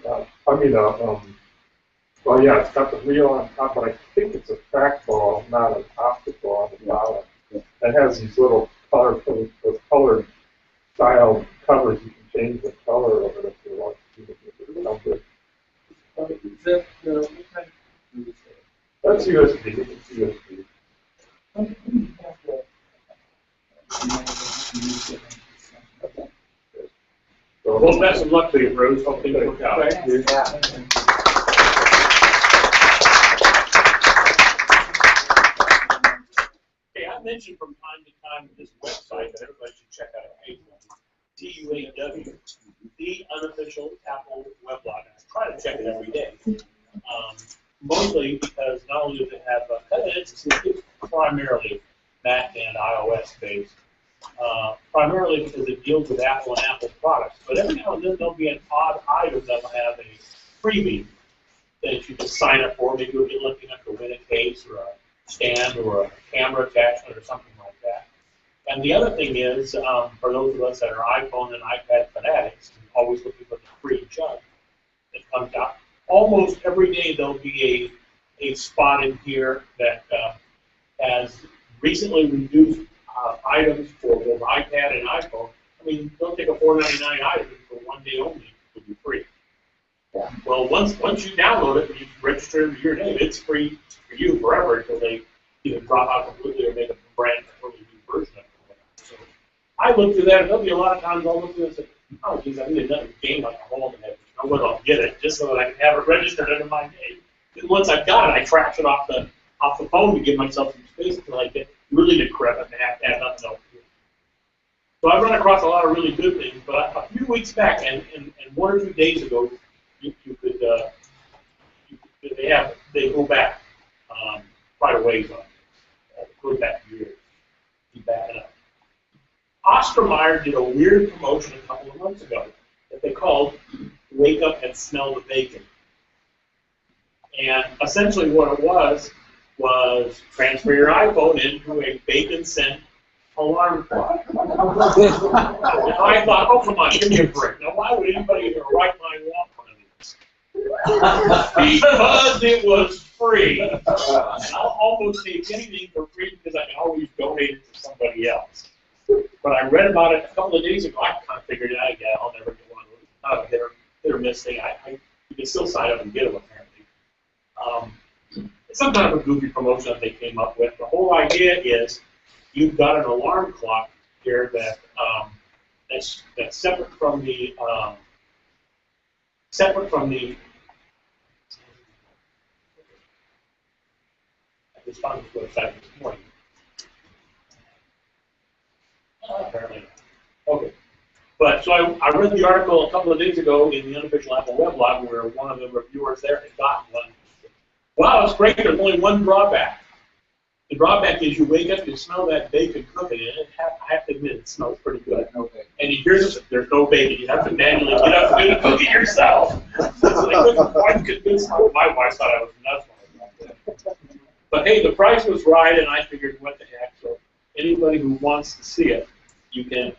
[SPEAKER 12] yeah, it's got the wheel on top, but I think it's a trackball, not an optical on the bottom. It has these little colored style covers. You can change the color of it if you want to. That's USB. It's USB.
[SPEAKER 5] Well, best of luck to you, Bruce. Hope things work out.
[SPEAKER 12] Thank you.
[SPEAKER 5] Hey, I mentioned from time to time this website that everybody should check out. TUAW, the unofficial Apple weblog. I try to check it every day. Mostly because not only does it have, it's primarily Mac and iOS based. primarily because it deals with Apple and Apple products. But every now and then there'll be an odd item that will have a freebie that you can sign up for. Maybe you'll be lucky enough to win a case or a stand or a camera attachment or something like that. And the other thing is, for those of us that are iPhone and iPad fanatics, always looking for the free jug that comes out. Almost every day there'll be a spot in here that has recently reduced items for both iPad and iPhone. I mean, they'll take a $4.99 item for one day only to be free.
[SPEAKER 3] Yeah.
[SPEAKER 5] Well, once you download it and you register under your name, it's free for you forever until they either drop out completely or make a brand totally new version of it. So I look through that, and there'll be a lot of times I'll look through it and say, oh, geez, I need another game like a home, and I know when I'll get it just so that I can have it registered under my name. And once I've got it, I trash it off the phone to give myself some space until I get really decrepit and have to have nothing else to do. So I've run across a lot of really good things, but a few weeks back and 1 or 2 days ago, they go back quite a ways on it. Go back years. Keep backing up. Ostermeyer did a weird promotion a couple of months ago that they called Wake Up and Smell the Bacon. And essentially what it was transfer your iPhone into a bacon scent alarm clock. And I thought, oh, come on, give me a break. Now, why would anybody in their right mind want one of these? Because it was free. And I'll almost take anything for free because I can always donate it to somebody else. But I read about it a couple of days ago. I kind of figured it out. Yeah, I'll never get one of those. Not a hit or miss thing. You can still sign up and get them, apparently. It's some kind of a goofy promotion that they came up with. The whole idea is you've got an alarm clock here that's separate from the I just found this website this morning. Apparently not. Okay. But so I read the article a couple of days ago in the unofficial Apple weblog where one of the reviewers there had gotten one. Wow, it's great. There's only one drawback. The drawback is you wake up, you smell that bacon cooking, and I have to admit, it smells pretty good. Okay. And you hear there's no bacon. You have to manually get up and do the cooking yourself. So my wife thought I was nuts when I got that. But hey, the price was right, and I figured, what the heck. So anybody who wants to see it, you can.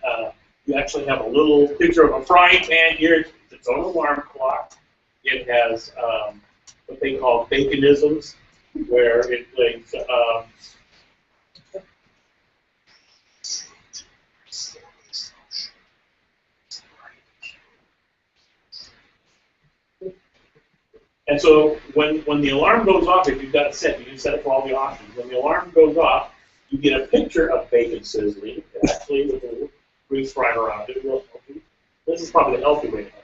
[SPEAKER 5] You actually have a little picture of a frying pan here. It's its own alarm clock. It has what they call baconisms, where it plays. And so when the alarm goes off, if you've got it set, you can set it for all the options. When the alarm goes off, you get a picture of bacon sizzling, actually with a grease frying around it. This is probably the healthy way to have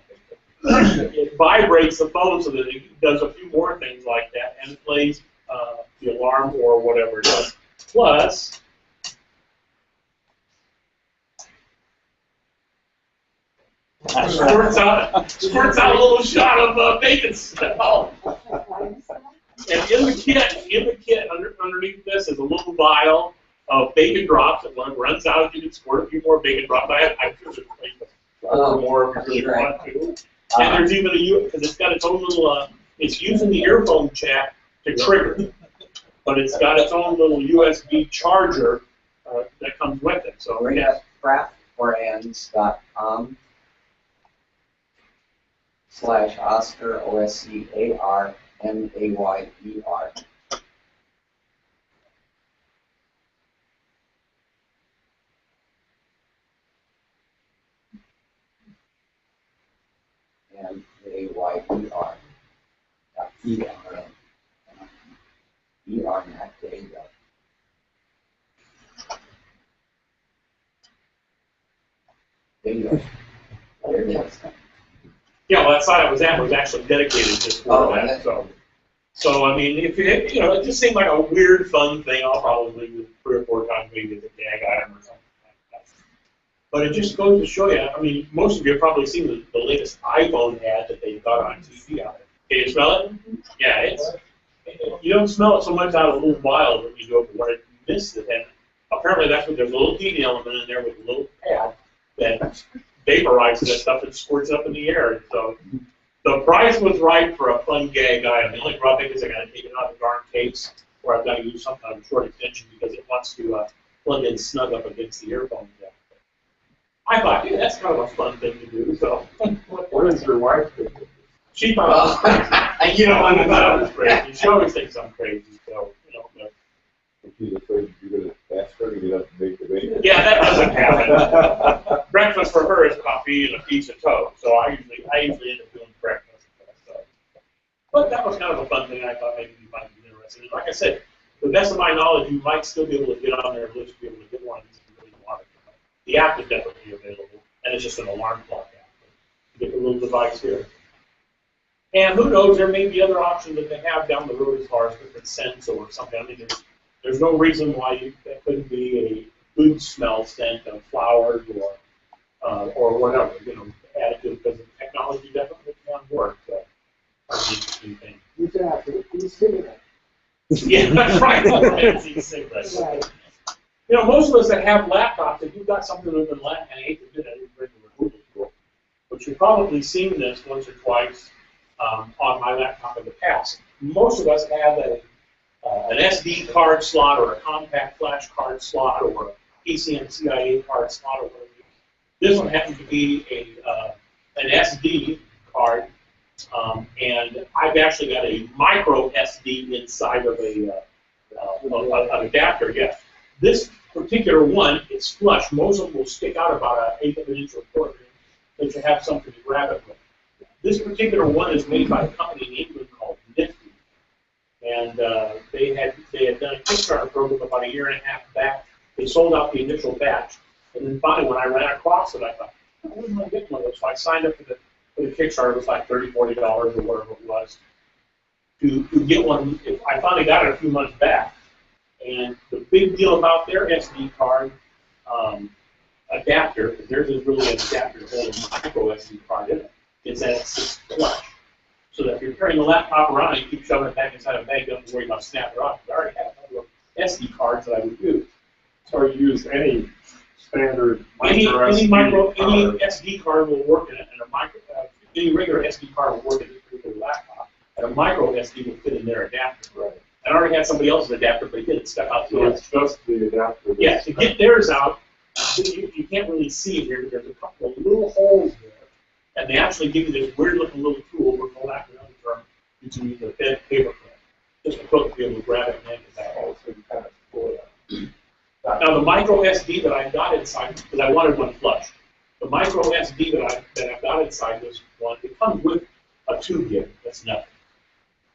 [SPEAKER 5] it. It vibrates the phone so that it does a few more things like that, and it plays the alarm or whatever it does. Plus, squirts out a little shot of bacon smell. And in the kit, underneath this is a little vial of bacon drops. And when it runs out, you can squirt a few more bacon drops. I'm sure there's more if you really want to. And there's even because it's got its own little, it's using the earphone jack to trigger, but it's got its own little USB charger that comes with it. So
[SPEAKER 3] craftbrands.com/Oscar OSCARMAYER. MAYER. not data. Data. There it is.
[SPEAKER 5] Yeah, well, that site I was at was actually dedicated just for that. So I mean, if it just seemed like a weird, fun thing. I'll probably do it 3 or 4 times maybe as a gag item or something like that. But it just goes to show you. I mean, most of you have probably seen the latest iPhone ad that they got on TV out there. Can you smell it? Yeah, you don't smell it so much out of a little vial when you go for what it missed it, and apparently that's what, there's a little heat element in there with a little pad that vaporizes that stuff and squirts up in the air. And so the price was right for a fun gag item. The only drawback is I got to take it out of the darn case, or I've got to use some kind of short extension because it wants to plug in snug up against the earphone jack. I thought, yeah, that's kind of a fun thing to do. So
[SPEAKER 12] What is your wife doing?
[SPEAKER 5] she thought I was crazy. You know, I thought I was crazy. She always thinks I'm crazy. So, you know. But
[SPEAKER 14] She's afraid you're going to ask her to get up and make the bacon.
[SPEAKER 5] yeah, that doesn't happen. Breakfast for her is coffee and a piece of toast. So I usually end up doing breakfast. So. But that was kind of a fun thing. I thought maybe you might be interested in. Like I said, to the best of my knowledge, you might still be able to get on their list to be able to get one of these if you really want it. The app is definitely available, and it's just an alarm clock app. You get the little device here. And who knows, there may be other options that they have down the road as far as different scents or something. I mean, there's no reason why that couldn't be a good smell scent of flowers or whatever, you know, added to it, because the technology definitely can work. So that's an interesting thing.
[SPEAKER 8] You can have e-cigarette.
[SPEAKER 5] Yeah, that's right. E-cigarettes.
[SPEAKER 8] Right.
[SPEAKER 5] You know, most of us that have laptops, if you've got something with a laptop, and I hate to do that, I didn't bring the removal tool, but you've probably seen this once or twice on my laptop in the past. Most of us have an SD card slot or a compact flash card slot or a PCMCIA card slot or whatever. This one happens to be an SD card, and I've actually got a micro SD inside of an adapter. Yes. This particular one, it's flush. Most of them will stick out about an eighth of an inch or a quarter inch, but you have something to grab it with. This particular one is made by a company in England called Nifty, and they had done a Kickstarter program about a year and a half back. They sold out the initial batch, and then finally, when I ran across it, I thought, oh, I wouldn't mind getting one of those. So I signed up for the Kickstarter. It was like $30, $40 or whatever it was to get one. I finally got it a few months back. And the big deal about their SD card adapter, because theirs is really an adapter to hold a micro SD card in it, is that it's flush. So that if you're carrying the laptop around and you keep shoving it back inside a bag, you don't have to worry about snapping it off. You already have a couple of SD cards that I would use.
[SPEAKER 12] So you use any standard
[SPEAKER 5] Any
[SPEAKER 12] micro
[SPEAKER 5] SD card will work in it, and any regular SD card will work in this particular laptop, and a micro SD will fit in their adapter.
[SPEAKER 12] Right.
[SPEAKER 5] I already had somebody else's adapter, but it didn't step out the
[SPEAKER 12] So
[SPEAKER 5] end.
[SPEAKER 12] it's just the adapter.
[SPEAKER 5] Yeah, to get theirs out, you can't really see it here, but there's a couple of little holes there, and they actually give you this weird-looking little tool, for lack of another term, you can use a thin paper clip, just a hook to be able to grab it and yank it back.
[SPEAKER 12] So you kind of pull it out.
[SPEAKER 5] Now, the micro SD that I got inside, because I wanted one flush, the micro SD that I've got inside this one, it comes with a 2 gig. That's nothing.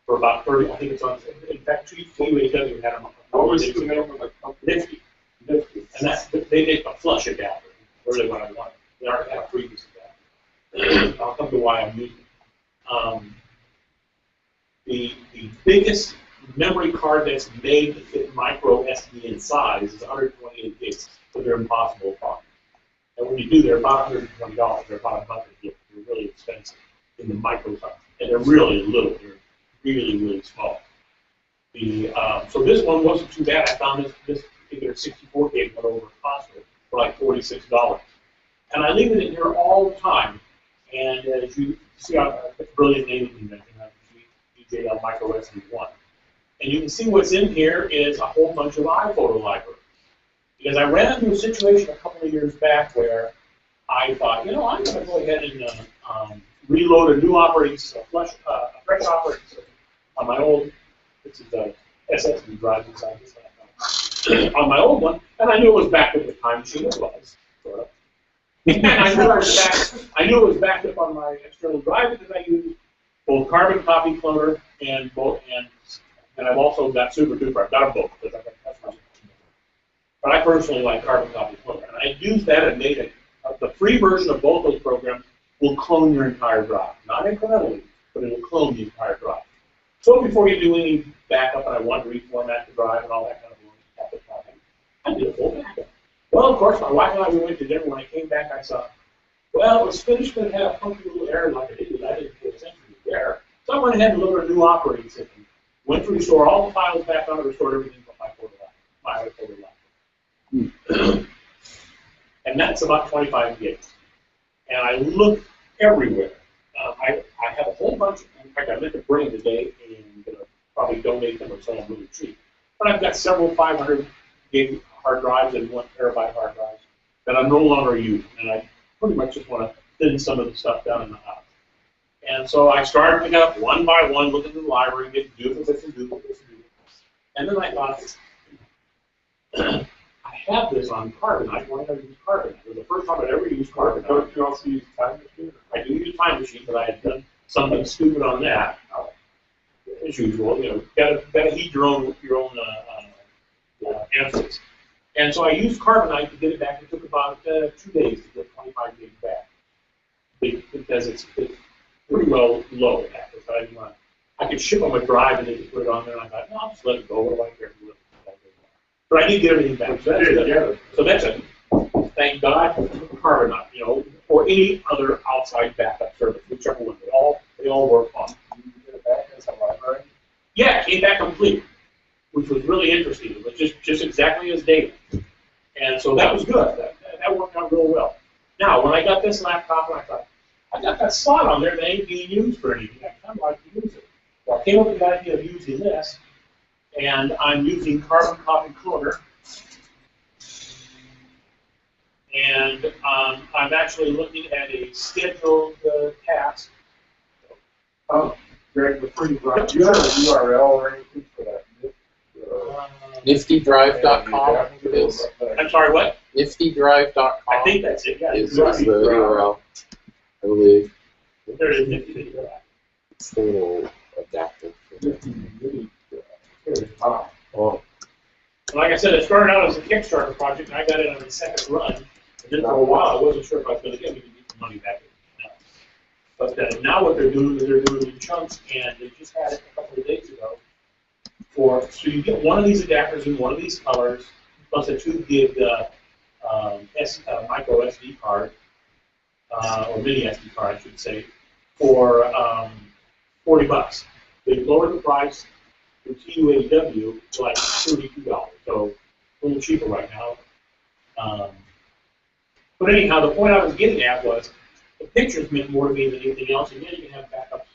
[SPEAKER 5] For about 30, I think it's on. In fact, UAW had them.
[SPEAKER 12] What was the name of the company?
[SPEAKER 5] Nifty, and they make a flush adapter. Really, what I wanted. They already have a previous adapter. I'll come to why I'm using it. The biggest memory card that's made to fit micro SD in size is 128 gigs, but they're impossible to find. And when you do, they're about $120. They're about $100. They're really expensive in the micro size, and they're really little. They're really, really small. So this one wasn't too bad. I found this particular 64 gig went over Costco for like $46. And I leave it in here all the time. And as you see, it's a brilliant naming convention, DJL Micro SD1. And you can see what's in here is a whole bunch of iPhoto libraries. Because I ran into a situation a couple of years back where I thought, you know, I'm going to go ahead and reload a new operating system, a fresh operating system on my old, this is a SSD drive inside this laptop, on my old one, and I knew it was backed up at the time machine. It was. And I knew it was backed up on my external drive because I used both Carbon Copy Cloner and I've also got Super Duper. I've got them both because that's my. But I personally like Carbon Copy Cloner, and I used that and made it. The free version of both those programs will clone your entire drive, not incrementally, but it will clone the entire drive. So before you do any backup, and I want to reformat the drive and all that kind of stuff, I did a full backup. Well, of course, my wife and I, we went to dinner. When I came back, I saw, well, it was finished, but it had a funky little error like it did. I didn't pay attention to the error. So I went ahead and loaded a new operating system. Went to restore all the files back on it, restored everything but my photo laptop. And that's about 25 gigs. And I look everywhere. I have a whole bunch. In fact, I meant to bring today and probably donate them or sell them really cheap. But I've got several 500 gig hard drives and 1 terabyte hard drives that I'm no longer using, and I pretty much just want to thin some of the stuff down in the house. And so I started picking up one by one, looking at the library, getting duplicates and duplicates and duplicates. And then I thought, I have this on Carbonite. Why don't I use Carbonite? It was the first time I'd ever used Carbonite.
[SPEAKER 12] Don't you also use Time Machine?
[SPEAKER 5] I do use Time Machine, but I had done something stupid on that. As usual, gotta heat your own answers. And so I used Carbonite to get it back. It took about 2 days to get 25 gigs back because it's pretty well low at this. I could ship them a drive and they could put it on there. And I thought, no, I'll just let it go. What do I care? But I did get everything back. So that's it. Thank God for Carbonite, or any other outside backup service, whichever one. They all work on.
[SPEAKER 12] You get it back as a library?
[SPEAKER 5] Yeah, it came back complete, which was really interesting. It was just exactly as data. And so that was good. That worked out real well. Now, when I got this laptop, and I thought, I got that slot on there that ain't being used for anything. I kind of like to use it. Well, I came up with the idea of using this, and I'm using Carbon Copy Cloner. And I'm actually looking at a scheduled task.
[SPEAKER 12] Oh, Greg, before you run, do you have a URL or anything for that?
[SPEAKER 9] NiftyDrive.com, I think it is.
[SPEAKER 5] I'm sorry, what?
[SPEAKER 9] NiftyDrive.com.
[SPEAKER 5] I think that's it, yeah.
[SPEAKER 9] Is the URL, I believe.
[SPEAKER 5] There it is, Nifty Drive.
[SPEAKER 9] It's the little adapter.
[SPEAKER 12] Oh.
[SPEAKER 5] Like I said, it started out as a Kickstarter project, and I got it on the second run. And then for a while, I wasn't sure if I was going to get the money back. But now what they're doing is they're doing it in chunks, and they just had it a couple of days ago. So you get one of these adapters in one of these colors, plus a 2 gig micro SD card, or mini SD card, I should say, for $40. They lowered the price for TUAW to like $32, so a little cheaper right now. But anyhow, the point I was getting at was the pictures meant more to me than anything else, and then you can have backups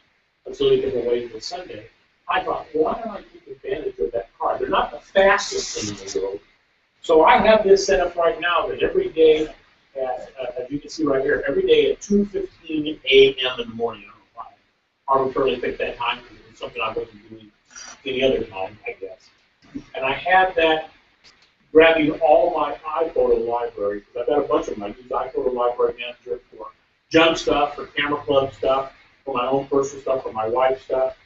[SPEAKER 5] until you can wait until Sunday. I thought, well, why don't I take advantage of that card? They're not the fastest thing in the world. So I have this set up right now that every day, as you can see right here, every day at 2:15 a.m. in the morning, I don't know why, arbitrarily pick that time because it's something I wasn't doing any other time, I guess. And I have that grabbing all my iPhoto library, because I've got a bunch of them. I use iPhoto Library Manager for junk stuff, for camera club stuff, for my own personal stuff, for my wife's stuff.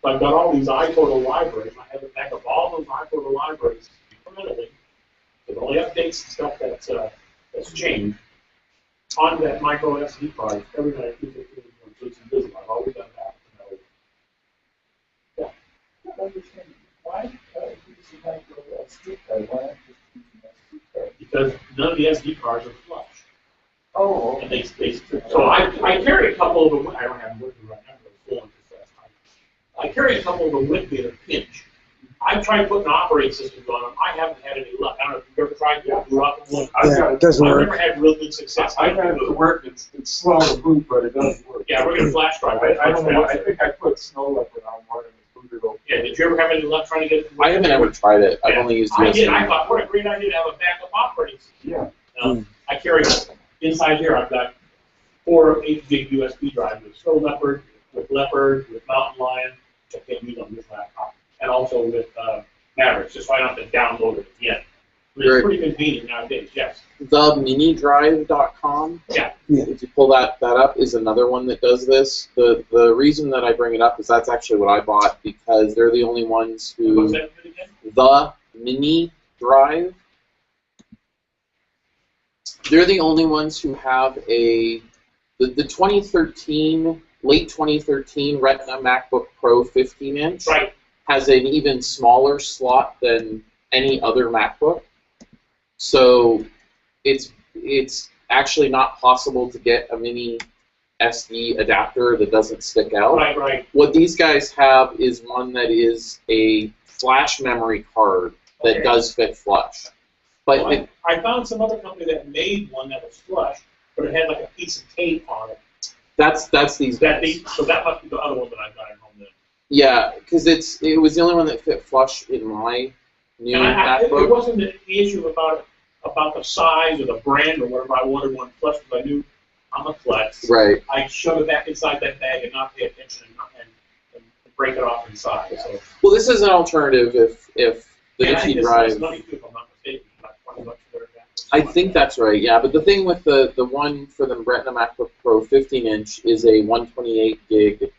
[SPEAKER 5] So I've got all these iPhoto libraries. I have a back of all those iPhoto libraries permanently, with all the updates and stuff that's changed, onto that micro SD card every night. So it's invisible. I've always done that. Yeah.
[SPEAKER 12] I don't understand. Why use a micro SD card? Why not just use an SD card?
[SPEAKER 5] Because none of the SD cards are flush.
[SPEAKER 12] Oh,
[SPEAKER 5] and they so I carry a couple of them. I don't have them with me right now. I carry a couple of them with me in a pinch. I've tried putting operating systems on them. I haven't had any luck. I don't know if you've ever tried to boot up one.
[SPEAKER 11] Yeah, it doesn't work.
[SPEAKER 5] I've never had real good success.
[SPEAKER 12] I've had it to work. It's slow to boot, but it doesn't work.
[SPEAKER 5] Yeah, we're gonna flash drive.
[SPEAKER 12] I don't know. I think I put Snow Leopard on one and it booted over.
[SPEAKER 5] Yeah, did you ever have any luck trying to get it to work?
[SPEAKER 9] I haven't ever tried it. I've only used USB.
[SPEAKER 5] I did. I thought, what a great idea to have a backup operating system.
[SPEAKER 12] Yeah.
[SPEAKER 5] I carry inside here. I've got 4 8-gig USB drives with Snow Leopard, with Mountain Lion, which I can't use on this laptop, and also with Mavericks, just so I don't have to download it again. But it's pretty convenient nowadays, yes.
[SPEAKER 9] TheMiniDrive.com.
[SPEAKER 5] Yeah.
[SPEAKER 9] If you pull that up, is another one that does this. The reason that I bring it up is that's actually what I bought because they're the only ones who.
[SPEAKER 5] What's that again?
[SPEAKER 9] The Mini Drive. They're the only ones who have the 2013, late 2013 Retina MacBook Pro 15-inch has an even smaller slot than any other MacBook. So it's actually not possible to get a mini SD adapter that doesn't stick out.
[SPEAKER 5] Right.
[SPEAKER 9] What these guys have is one that is a flash memory card that does fit flush. But
[SPEAKER 5] Well, I found some other company that made one that was flush, but it had like a piece of tape on it.
[SPEAKER 9] that's these guys.
[SPEAKER 5] So that must be the other one that I got at home then.
[SPEAKER 9] Yeah, because it was the only one that fit flush in my new
[SPEAKER 5] And
[SPEAKER 9] MacBook.
[SPEAKER 5] it wasn't the issue about the size or the brand or whatever. I wanted one flush because I knew I'm a flex.
[SPEAKER 9] Right.
[SPEAKER 5] I shove it back inside that bag and not pay attention and break it off inside. So.
[SPEAKER 9] Well, this is an alternative if the diski drive.
[SPEAKER 5] Money too, if I'm not mistaken, like $20 for that.
[SPEAKER 9] I think that's right, yeah. But the thing with the one for the Retina MacBook Pro 15-inch is a 128 gig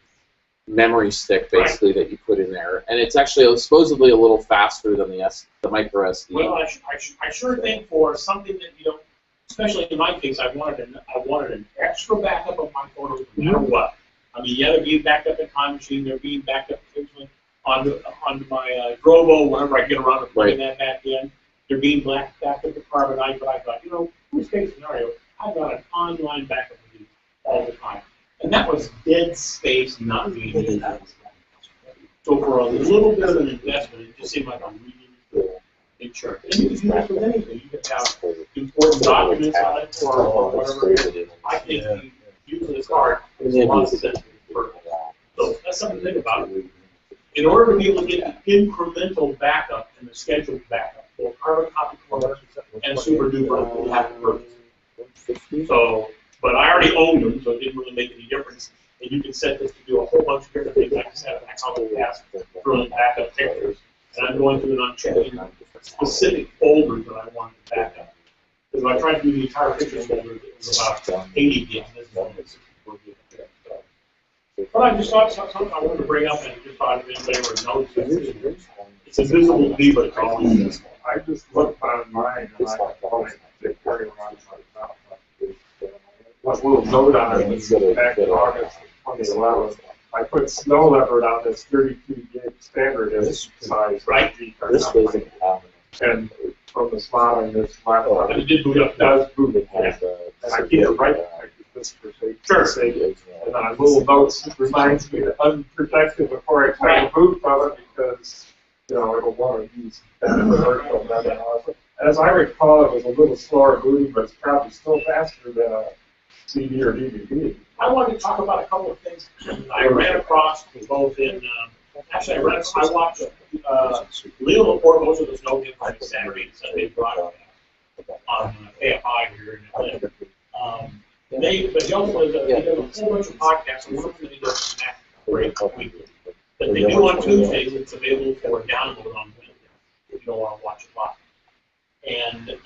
[SPEAKER 9] memory stick, basically, that you put in there, and it's actually supposedly a little faster than the micro SD.
[SPEAKER 5] Well, I sure think for something that you don't, especially in my case, I wanted an extra backup of my photos no matter what. I mean, yeah, they're being backed up in Time Machine, they're being backed up occasionally onto my Drobo whenever I get around to putting that back in. They're being backed up to Carbonite, but I thought, worst case scenario, I've got an online backup of these all the time. And that was dead space not being used. So for a little bit of an investment, it just seemed like a really cool big chart. And you can do this with anything. You can have important documents on it or whatever. I think you use this card. It's a lot of sense. So that's something to think about. In order to be able to get the incremental backup and the scheduled backup, both carbon copy color and super duper, you have to purchase. So, but I already owned them, so it didn't really make any difference. And you can set this to do a whole bunch of different things. I just have an account task for backup pictures. And I'm going through and I'm checking specific folders that I want to back up. Because if I tried to do the entire pictures folder, it was about 80 gigs. This one is 64 gigs. But I just thought something I wanted to bring up, and just thought if anybody ever noticed it. It's a visible D, but it's always visible.
[SPEAKER 12] I just looked on mine and I only carry around my mouth. One little note on it was back in August 2011. I put snow leopard on this 32 gig standard as size SD card. And from the smile in this laptop,
[SPEAKER 5] And it did boot up.
[SPEAKER 12] it does boot it. And I keep it right. I keep this for safety. And on little notes, it reminds me to unprotect it before I try to boot from it because, it'll want to use virtual memory. As I recall, it was a little slower booting, but it's probably still faster than a CD or DVD.
[SPEAKER 5] I wanted to talk about a couple of things I ran across both in, actually I watched Leo Laporte, most of the snow game on Saturday and Sunday broadcast on AFI here in Atlanta. But he also does a whole bunch of podcasts, and one of them he does Mac Break weekly. That they do on Tuesdays, it's available for download on Wednesday if you don't want to watch it live. And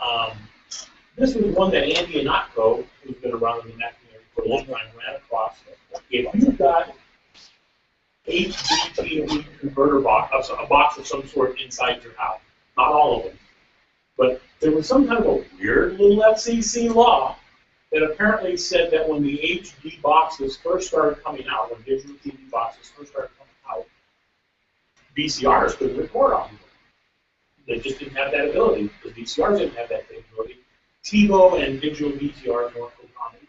[SPEAKER 5] this was one that Andy Anatko, who's been around in the Mac community for a long time, ran across. If you've got HDTV converter box, a box of some sort inside your house, not all of them, but there was some kind of a weird little FCC law that apparently said that when the HD boxes first started coming out, when digital TV boxes first started coming out, VCRs could record on them. They just didn't have that ability. The VCRs didn't have that capability. TiVo and digital VCRs weren't common.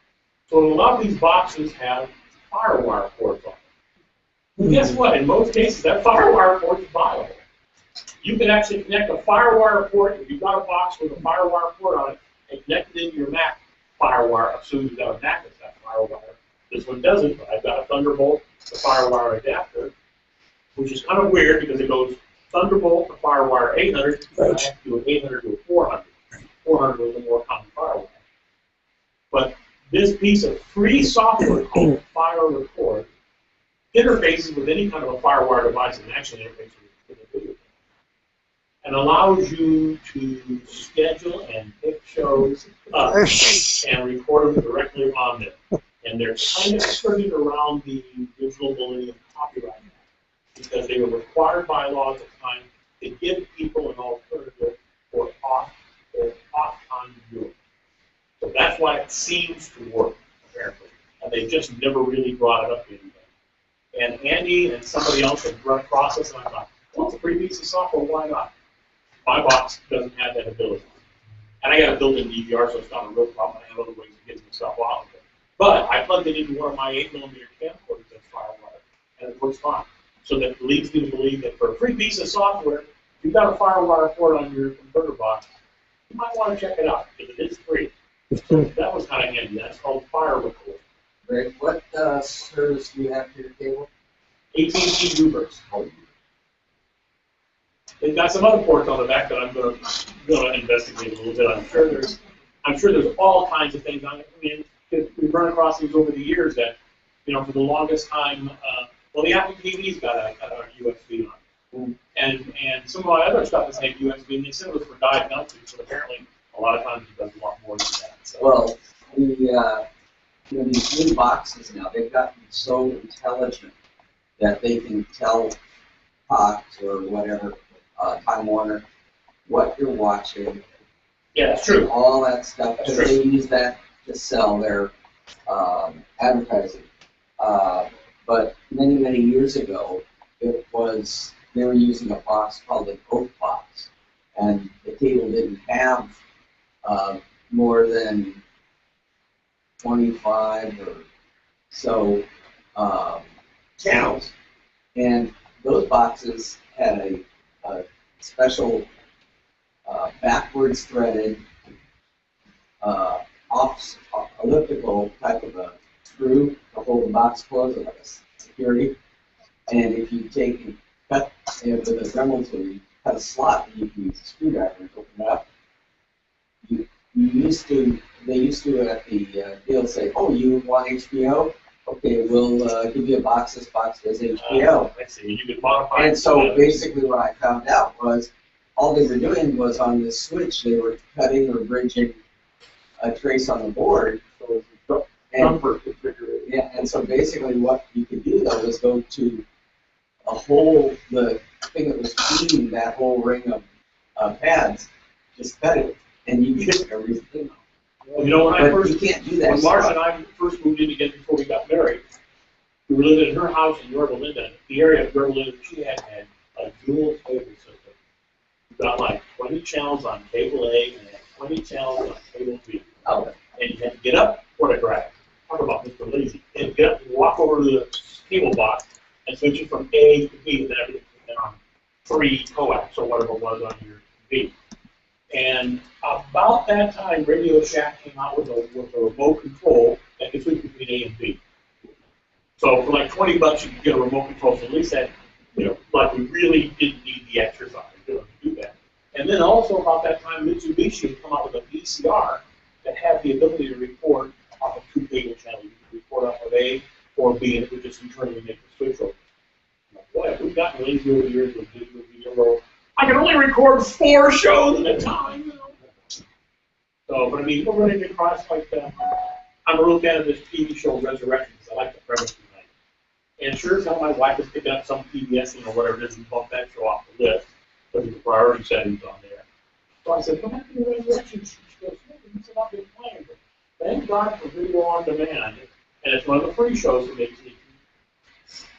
[SPEAKER 5] So a lot of these boxes have FireWire ports on them. Well, guess what? In most cases, that FireWire port is viable. You can actually connect a FireWire port, if you've got a box with a FireWire port on it, and connect it into your Mac FireWire, assuming you've got a Mac that's got FireWire. This one doesn't, but I've got a Thunderbolt to FireWire adapter, which is kind of weird because it goes Thunderbolt to FireWire 800, and I have to do an 800 to a 400. 400 was a more common FireWire. But this piece of free software called FireRecord interfaces with any kind of a FireWire device and actually interfaces with a video camera. And allows you to schedule and pick shows up and record them directly on them. And they're kind of skirting around the Digital Millennium Copyright Act because they were required by law at the time to give people an alternative for off-time viewing. So that's why it seems to work, apparently. And they just never really brought it up to anybody. And Andy and somebody else had run across this, and I thought, well, it's a free piece of software, why not? My box doesn't have that ability. And I got a built-in DVR, so it's not a real problem. I have other ways of getting the stuff out of it. But I plugged it into one of my 8mm camcorders that's FireWire, and it works fine. So that leads me to believe that for a free piece of software, if you've got a FireWire port on your converter box, you might want to check it out, because it is free. So that was kind of handy. That's called Fire Record.
[SPEAKER 3] Greg, what service do you have for your cable?
[SPEAKER 5] AT&T Uber's. They've got some other ports on the back that I'm going to investigate a little bit. I'm sure there's all kinds of things on it. I mean, we've run across things over the years that, for the longest time, the Apple TV's got a USB on it. And some of my other stuff has had USB, and they said it was for diagnosis, but apparently a lot of times it does a lot more than that. So.
[SPEAKER 3] Well, these new boxes now, they've gotten so intelligent that they can tell Fox or whatever, Time Warner, what you're watching.
[SPEAKER 5] Yeah, that's true.
[SPEAKER 3] All that stuff. Because they use that to sell their advertising. But many, many years ago, they were using a box called an oak box. And the cable didn't have more than 25 or so channels. And those boxes had a special backwards threaded elliptical type of a screw to hold the box closed, like a security. And if you take and cut with a Dremel tool, you cut a slot and you can use a screwdriver and open it up. They used to at the deal say, oh, you want HBO? Okay, we'll give you a box. This box does HBO.
[SPEAKER 5] I see. You could modify.
[SPEAKER 3] And so basically what I found out was all they were doing was on this switch, they were cutting or bridging a trace on the board. And so basically what you could do though was go to the thing that was feeding that whole ring of pads, just cut it, and you get everything.
[SPEAKER 5] When
[SPEAKER 3] you can't do that.
[SPEAKER 5] When Marcia and I first moved in together before we got married, we were living in her house in Yorba Linda. The area of Yorba Linda, she had a dual cable system. You got like 20 channels on cable A and 20 channels on cable B.
[SPEAKER 3] Oh.
[SPEAKER 5] And you had to get up or to drag. Talk about Mr. Lazy. And get up and walk over to the cable box and switch it from A to B, and then everything went on 3 coax or whatever it was on your B. And about that time, Radio Shack came out with a remote control that could switch between A and B. So for like $20, you could get a remote control. So at least that, like we really didn't need the exercise to do that. And then also about that time, Mitsubishi had come out with a VCR that had the ability to record off of 2 cable channels. You could record off of A or B, and it would just internally make the switch over. Boy, we've gotten lazy over the years with digital video. I can only record 4 shows at a time. So, but I mean, we're running across like I'm a real fan of this TV show Resurrection because I like the premise behind it. And sure as hell, my wife is picking up some PBS thing or whatever it is and bump that show off the list because of the priority settings on there. So I said, come back to the Resurrection. She goes, it's not been playing. But thank God for video on demand. And it's one of the free shows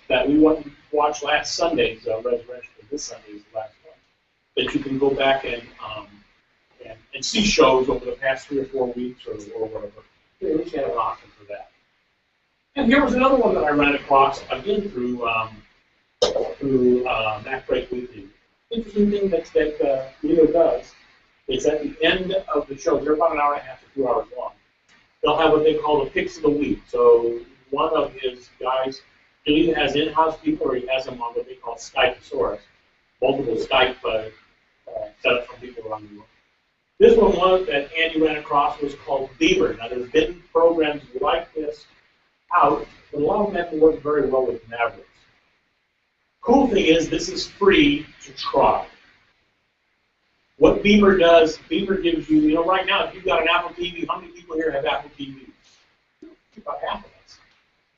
[SPEAKER 5] that we watched last Sunday's Resurrection. This Sunday is the last one. That you can go back and see shows over the past 3 or 4 weeks or whatever. You at least have an option for that. And here was another one that I ran across again through Mac Break Weekly. Interesting thing that Leo does is at the end of the show, they're about an hour and a half to 2 hours long. They'll have what they call the picks of the week. So one of his guys, he either has in-house people or he has them on what they call Skypeosaurus. Multiple Skype setups from people around the world. This one that Andy ran across was called Beaver. Now, there's been programs like this out, but a lot of them haven't worked very well with Mavericks. Cool thing is, this is free to try. What Beaver does, Beaver gives you, right now, if you've got an Apple TV, how many people here have Apple TVs? About half of us.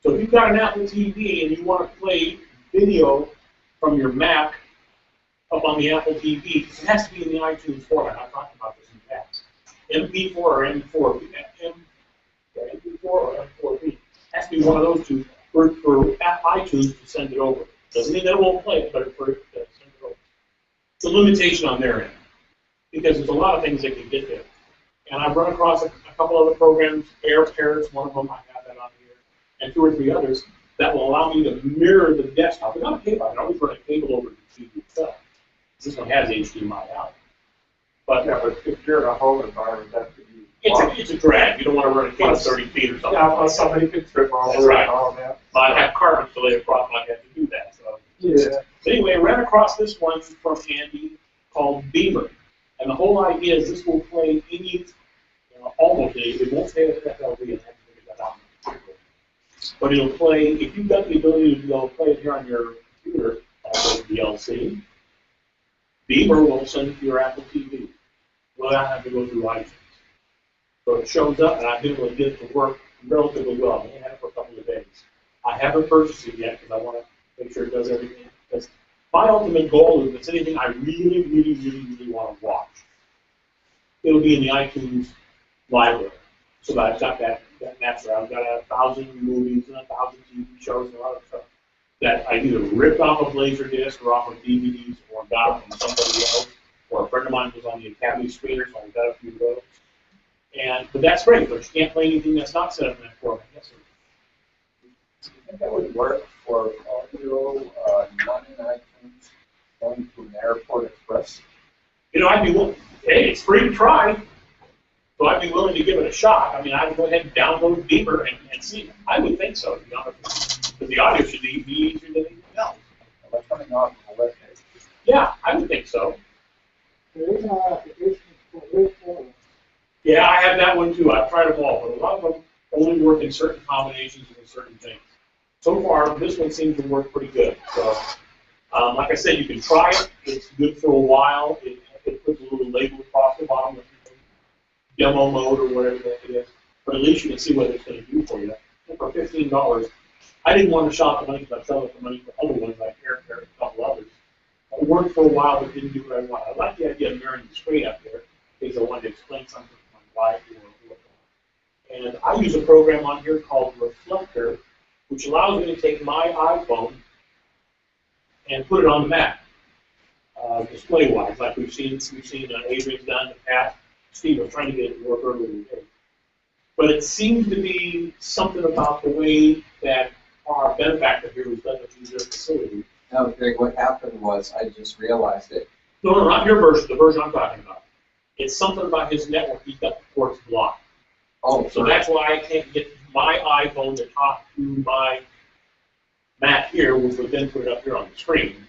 [SPEAKER 5] So if you've got an Apple TV and you want to play video from your Mac up on the Apple TV, it has to be in the iTunes format. I've talked about this in the past. MP4 or M4, MP4 or M4B. It has to be one of those two for iTunes to send it over. Doesn't mean that it won't play it, but for it to send it over. It's a limitation on their end, because there's a lot of things that can get there. And I've run across a couple other programs, AirPairs, one of them I have that on here, and 2 or 3 others that will allow me to mirror the desktop. Without a cable, I can always run a cable over to the TV itself. This one has HDMI out. But
[SPEAKER 12] Yeah, but if you're in a home environment, that could be.
[SPEAKER 5] it's a drag. You don't want to run a cable 30 feet or something.
[SPEAKER 12] Yeah, well, somebody could trip
[SPEAKER 5] That's
[SPEAKER 12] over
[SPEAKER 5] right.
[SPEAKER 12] and all that.
[SPEAKER 5] I have carpets to lay across, I have to do that. So
[SPEAKER 12] Yeah.
[SPEAKER 5] anyway, I ran across this one from Andy called Beamer. And the whole idea is this will play any, almost any, it won't say it's FLV, and I have to figure that out. But it'll play, if you've got the ability to play it here on your computer, like DLC, Beamer will send it to your Apple TV without having to go through iTunes. So it shows up, and I've been able to get it to work relatively well. I've only had it for a couple of days. I haven't purchased it yet because I want to make sure it does everything. Because my ultimate goal is if it's anything I really, really, really, really want to watch, it'll be in the iTunes library. So that I've got that master. I've got 1,000 movies and 1,000 TV shows and a lot of stuff that I either ripped off of Laserdisc or off of DVDs or got from somebody else, or a friend of mine was on the Academy screener, so I've got a few of those. But that's great, but you can't play anything that's not set up in that format. Yes, sir.
[SPEAKER 13] Do you think that would work for audio, not in iTunes, going to an airport express?
[SPEAKER 5] I'd be willing. Hey, it's free to try, so I'd be willing to give it a shot. I mean, I'd go ahead and download Beamer and see. I would think so, to be honest. But the audio should be easier than anything else.
[SPEAKER 13] Well, coming off of the webpage.
[SPEAKER 5] Yeah, I would think so.
[SPEAKER 8] There is an application for this one.
[SPEAKER 5] Yeah, I have that one too. I've tried them all, but a lot of them only work in certain combinations and in certain things. So far, this one seems to work pretty good. So, like I said, you can try it. It's good for a while. It puts a little label across the bottom of demo mode or whatever that it is. But at least you can see what it's going to do for you. And for $15, I didn't want to shop the money because I fell with the money for other ones like Air and a couple others. It worked for a while, but didn't do what I wanted. I like the idea of mirroring the screen up there in case I wanted to explain something to my wife or whatnot. And I use a program on here called Reflector, which allows me to take my iPhone and put it on the Mac, display-wise, like we've seen Adrian's done in the past. Steve was trying to get it to work earlier today. But it seems to be something about the way that our benefactor here was done to use their facility.
[SPEAKER 3] No, Greg, what happened was I just realized it.
[SPEAKER 5] No, not your version, the version I'm talking about. It's something about his network, he's got the ports blocked.
[SPEAKER 3] Oh,
[SPEAKER 5] so that's why I can't get my iPhone to talk to my Mac here, which would then put it up here on the screen.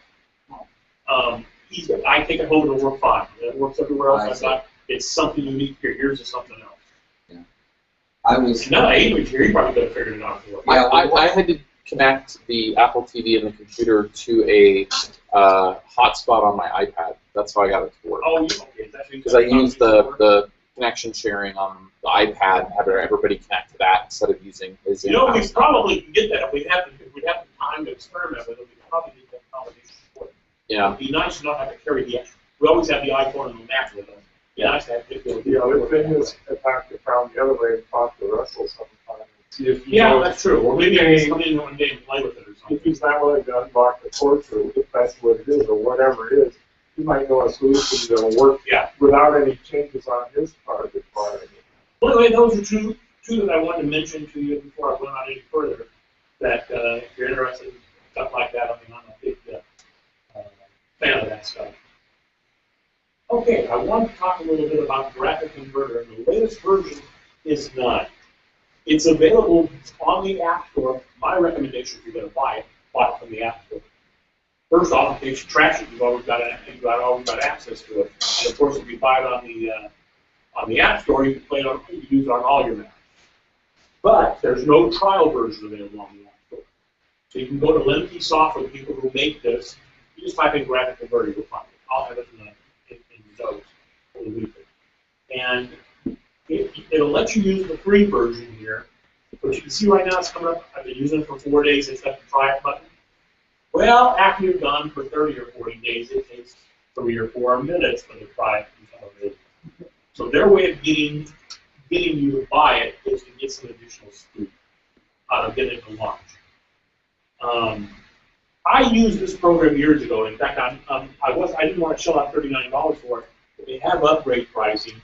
[SPEAKER 5] I take it home and it'll work fine. It works everywhere else. It's something unique here. Here's just something else.
[SPEAKER 3] Yeah. I was.
[SPEAKER 5] Now that Adrian's here, he probably could have figured it out for
[SPEAKER 9] Yeah, I had to connect the Apple TV and the computer to a hotspot on my iPad. That's how I got it to work.
[SPEAKER 5] Oh, okay.
[SPEAKER 9] Because I used the connection sharing on the iPad and had everybody connect to that instead of using his.
[SPEAKER 5] We probably can get that if we have time to experiment with it. We could probably get that combination for it.
[SPEAKER 9] Yeah.
[SPEAKER 5] It'd be nice to not have to carry the extra. We always have the iPhone and the Mac with us. Yeah, nice to have
[SPEAKER 12] The other thing is, if I have to found the other way and talk to Russell sometime. See if
[SPEAKER 5] that's true. Or maybe I can come in one day and play with it or something.
[SPEAKER 12] If he's not willing to unlock the ports, or if that's what it is, or whatever it is, he might know a solution that'll work without any changes on his part requiring it.
[SPEAKER 5] Well, anyway, those are two that I wanted to mention to you before I went on any further. That if you're interested in stuff like that, I mean, I'm a big fan of that stuff. Okay, I want to talk a little bit about graphic converter. The latest version is 9. It's available on the App Store. My recommendation, if you're going to buy it from the App Store. First off, in case you trash it, you've always got access to it. And of course, if you buy it on the App Store, you can play it on, you can use it on all your Macs. But there's no trial version available on the App Store. So you can go to Lemke Software, the people who make this. You just type in graphic converter, you'll find it. I'll have it in the notes for the week. And it'll let you use the free version here. But you can see right now it's coming up. I've been using it for 4 days. It's got the try it button. Well, after you're done for 30 or 40 days, it takes 3 or 4 minutes for the try it to become available. So their way of getting you to buy it is to get some additional speed out of getting it to launch. I used this program years ago. In fact, I didn't want to shell out $39 for it, but they have upgrade pricing,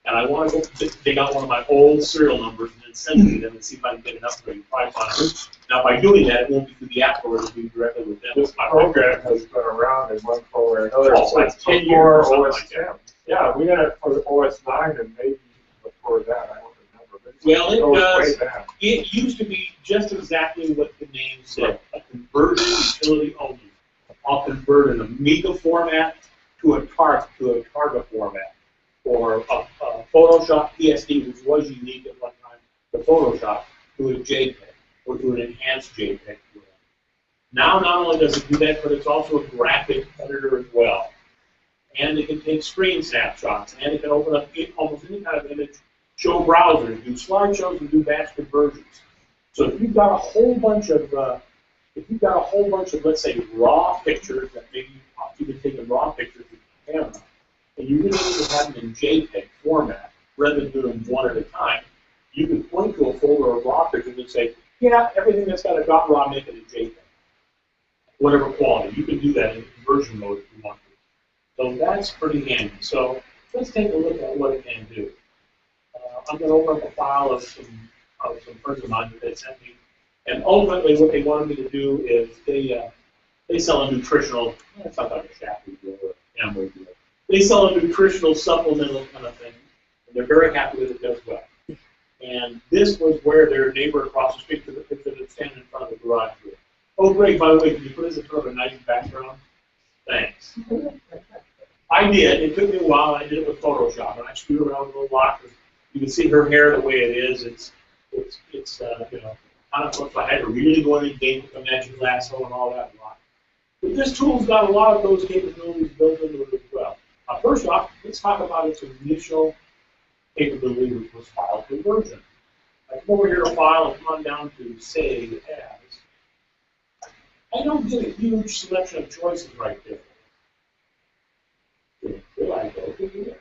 [SPEAKER 5] and I want to go dig out one of my old serial numbers and then send it to them and see if I can get an upgrade price on it. Now, by doing that, it won't be through the App Store; it'll be directly with them.
[SPEAKER 12] This program has been around in one form or another
[SPEAKER 5] like
[SPEAKER 12] since
[SPEAKER 5] 10 years or something
[SPEAKER 12] before
[SPEAKER 5] like that.
[SPEAKER 12] Yeah, we had it for the OS9 and maybe before that, I don't remember. But
[SPEAKER 5] Well, it
[SPEAKER 12] goes
[SPEAKER 5] does.
[SPEAKER 12] way back.
[SPEAKER 5] It used to be just exactly what the name said, a converted utility only. I'll convert an Amiga format to a Targa format, or a Photoshop PSD, which was unique at one time, the Photoshop, to a JPEG, or to an enhanced JPEG. Now, not only does it do that, but it's also a graphic editor as well. And it can take screen snapshots, and it can open up almost any kind of image, show browsers, do slideshows, and do batch conversions. So if you've got a whole bunch of, let's say, raw pictures that maybe you've been taking raw pictures with your camera, and you really need to have them in JPEG format rather than do them one at a time, you can point to a folder of raw pictures and say, yeah, everything that's got a .raw, make it a JPEG. Whatever quality. You can do that in conversion mode if you want to. So that's pretty handy. So let's take a look at what it can do. I'm going to open up a file of some friends of mine that they sent me. And ultimately what they wanted me to do is they sell a nutritional, it's not like a Shapley deal or an Amway deal. They sell a nutritional supplemental kind of thing. And they're very happy that it does well. And this was where their neighbor across the street took a picture of it standing in front of the garage door. Oh, great, by the way, can you put this in front of a nice background? Thanks. I did. It took me a while. I did it with Photoshop, and I screwed around with a little lot. You can see her hair the way it is. It's you know, kind of looks like I had to really go in and game with the magic lasso and all that lot. But this tool's got a lot of those capabilities built into it as well. First off, let's talk about its initial capability, which was file conversion. I come over here to File and come on down to Save As. I don't get a huge selection of choices right there. Will I go to here?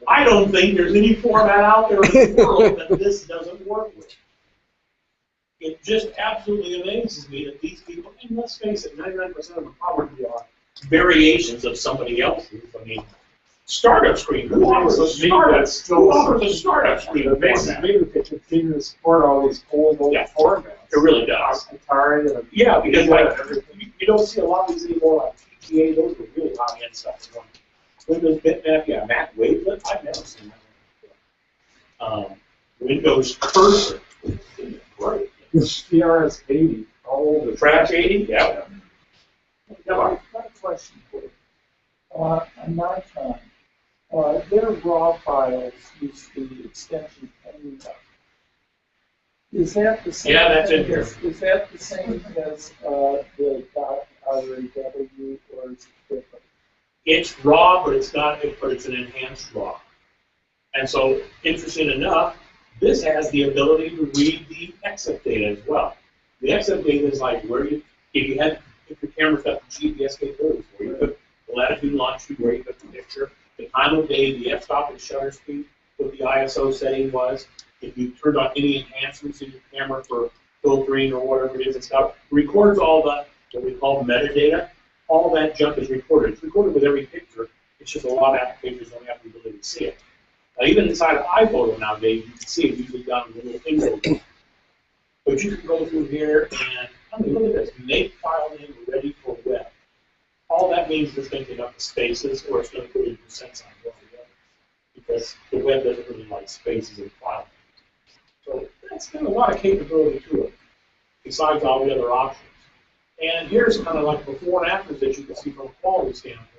[SPEAKER 5] I don't think there's any format out there in the world that this doesn't work with. It just absolutely amazes me that these people, and let's face it, 99% of them probably are variations of somebody else's. I mean, startup screen. Who offers a startup screen?
[SPEAKER 12] It makes me to continue to support all these old formats.
[SPEAKER 5] It really does.
[SPEAKER 12] Atari.
[SPEAKER 5] Yeah, because like, you don't see a lot of these anymore, like PGA, those are really high-end stuff. Windows Bitmap, yeah, Mac Wavelet, I've never seen that. Windows Cursor, great.
[SPEAKER 12] TRS-80, all the
[SPEAKER 5] Trash 80, yeah.
[SPEAKER 15] I've got a question for you. On Nikon, their raw files use the extension NUDA. Is that the same?
[SPEAKER 5] Yeah, that's in here.
[SPEAKER 15] Is that the same as the .raw, or is it different?
[SPEAKER 5] It's raw, but it's an enhanced raw. And so, interesting enough, this has the ability to read the EXIF data as well. The EXIF data is like where if your camera's got the GPS capabilities, where you put the latitude, longitude, where you put the picture, the time of day, the f-stop and shutter speed, what the ISO setting was, if you turned on any enhancements in your camera for filtering or whatever it is, it's got records all the what we call metadata. All that junk is recorded. It's recorded with every picture. It's just a lot of applications don't have the ability to see it. Now, even inside of iPhoto nowadays, you can see it usually down in the little info. But you can go through here and, I mean, look at this, make file name ready for web. All that means is it's going to take up the spaces, or it's going to put in percent signs altogether, because the web doesn't really like spaces in file names. So that's got a lot of capability to it, besides all the other options. And here's kind of like before and afters that you can see from a quality standpoint.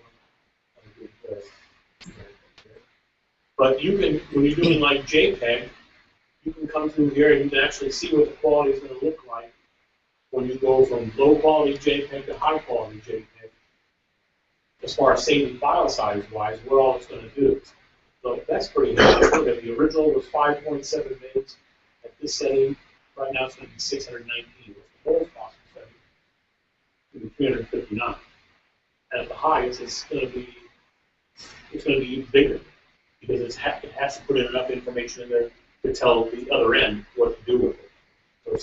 [SPEAKER 5] But you can, when you're doing like JPEG, you can come through here and you can actually see what the quality is going to look like when you go from low quality JPEG to high quality JPEG. As far as saving file size wise, what all it's going to do. So that's pretty good. Look at the original was 5.7 megs. At this setting, right now it's going to be 619. What's the lowest possible setting? It's going to be 359. And at the highest, it's going to be even bigger, because it has to put in enough information in there to tell the other end what to do with it. So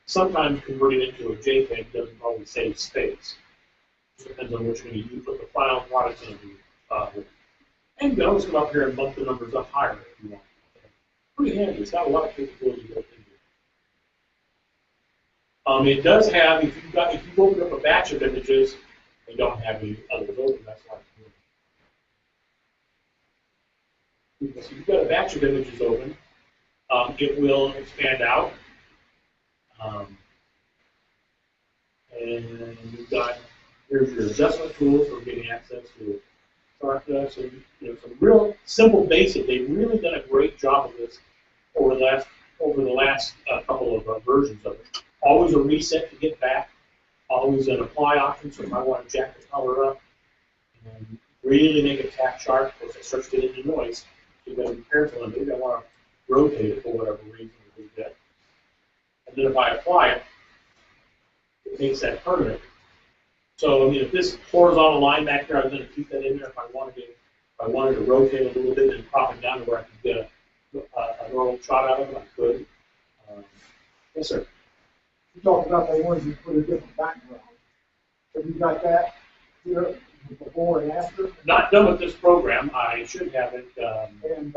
[SPEAKER 5] sometimes converting it into a JPEG doesn't always save space. It depends on which one you use, but the file and what it's going to be. And you can always come up here and bump the numbers up higher if you want. Pretty handy. It's got a lot of capability built into It does have, if you've opened up a batch of images, they don't have any others open, that's why. So you've got a batch of images open, it will expand out. And you've got, here's your adjustment tools for getting access to it. So, some real simple basic. They've really done a great job of this over the last couple of versions of it. Always a reset to get back. Always an apply option, so if I want to jack the color up and really make it tack sharp, because it starts getting into noise, so you've got to be careful, and maybe I want to rotate it for whatever reason a little bit. And then if I apply it, it makes that permanent. So I mean, if this horizontal line back here, I was going to keep that in there. If I wanted to rotate a little bit and prop it down to where I could get a normal shot out of it, I could. Yes, sir.
[SPEAKER 15] You talked about the ones you put a different background. Have you got that here, before and after?
[SPEAKER 5] Not done with this program. I should have it.
[SPEAKER 15] And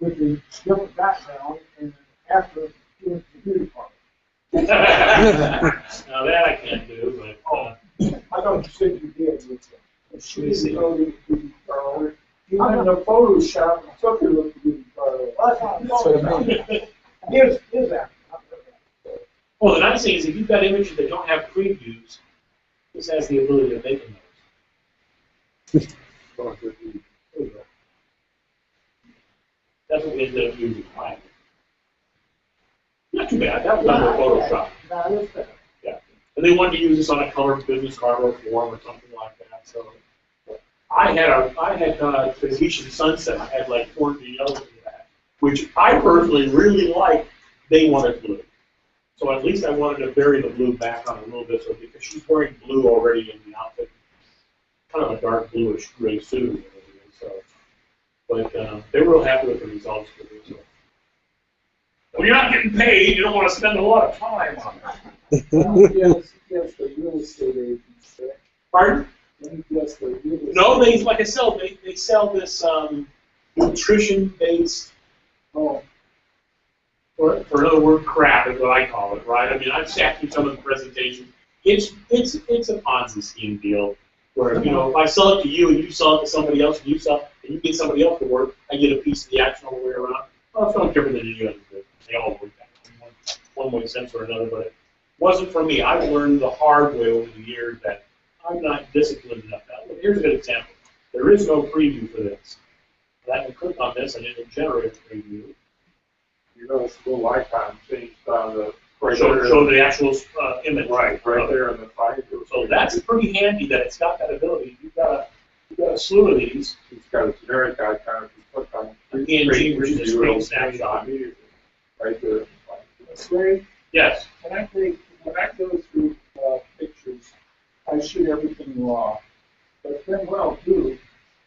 [SPEAKER 15] with the different background and after doing the beauty part.
[SPEAKER 5] Now that I can't do, but
[SPEAKER 15] I thought you said you did.
[SPEAKER 5] Let me see.
[SPEAKER 15] You had no Photoshop, I took it with the beauty part. Here's that.
[SPEAKER 5] Well, the nice thing is if you've got images that don't have previews, this has the ability to make those. That's what we ended up using. Not too bad. That was done with Photoshop. Yeah. And they wanted to use this on a colored business card or form or something like that. So I had Tahitian sunset. I had like orangey yellow in that, which I personally really liked. They wanted blue. So at least I wanted to vary the blue back on a little bit, so because she's wearing blue already in the outfit, kind of a dark bluish gray suit. So, but they were real happy with the results for this. So. When you're not getting paid, you don't want to spend a lot of time on it.
[SPEAKER 15] Yes, the real estate agents.
[SPEAKER 5] Pardon?
[SPEAKER 15] Yes, the real estate.
[SPEAKER 5] No, like I said, they sell this nutrition-based.
[SPEAKER 15] Oh.
[SPEAKER 5] For another word, crap is what I call it, right? I mean, I've sat through some of the presentations. It's a Ponzi scheme deal where, you know, if I sell it to you and you sell it to somebody else and you get somebody else to work, I get a piece of the action all the way around. Well, it's no different than any other business. They all work that in one way sense or another, but it wasn't for me. I've learned the hard way over the years that I'm not disciplined enough. Now, here's a good example. There is no preview for this. I can click on this and it will generate a preview.
[SPEAKER 12] You know, it's a little icon changed on the
[SPEAKER 5] show the actual image.
[SPEAKER 12] Right there in the finder.
[SPEAKER 5] So that's pretty handy that it's got that ability. You've got a slew of these.
[SPEAKER 12] It's got a generic icon. If you click on
[SPEAKER 5] PNG, which is a screen snapshot.
[SPEAKER 12] Right there.
[SPEAKER 15] That's great.
[SPEAKER 5] Yes.
[SPEAKER 15] When I go through pictures, I shoot everything raw. But then what I'll do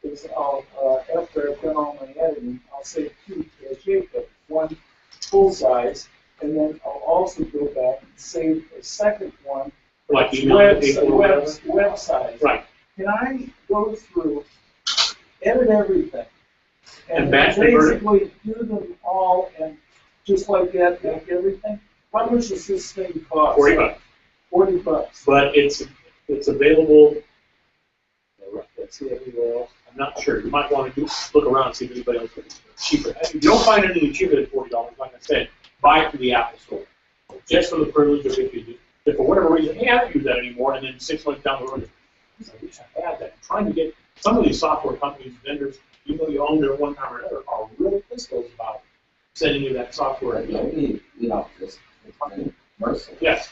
[SPEAKER 15] is after I've done all my editing, I'll save two JPEG, one full size, and then I'll also go back and save a second one,
[SPEAKER 5] like
[SPEAKER 15] web size.
[SPEAKER 5] Right.
[SPEAKER 15] Can I go through, edit everything,
[SPEAKER 5] and
[SPEAKER 15] basically do them all and just like that make everything? How much does this thing cost?
[SPEAKER 5] $40.
[SPEAKER 15] $40.
[SPEAKER 5] But it's available. Let's see everywhere else. I'm not sure. You might want to look around and see if anybody else is cheaper. If you don't find anything cheaper than $40, like I said, buy it from the Apple Store. Just for the privilege of if for whatever reason, hey, I don't use that anymore, and then 6 months down the road, I wish I had that. I'm trying to get some of these software companies, vendors, even though you own them one time or another, are really pissed about sending you that software.
[SPEAKER 3] You know, just mercy.
[SPEAKER 5] Yes.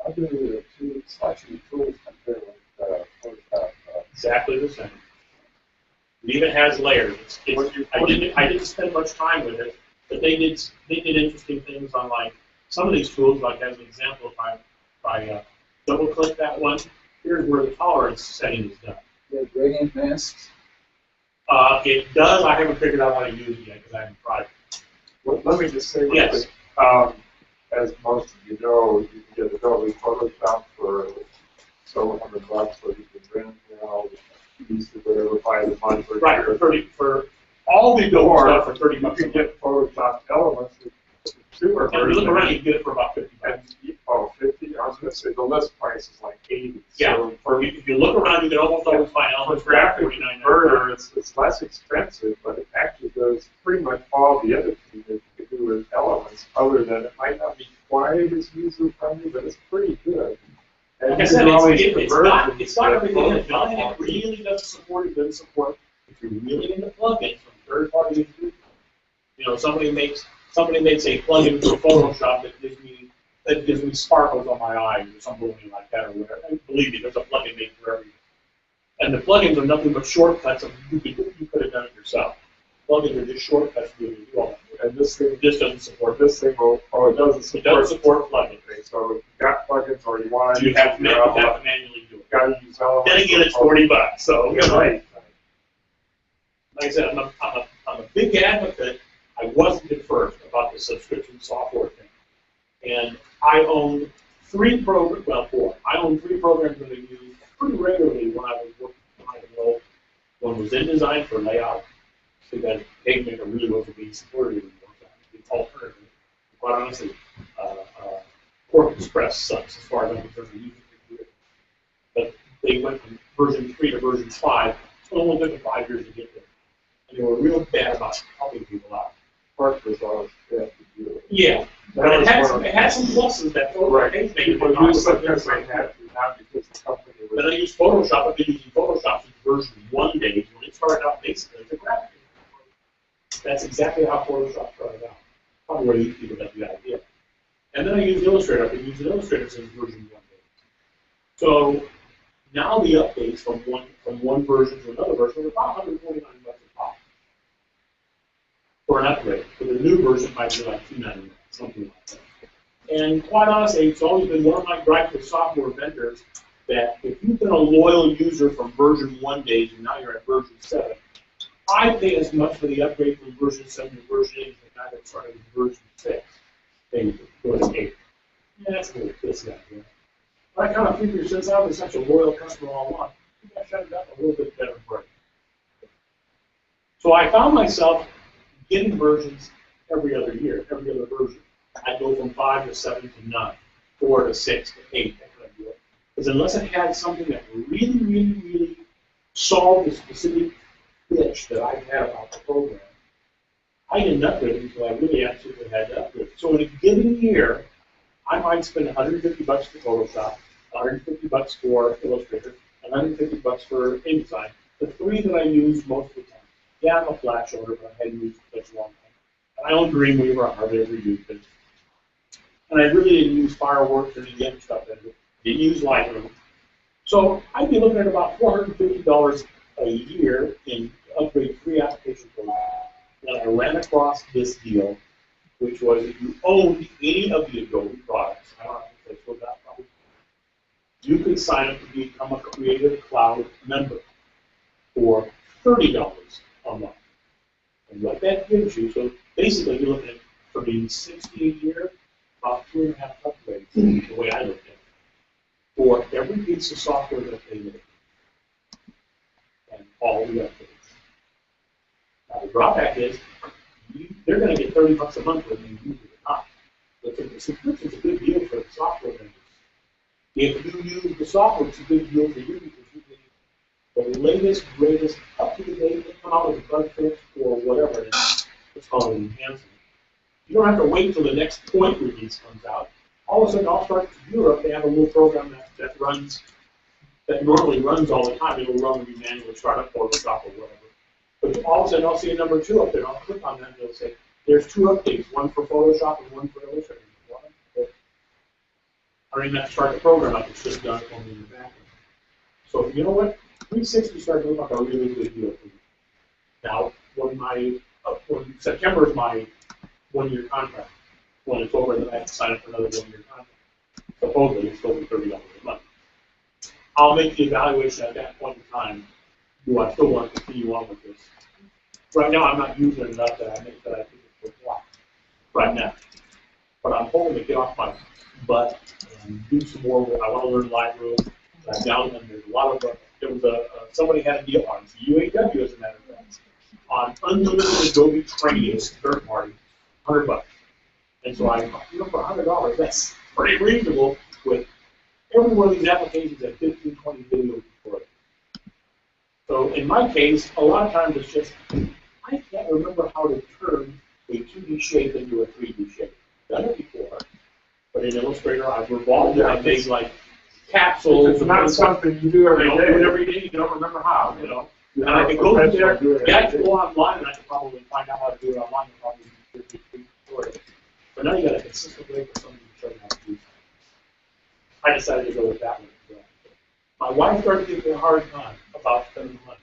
[SPEAKER 12] I do it too. It's actually tools compared with Photoshop.
[SPEAKER 5] Exactly the same. It even has layers. I didn't spend much time with it, but they did interesting things on like some of these tools. Like as an example, if I double click that one, here's where the tolerance setting is done.
[SPEAKER 13] The gradient masks.
[SPEAKER 5] It does. I haven't figured out how to use it yet because I haven't tried it.
[SPEAKER 12] Well, let me just say,
[SPEAKER 5] yes.
[SPEAKER 12] As most of you know, you can get Adobe Photoshop for several $100, so you can rent, use the whatever, buy the month for
[SPEAKER 5] right for all the Adobe stuff for $30.
[SPEAKER 12] You can get Photoshop elements for consumer
[SPEAKER 5] And if you look
[SPEAKER 12] version.
[SPEAKER 5] around, you can get it for about 50 bucks.
[SPEAKER 12] Oh, 50? I was gonna say the list price is like 80.
[SPEAKER 5] Yeah,
[SPEAKER 12] So for
[SPEAKER 5] if you look around, you can almost always find
[SPEAKER 12] for
[SPEAKER 5] elements for
[SPEAKER 12] graphic
[SPEAKER 5] $49.95.
[SPEAKER 12] converter, it's less expensive, but it actually does pretty much all the other things that you can do with elements, other than it might not be quite as user friendly, but it's pretty good. And
[SPEAKER 5] Like I
[SPEAKER 12] you
[SPEAKER 5] said,
[SPEAKER 12] can always
[SPEAKER 5] it's
[SPEAKER 12] convert
[SPEAKER 5] got
[SPEAKER 12] them
[SPEAKER 5] everything in it.
[SPEAKER 12] to
[SPEAKER 5] The only thing it really doesn't support, it doesn't support, if you're really into plugins from third-party, you know, somebody makes a plugin for Photoshop that gives me sparkles on my eyes or something like that or whatever. And believe me, there's a plugin made for everything. And the plugins are nothing but shortcuts of you could have done it yourself. Plugins are just shortcuts to do all that.
[SPEAKER 12] And this thing
[SPEAKER 5] doesn't support
[SPEAKER 12] this thing will, oh, it doesn't support.
[SPEAKER 5] It doesn't support plugins.
[SPEAKER 12] Okay, so if you got plugins or you want to
[SPEAKER 5] You
[SPEAKER 12] use
[SPEAKER 5] have to
[SPEAKER 12] your
[SPEAKER 5] manually do it.
[SPEAKER 12] gotta use elements.
[SPEAKER 5] Then again, it's $40, so
[SPEAKER 12] You're right.
[SPEAKER 5] Like I said, I'm a big advocate. I wasn't at first about the subscription software thing. And I owned four. I owned 3 programs that I used pretty regularly when I was working on it. One was InDesign for layout, because PageMaker really wasn't being supported anymore. So it's alternative. Quite honestly, Corp Express sucks as far as I'm concerned. You can do it. But they went from version 3 to version 5. It's only took 5 years to get there. And they were real bad about helping people out.
[SPEAKER 12] Part was always bad to do it.
[SPEAKER 5] Yeah. But it had some pluses that
[SPEAKER 12] Right. People use it because they have to, not because the company was.
[SPEAKER 5] But I use Photoshop. I've been using Photoshop since version 1 days when it started out basically as a graphic. That's exactly how Photoshop started out. Probably where these people got the idea. And then I used Illustrator. I've been using Illustrator since version 1 day. So now the updates from one version to another version are about $149 a pop. For an upgrade. For the new version, it might be like $299, something like that. And quite honestly, it's always been one of my gripes with software vendors that if you've been a loyal user from version 1 days and now you're at version 7, I pay as much for the upgrade from version 7 to version 8 as the guy that started with version 6. They go to 8. Yeah, that's a little pissy out here. But I kind of figure since I was such a loyal customer all along, I think I shut it up a little bit better break. So I found myself getting versions every other year, every other version. I go from 5 to 7 to 9, 4 to 6 to 8. That kind of deal. Because unless it had something that really solved the specific pitch that I had about the program, I didn't upgrade it until I really absolutely had to upgrade it. So in a given year, I might spend $150 for Photoshop, $150 for Illustrator, $150 for InDesign, the 3 that I use most of the time. Yeah, I'm a Flash owner, but I hadn't used it for such a long time. And I own Dreamweaver, I hardly ever used it. And I really didn't use Fireworks or any of the other stuff. I didn't use Lightroom. So I'd be looking at about $450 a year in upgrade 3 application programs. And I ran across this deal, which was if you owned any of the Adobe products, I don't know if that's what that probably, you could sign up to become a Creative Cloud member for $30 a month. And what that gives you, so basically you're looking at for being $60 a year, about 2.5 upgrades, the way I look at it, for every piece of software that they make, and all the updates. Now the drawback is, they're going to get $30 a month whether you use it or not. But the subscription's a good deal for the software vendors. If you use the software, it's a good deal for you because you get the latest, greatest, up-to-the-date, they come out with a bug fix or whatever it is. It's called an enhancement. You don't have to wait until the next point release comes out. All of a sudden, I'll start to Europe. They have a little program that runs, that normally runs all the time. It'll run when you manually start up Photoshop or whatever. But all of a sudden, I'll see a number 2 up there. I'll click on that and it'll say, there's 2 updates, one for Photoshop and one for Illustrator. I don't even have to start the program up. It's just done for me in the background. So you know what? 360 started to look like a really good deal for me. Now, when September is my 1-year contract. When it's over, then I have to sign up for another 1-year contract. Supposedly, it's still $30 a month. I'll make the evaluation at that point in time. Do I still want to continue on with this? Right now, I'm not using it enough that I think it's worthwhile. Right now. But I'm hoping to get off my butt and do some more. I want to learn Lightroom. There's a lot of, somebody had a deal on UAW, as a matter of fact, on unlimited Adobe training, third party, $100. And so I thought, for $100, that's pretty reasonable with every one of these applications that 15, 20 videos for it. So in my case, a lot of times it's just, I can't remember how to turn a 2D shape into a 3D shape. Done it before, but in Illustrator I've revolved it. I made like capsules.
[SPEAKER 12] It's not something you do every day.
[SPEAKER 5] Do it every day. You don't remember how, you know. And I can go through there. Yeah, I can go online and I can probably find out how to do it online and probably do 50 tutorials. But now you got a consistent way for somebody to show you how to do something. I decided to go with that one. My wife started giving me a hard time about spending money.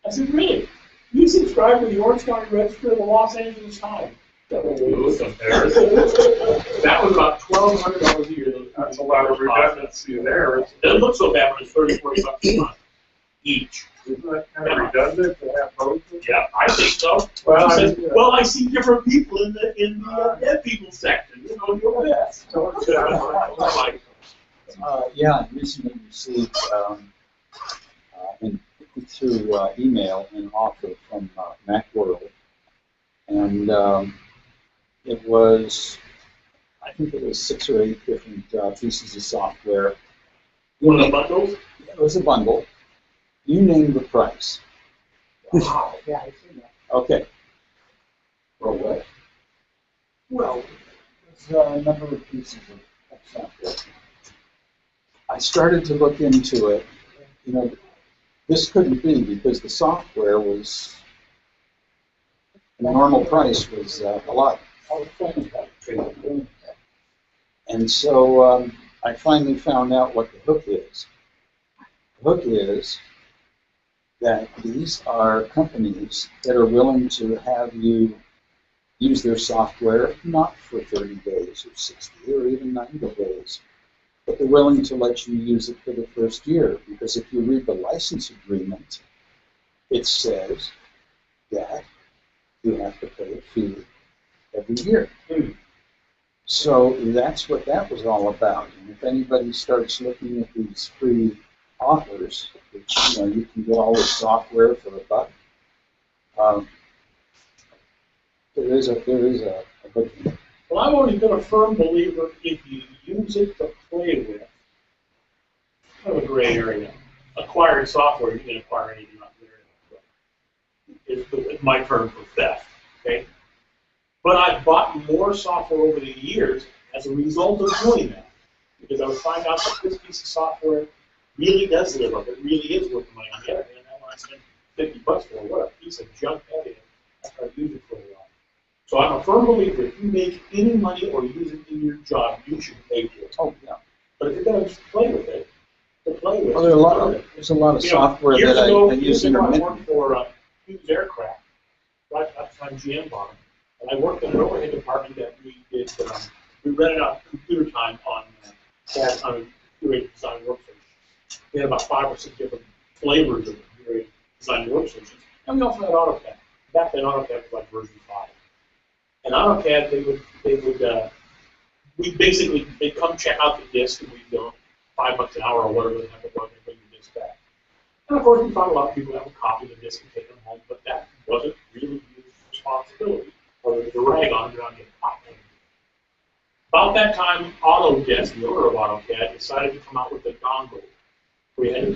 [SPEAKER 5] I said, really? You subscribe to the Orange County Register of the Los Angeles Times. That was about $1,200 a year.
[SPEAKER 12] That's a lot of redundancy there.
[SPEAKER 5] It doesn't look so bad when it's 30, 40 bucks a month each.
[SPEAKER 12] Isn't that kind of redundant to have both?
[SPEAKER 5] Yeah, I think so.
[SPEAKER 12] Well,
[SPEAKER 5] she says, well, I see different people in the dead people section. You know, you're best.
[SPEAKER 1] Yeah, I recently received through email an offer from Macworld, and it was, I think it was 6 or 8 different pieces of software.
[SPEAKER 5] One of the bundles?
[SPEAKER 1] It was a bundle. You name the price.
[SPEAKER 15] Wow, yeah, I've seen that.
[SPEAKER 1] Okay. For what?
[SPEAKER 15] Well, there's a number of pieces of software.
[SPEAKER 1] I started to look into it. You know, this couldn't be because the software was, the normal price was a lot. And so I finally found out what the hook is. The hook is that these are companies that are willing to have you use their software not for 30 days or 60 or even 90 days, but they're willing to let you use it for the first year. Because if you read the license agreement, it says that you have to pay a fee every year. So that's what that was all about. And if anybody starts looking at these free offers, which, you know, you can get all this software for $1, there is a booking.
[SPEAKER 5] Well, I've always been a firm believer if you use it to play with, kind of a gray area. Acquired software, you can acquire anything out there. It's my term for theft, okay? But I've bought more software over the years as a result of doing that. Because I would find out that this piece of software really does live up. It really is worth the money. On the other hand, I want to spend $50 for it. What a piece of junk that is. After I've used it for a while. So I'm a firm believer if you make any money or use it in your job, you should pay for it.
[SPEAKER 1] Oh, yeah.
[SPEAKER 5] But if you're going to play with it,
[SPEAKER 1] well, there's a lot of software that I use intermittently.
[SPEAKER 5] I worked for Hughes Aircraft, right at the time GM bought them. And I worked in an overhead department that we did, we rented out computer time on a computer design workstation. We had about 5 or 6 different flavors of computer design workstations. And we also had AutoCAD. Back then, AutoCAD was like version 5. And AutoCAD, they'd come check out the disk, and we'd go $5 an hour or whatever the heck it was, and bring the disk back. And of course, we found a lot of people that would copy the disk and take them home, but that wasn't really the responsibility, or the rag on it around getting copied. About that time, Autodesk, the owner of AutoCAD, decided to come out with the dongle.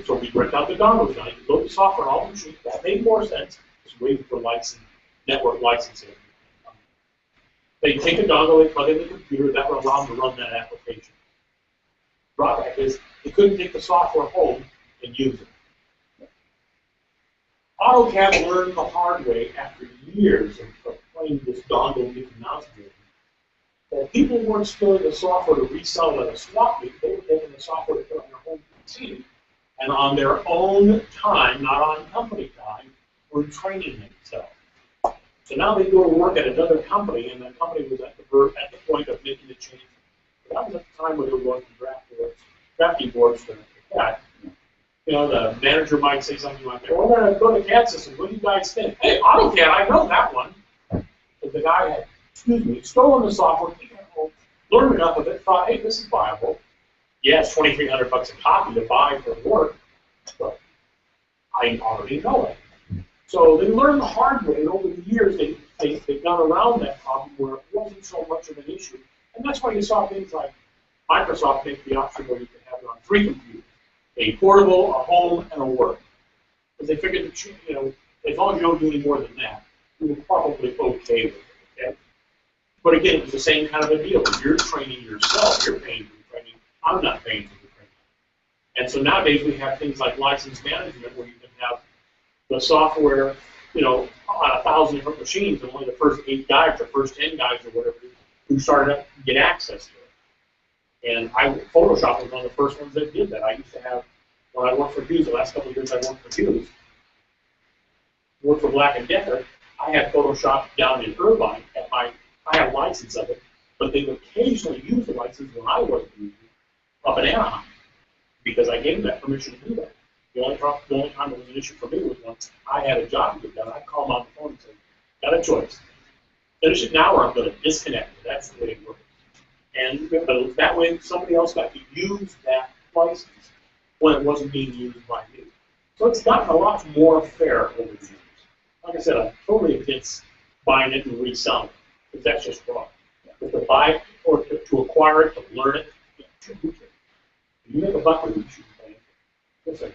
[SPEAKER 5] So we rent out the dongles. Now you could load the software on all the machines. That made more sense. Just waiting for network licensing. They take a dongle, they plug in the computer, that would allow them to run that application. Drawback is they couldn't take the software home and use it. AutoCAD learned the hard way after years of playing this dongle Mickey Mouse game that people weren't stealing the software to resell it at a swap meet. They were taking the software to put on their home PC and on their own time, not on company time, were training themselves. So now they go to work at another company, and the company was at the point of making the change. But that was at the time when they were going from drafting boards to CAD. You know, the manager might say something like, "Well, we're going to go to CAD systems. What do you guys think?" "Hey, AutoCAD, I know that one." But the guy had, stolen the software, taken it home, learned enough of it, thought, "Hey, this is viable. Yeah, it's $2,300 a copy to buy for work, but I already know it." So they learned the hard way, and over the years they they've gone around that problem where it wasn't so much of an issue. And that's why you saw things like Microsoft make the option where you can have it on 3 computers, a portable, a home, and a work. Because they figured that, as long as you don't do any more than that, you're probably okay with it, okay? But again, it was the same kind of a deal. If you're training yourself, you're paying for the training. I'm not paying for the training. And so nowadays we have things like license management where you can have the software, on 1,000 different machines, and only the first 8 guys or first 10 guys or whatever who started up get access to it. And Photoshop was one of the first ones that did that. I used to have, when I worked for Hughes, the last couple of years I worked for Hughes, worked for Black & Decker, I had Photoshop down in Irvine I had a license of it, but they would occasionally use the license when I wasn't using it up in Anaheim, because I gave them that permission to do that. The only time it was an issue for me was when I had a job to get done. I'd call them on the phone and say, got a choice. Finish it now or I'm going to disconnect it. That's the way it works. And that way somebody else got to use that license when it wasn't being used by me. So it's gotten a lot more fair over the years. Like I said, I'm totally against buying it and reselling it, because that's just wrong. But to buy it or to acquire it, to learn it, sure, who cares? If you make a buck with it, you should pay it. Yes, sir.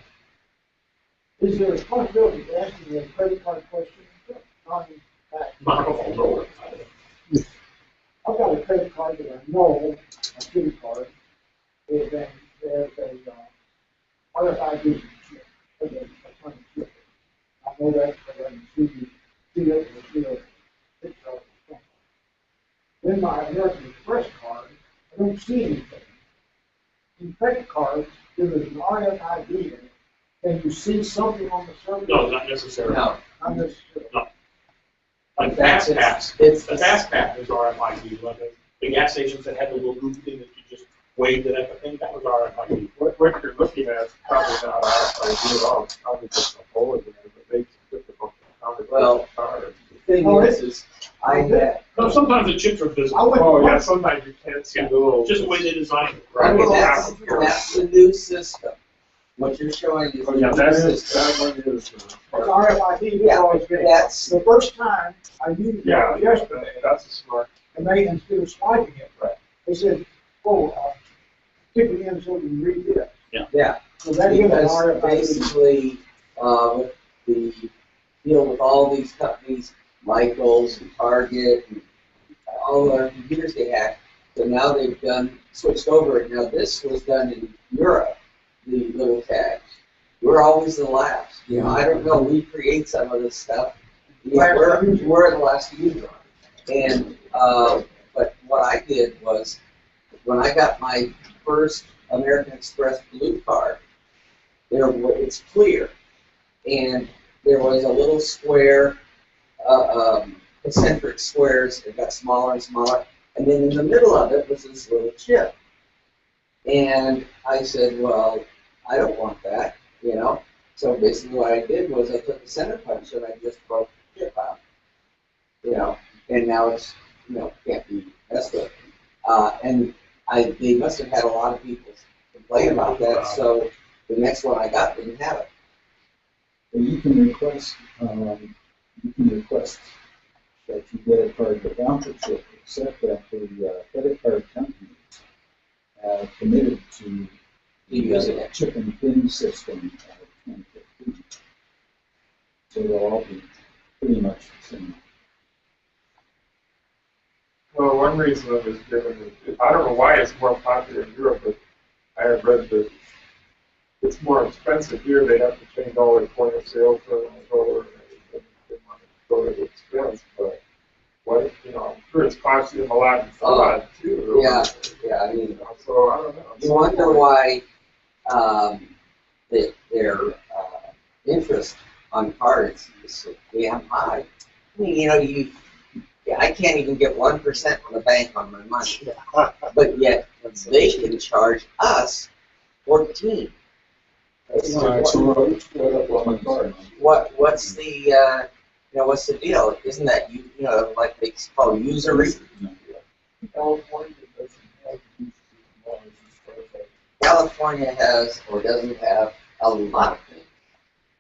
[SPEAKER 15] Is there a possibility of asking a credit card question on that?
[SPEAKER 5] Microphone lower.
[SPEAKER 15] I've got a credit card that I know, a city card, there's a RFID chip, a chip. I know that because I can see it picture of it. Then my American Express card, I don't see anything. In credit cards, there is an RFID in it. Can you see something on the surface?
[SPEAKER 5] No, not necessarily.
[SPEAKER 3] No.
[SPEAKER 15] Not necessarily.
[SPEAKER 5] No. Like Fast Pass. The Fast Pass is RFID. Like the gas stations that had the little goofy thing that you just waved it at the thing, that was RFID.
[SPEAKER 12] What you're looking at is probably not RFID at all. It's probably just a bullet in there, but makes it difficult to
[SPEAKER 3] Well,
[SPEAKER 12] card.
[SPEAKER 3] the thing is I had.
[SPEAKER 5] No, sometimes the chips are visible.
[SPEAKER 12] Oh, yeah, sometimes you can't see the little.
[SPEAKER 5] Just the way they designed it.
[SPEAKER 3] I mean, that's the new system. What you're showing is
[SPEAKER 12] Oh,
[SPEAKER 3] the
[SPEAKER 12] yeah,
[SPEAKER 3] new
[SPEAKER 12] that
[SPEAKER 3] system.
[SPEAKER 12] one is.
[SPEAKER 15] It's RFID, it's
[SPEAKER 3] Yeah,
[SPEAKER 15] always been.
[SPEAKER 3] that's
[SPEAKER 15] The first time I used
[SPEAKER 12] Yeah,
[SPEAKER 15] it yesterday,
[SPEAKER 12] that's a smart.
[SPEAKER 15] and they, instead of swiping it, they said, stick it in so we can read this.
[SPEAKER 3] yeah.
[SPEAKER 15] So that is an
[SPEAKER 3] Because
[SPEAKER 15] RFID.
[SPEAKER 3] basically, with the deal with all these companies, Michaels and Target, and all our computers they hacked, so now they've switched over. Now this was done in Europe, the little tags. We're always the last. I don't know, we create some of this stuff. We're the last user. And, but what I did was, when I got my first American Express blue card, it's clear. And there was a little square, concentric squares that got smaller and smaller. And then in the middle of it was this little chip. And I said, well, I don't want that, So basically what I did was I took the center punch and I just broke the chip out, and now it's, can't be messed with. And they must have had a lot of people complain about that, so the next one I got didn't have it.
[SPEAKER 1] And you can request that you get a card without the chip, except that the credit card companies have committed to
[SPEAKER 3] using
[SPEAKER 1] the chip and PIN system of 2015. So they'll all be pretty much the same.
[SPEAKER 12] Well, one reason that was given is, I don't know why it's more popular in Europe, but I have read that it's more expensive here. They have to change all their point of sale for the controller and everything. They want to go to the expense, but what, I'm sure it's costing them a lot in fraud too.
[SPEAKER 3] Yeah, I mean,
[SPEAKER 12] so I don't know.
[SPEAKER 3] You wonder why their interest on cards is so damn high. I mean, I can't even get 1% from the bank on my money, but yet they can charge us 14.
[SPEAKER 1] What's
[SPEAKER 3] the what's the deal? Isn't that like they call usury? California has or doesn't have a lot of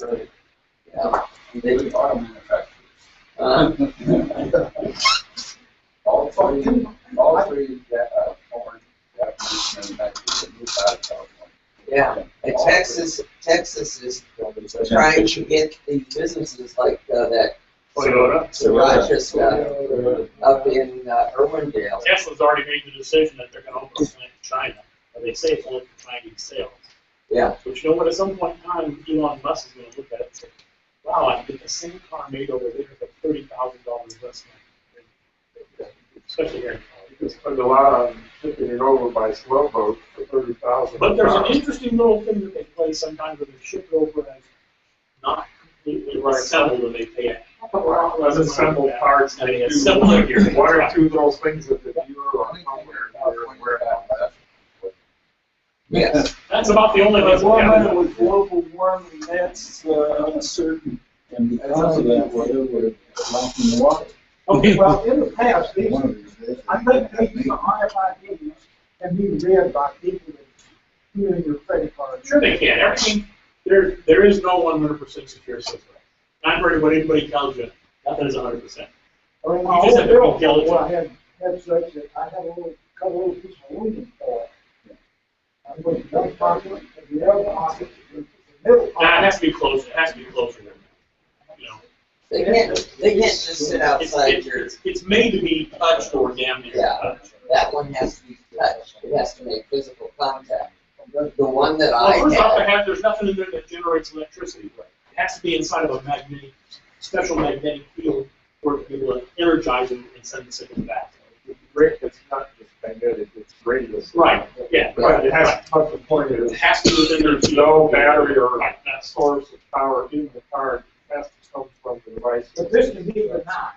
[SPEAKER 3] things.
[SPEAKER 1] They auto manufacturers.
[SPEAKER 13] All three, foreign Japanese manufacturers moved out of California.
[SPEAKER 3] Yeah, and Texas is trying to get these businesses like that Sriracha stuff up in Irwindale.
[SPEAKER 5] Tesla's already made the decision that they're going to open a plant in China, but they say it's only for Chinese sales.
[SPEAKER 3] Yeah.
[SPEAKER 5] But you know what? At some point in time, Elon Musk is going to look at it and say, "Wow, I can get the same car made over there for $30,000 investment." Especially here in California.
[SPEAKER 12] You can spend a lot on shipping it over by slow boat for 30,000.
[SPEAKER 5] But there's an interesting little thing that they play sometimes where they ship it over as not completely assembled and they pay it.
[SPEAKER 12] Assembled parts.
[SPEAKER 5] They assemble it here.
[SPEAKER 12] One or two of those things that the dealer or somewhere where
[SPEAKER 3] Yes.
[SPEAKER 5] That's about the only
[SPEAKER 15] But
[SPEAKER 5] thing.
[SPEAKER 15] one with global warming, that's uncertain, and because of that, we're lacking water.
[SPEAKER 5] Okay.
[SPEAKER 8] Well, in the past, these, I think these RFIDs can be read by people that use your credit card.
[SPEAKER 5] Sure they can. Everything, there is no 100% secure system. Not for what anybody tells you. Nothing is 100%.
[SPEAKER 8] I mean,
[SPEAKER 5] You
[SPEAKER 8] my
[SPEAKER 5] just
[SPEAKER 8] old
[SPEAKER 5] have to be
[SPEAKER 8] bill,
[SPEAKER 5] diligent.
[SPEAKER 8] well, I had such that I had a little, couple little pieces of aluminum foil. I put it in one pocket, and the other pocket, the middle
[SPEAKER 5] That
[SPEAKER 8] pocket.
[SPEAKER 5] has to be closer. It has to be closer. You know,
[SPEAKER 3] They can't just sit outside your.
[SPEAKER 5] it's made to be touched or damaged.
[SPEAKER 3] Yeah. That one has to be touched. It has to make physical contact. The one that
[SPEAKER 5] Well,
[SPEAKER 3] I
[SPEAKER 5] first off,
[SPEAKER 3] had.
[SPEAKER 5] there's nothing in there that generates electricity. It has to be inside of a special magnetic field for it to be able to energize it and send the signal back.
[SPEAKER 12] it's not just magnetic, it's radius.
[SPEAKER 5] Right. Yeah.
[SPEAKER 12] But it has to touch the point that
[SPEAKER 5] It has to be within their
[SPEAKER 12] there's no battery or
[SPEAKER 5] Right, that's
[SPEAKER 12] source of power in the car. It has to come from the device.
[SPEAKER 8] But this can be denied.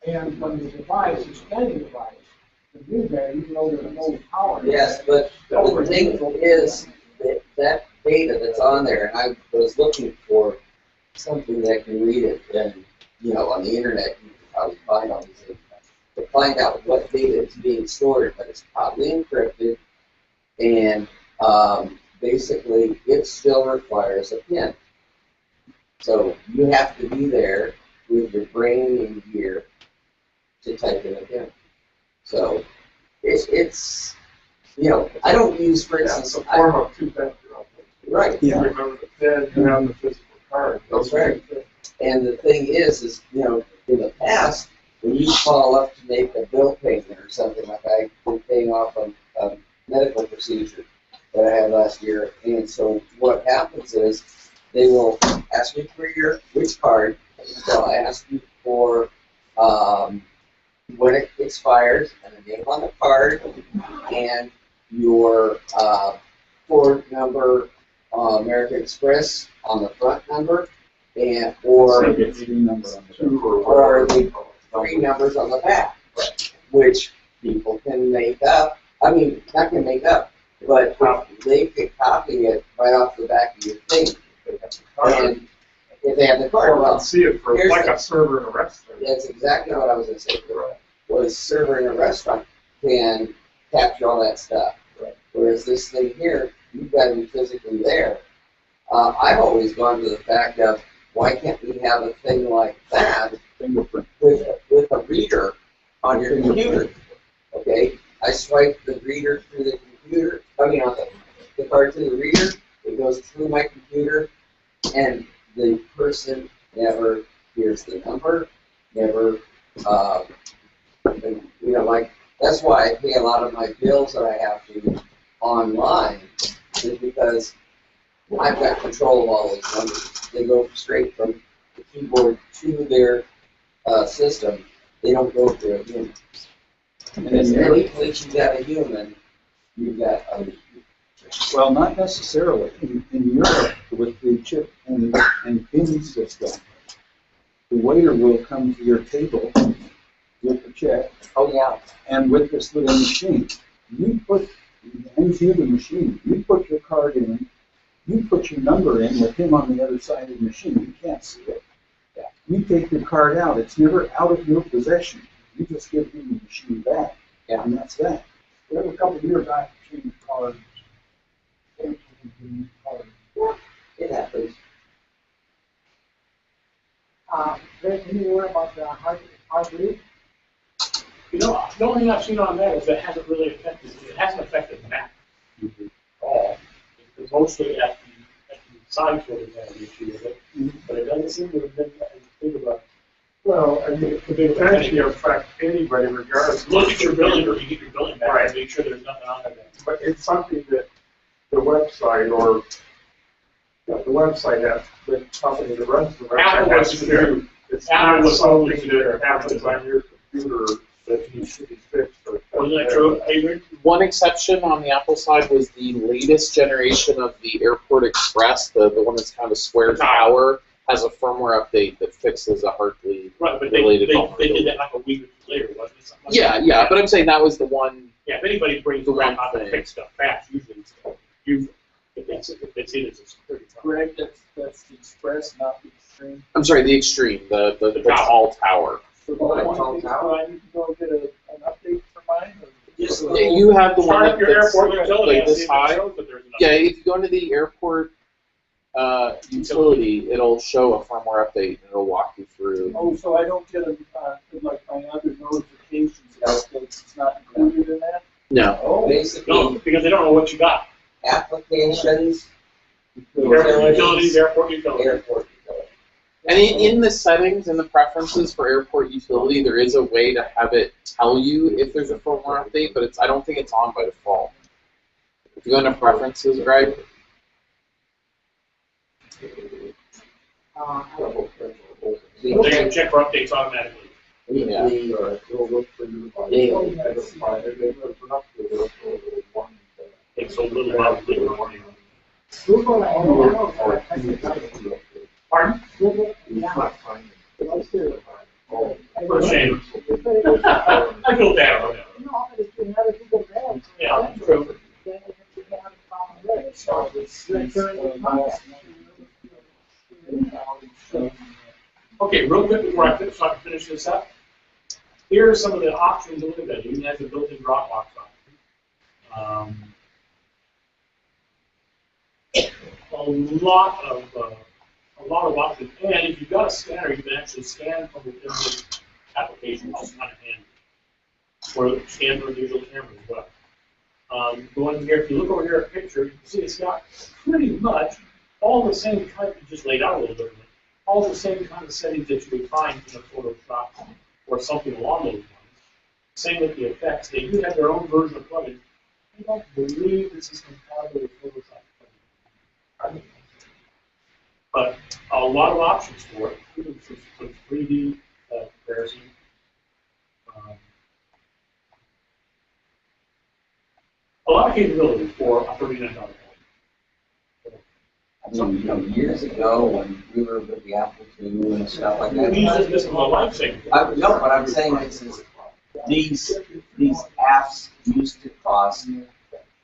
[SPEAKER 8] And when the device is standing device, the new guy, even though there's no power.
[SPEAKER 3] Yes, but the thing is that that data that's on there, and I was looking for something that can read it, and on the internet you can probably find all these things to find out what data is being stored, but it's probably encrypted, and basically it still requires a PIN. So you have to be there with your brain in gear to type in a PIN. So it's I don't use, for instance,
[SPEAKER 12] It's a form of two-factor authentication.
[SPEAKER 3] right.
[SPEAKER 12] You remember the PIN, you have the physical card.
[SPEAKER 3] That's right. And the thing is, in the past, when you call up to make a bill payment or something, like I've been paying off a medical procedure that I had last year, and so what happens is they will ask me for which card. So I ask you for when it expires and the name on the card and your Ford number, American Express on the front number, and or the three numbers on the back, which people can make up. I mean, not can make up, but they can copy it right off the back of your thing. And if they have the card,
[SPEAKER 12] Or
[SPEAKER 3] well,
[SPEAKER 12] see it for
[SPEAKER 3] here's
[SPEAKER 12] like
[SPEAKER 3] the-
[SPEAKER 12] a server in a restaurant.
[SPEAKER 3] that's exactly what I was going to say. Was server in a restaurant can capture all that stuff. Whereas this thing here, you've got to be physically there. I've always gone to the fact of why can't we have a thing like that with a reader on your computer? Okay, I swipe the reader through the computer. On the card to the reader. It goes through my computer, and the person never hears the number, never. That's why I pay a lot of my bills that I have to online, is because I've got control of all those numbers. They go straight from the keyboard to their system. They don't go through a human. Because any place you've got a human, you've got a
[SPEAKER 1] Well, not necessarily. In Europe, with the chip and PIN system, the waiter will come to your table with the check.
[SPEAKER 3] Oh, yeah.
[SPEAKER 1] And with this little machine, you hands you the machine. You put your card in. You put your number in with him on the other side of the machine. You can't see it.
[SPEAKER 3] Yeah.
[SPEAKER 1] You take your card out. It's never out of your possession. You just give him the machine back.
[SPEAKER 3] Yeah.
[SPEAKER 1] And that's that.
[SPEAKER 8] Every couple of years, I have to change cards.
[SPEAKER 3] It happens.
[SPEAKER 15] Any word about the hybrid?
[SPEAKER 5] You know, the only thing I've seen on that is it hasn't really affected, it hasn't affected map at all. It's mostly at the side sort of had an issue with it, but it doesn't seem to have been anything big about.
[SPEAKER 12] Well, I mean, it could actually affect anybody regardless.
[SPEAKER 5] Look at your billing, or you get your billing back,
[SPEAKER 12] Right.
[SPEAKER 5] and make sure there's nothing on there.
[SPEAKER 12] But it's something that the website or the website has, the company that runs the
[SPEAKER 5] Apple
[SPEAKER 12] website
[SPEAKER 5] was
[SPEAKER 12] has to
[SPEAKER 5] there.
[SPEAKER 12] do. It's
[SPEAKER 5] Apple
[SPEAKER 12] not
[SPEAKER 5] was
[SPEAKER 12] something
[SPEAKER 5] always
[SPEAKER 12] that happens on your computer that needs to be fixed.
[SPEAKER 5] Wasn't that true, Adrian?
[SPEAKER 9] One exception on the Apple side was the latest generation of the Airport Express, the one that's kind of a square tower, has a firmware update that fixes a Hartley
[SPEAKER 5] Right, but
[SPEAKER 9] related
[SPEAKER 5] they did that like a week or two later, wasn't it? Something like
[SPEAKER 9] Yeah,
[SPEAKER 5] that?
[SPEAKER 9] yeah, but I'm saying that was the one.
[SPEAKER 5] Yeah, if anybody brings
[SPEAKER 9] The
[SPEAKER 5] around
[SPEAKER 9] one
[SPEAKER 5] how to
[SPEAKER 9] thing.
[SPEAKER 5] fix stuff fast, usually if it's in as a security problem.
[SPEAKER 15] Greg, that's the express, not the extreme.
[SPEAKER 9] I'm sorry, the Extreme, the
[SPEAKER 5] tower.
[SPEAKER 9] tall tower.
[SPEAKER 15] So do I need to go get an update for mine? Or just
[SPEAKER 9] Yeah, you have the
[SPEAKER 5] Start
[SPEAKER 9] one
[SPEAKER 5] up your
[SPEAKER 9] that's
[SPEAKER 5] airport utility
[SPEAKER 9] like
[SPEAKER 5] and see
[SPEAKER 9] this
[SPEAKER 5] if it
[SPEAKER 9] high.
[SPEAKER 5] shows that there's enough.
[SPEAKER 9] Yeah, if you go into the airport utility, it'll show a firmware update and it'll walk you through.
[SPEAKER 15] Oh, so I don't get like my other notifications updates, it's not included in that?
[SPEAKER 9] No.
[SPEAKER 3] Basically,
[SPEAKER 5] No, because they don't know what you got.
[SPEAKER 3] applications,
[SPEAKER 5] Airport utilities, airport utilities.
[SPEAKER 3] airport utility.
[SPEAKER 9] And in the settings and the preferences for airport utility, there is a way to have it tell you if there's a firmware update, but I don't think it's on by default. If you go into preferences, Greg,
[SPEAKER 5] They can check for updates automatically.
[SPEAKER 3] Weekly or daily.
[SPEAKER 5] Takes so little while to do it.
[SPEAKER 15] Google, I don't know.
[SPEAKER 5] Pardon?
[SPEAKER 15] Google, yeah.
[SPEAKER 5] For a shame. I feel bad about that.
[SPEAKER 15] No, but if you have a Google Maps.
[SPEAKER 5] Yeah, true.
[SPEAKER 15] Then you have a common way. So it's during contact.
[SPEAKER 5] Okay, real quick before I finish, so I can finish this up. Here are some of the options to look at. Even has a built-in Dropbox option. A lot of options. And if you've got a scanner, you can actually scan from within the application, which is kind of handy. Or scan from a digital camera as well. Going here, if you look over here at picture, you can see it's got pretty much all the same type, just laid out a little differently, all the same kind of settings that you would find in a Photoshop or something along those lines. Same with the effects. They do have their own version of plugins. I don't believe this is compatible with Photoshop. But a lot of options for it, even for 3D comparison. A lot of capabilities for a $39 phone.
[SPEAKER 3] I mean, years ago when we were with the Apple II and stuff like that.
[SPEAKER 5] We use this as a lifesaver.
[SPEAKER 3] No, what I'm saying is these apps used to cost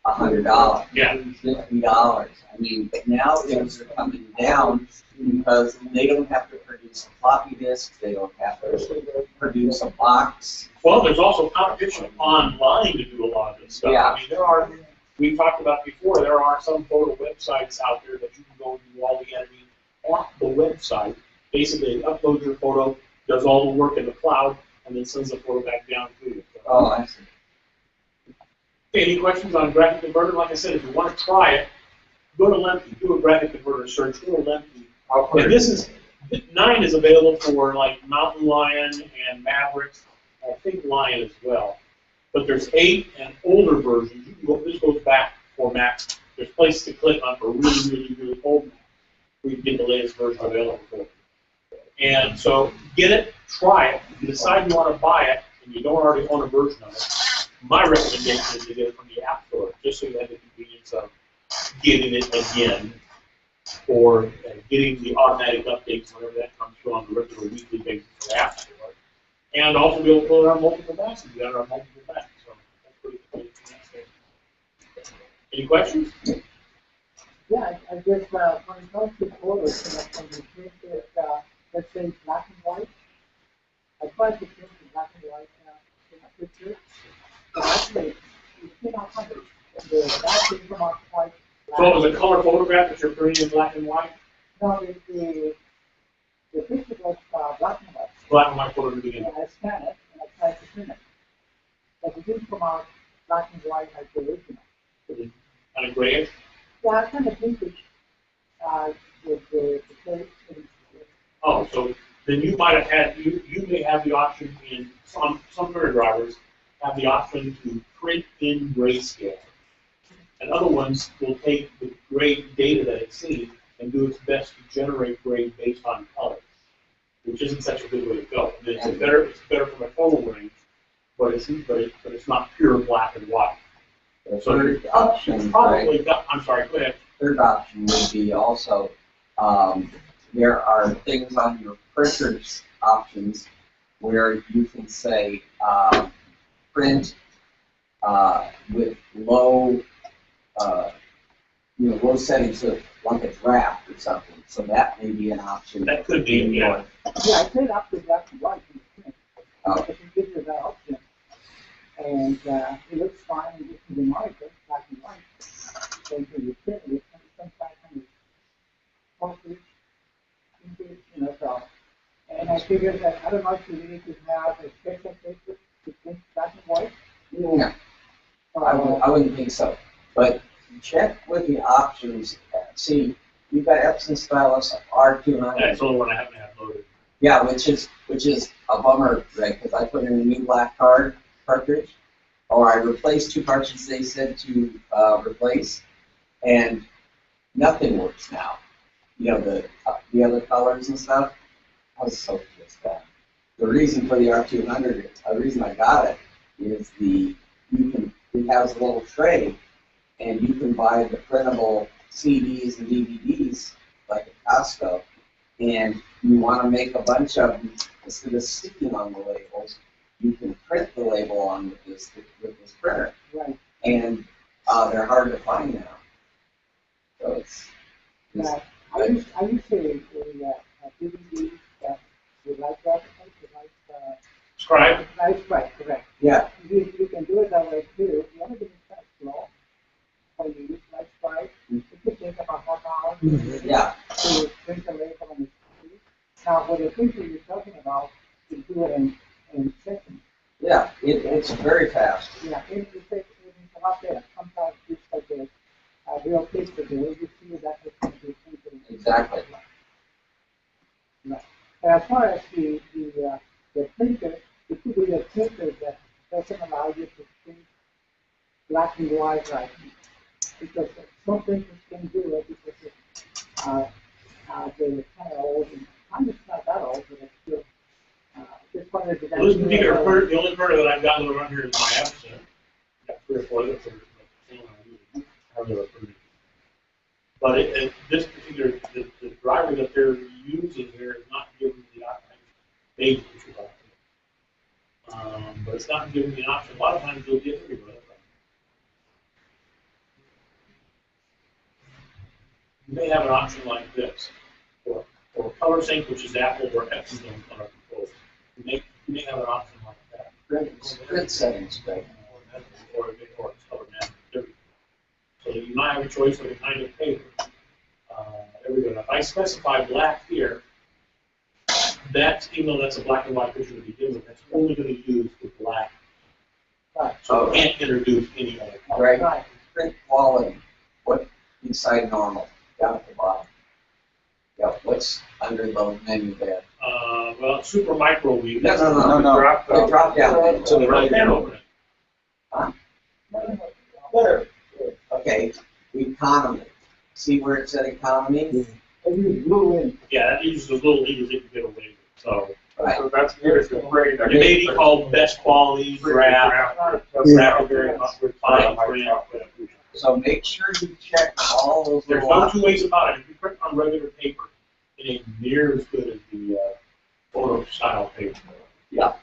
[SPEAKER 3] $100.
[SPEAKER 5] Yeah.
[SPEAKER 3] $50. I mean, now things are coming down because they don't have to produce a floppy disk, they don't have to produce a box.
[SPEAKER 5] Well, there's also competition online to do a lot of this stuff.
[SPEAKER 3] Yeah.
[SPEAKER 5] I mean, we talked about before, there are some photo websites out there that you can go and do all the editing off the website. Basically, it uploads your photo, does all the work in the cloud, and then sends the photo back down to you.
[SPEAKER 3] Oh, I see.
[SPEAKER 5] Okay, any questions on graphic converter? Like I said, if you want to try it, go to Lemke, do a graphic converter search, go to Lemke. And this is, 9 is available for like Mountain Lion and Mavericks, I think Lion as well. But there's 8 and older versions. You can go, this goes back for Mac. There's places to click on for really old Mac. We can get the latest version available for it. And so get it, try it. If you decide you want to buy it and you don't already own a version of it, my recommendation is to get it from the App Store, just so you have the convenience of getting it again, or getting the automatic updates whenever that comes through on the regular weekly basis for the App Store. And also be able to pull it on multiple Macs if you got it on multiple Macs. So that's pretty cool. Any questions?
[SPEAKER 15] Yeah, I guess when it comes to photos, can you print it, let's say black and white? I tried to print the black and white in a picture, but actually it came out funny. The back didn't come out quite black.
[SPEAKER 5] So it was a color photograph that you're printing in black and white?
[SPEAKER 15] No, the picture was
[SPEAKER 5] black and white photo to begin with.
[SPEAKER 15] and I scan it, and I try to print it. But it didn't come out black and white like the original.
[SPEAKER 5] Kind of grayish.
[SPEAKER 15] Yeah, I kind of vintage, with the plate.
[SPEAKER 5] Oh, so then you might have had, you may have the option in, some printer drivers have the option to print in grayscale. And other ones will take the gray data that it sees and do its best to generate gray based on color, which isn't such a good way to go. I mean, it's better from a total range, but it's not pure black and white. So
[SPEAKER 3] Third option,
[SPEAKER 5] probably, I'm sorry, go ahead.
[SPEAKER 3] Third option would be also, there are things on your printer's options where you can say print with low, low settings, so like a draft or something. So that may be an option.
[SPEAKER 5] That could be, yeah.
[SPEAKER 15] Yeah, I set up the black and white in the print.
[SPEAKER 3] Oh.
[SPEAKER 15] I can give you that option. And it looks fine and gets to the monitor, black and white. So you print it with 2,500 copies, so. And I figured that, I don't know if you really could have a special paper to print black and white.
[SPEAKER 3] No, I wouldn't think so. But check with the options. See, you've got Epson stylus R200.
[SPEAKER 5] That's the only one I haven't had loaded.
[SPEAKER 3] Yeah, which is a bummer, right? Because I put in a new black cartridge, or I replaced 2 cartridges they said to replace, and nothing works now. The other colors and stuff. I was so pissed off. The reason for the R200, the reason I got it, is it has a little tray, and you can buy the printable CDs and DVDs like at Costco, and you want to make a bunch of them instead of sticking on the labels. You can print the label on with this printer,
[SPEAKER 15] right?
[SPEAKER 3] And they're hard to find now. So it's
[SPEAKER 15] yeah. I used to a DVD that you like that, you like
[SPEAKER 5] Scribe?
[SPEAKER 15] Scribe, correct.
[SPEAKER 3] Yeah.
[SPEAKER 15] You can do it that way too. The only thing is kind of slow. When you use Scribe, it could take about half an hour.
[SPEAKER 3] Yeah.
[SPEAKER 15] To print the label on the CD. Now, with the printer you're talking about, you do it in seconds.
[SPEAKER 3] Yeah, it's very fast.
[SPEAKER 15] Yeah, it's a lot better. Sometimes it's like a real paper, the way you see that it's going to be printed.
[SPEAKER 3] Exactly.
[SPEAKER 15] Right. As far as the printer, it could be a printer that doesn't allow you to print black and white writing. Because some printers can do it because they're kind of old. And I'm just not that old, but it's still. Just wondered if
[SPEAKER 5] Well, this particular printer, the only printer that I've got around here is my Epson. I've got 3 or 4 other printers, but hardly ever printed. But this particular, the driver that they're using here is not giving the option. Maybe it's but it's not giving me an option. A lot of times you'll get everybody. You may have an option like this, or color sync, which is Apple or Epson color controls. You may have an option like that.
[SPEAKER 3] Print settings, right?
[SPEAKER 5] Or color management. So you might have a choice of the kind of paper. Everything. If I specify black here, even though that's a black and white picture to begin with, that's only going to use the black. So you can't introduce any other color.
[SPEAKER 3] Right. Print quality. What inside normal? Down at the bottom. Yeah. What's under the menu there?
[SPEAKER 5] Well, super microwave.
[SPEAKER 3] No. Drop down.
[SPEAKER 5] So the right hand open it.
[SPEAKER 3] Huh? There. Okay. Economy. See where it said economy?
[SPEAKER 5] Yeah, that uses those little levers you can get away with. So,
[SPEAKER 3] right.
[SPEAKER 12] So that's good. It's great.
[SPEAKER 5] It may be called best quality, draft, very fine print.
[SPEAKER 3] So make sure you check all those.
[SPEAKER 5] There's no 2 ways about it. If you print on regular paper, it ain't near as good as the photo style paper.
[SPEAKER 3] Yeah.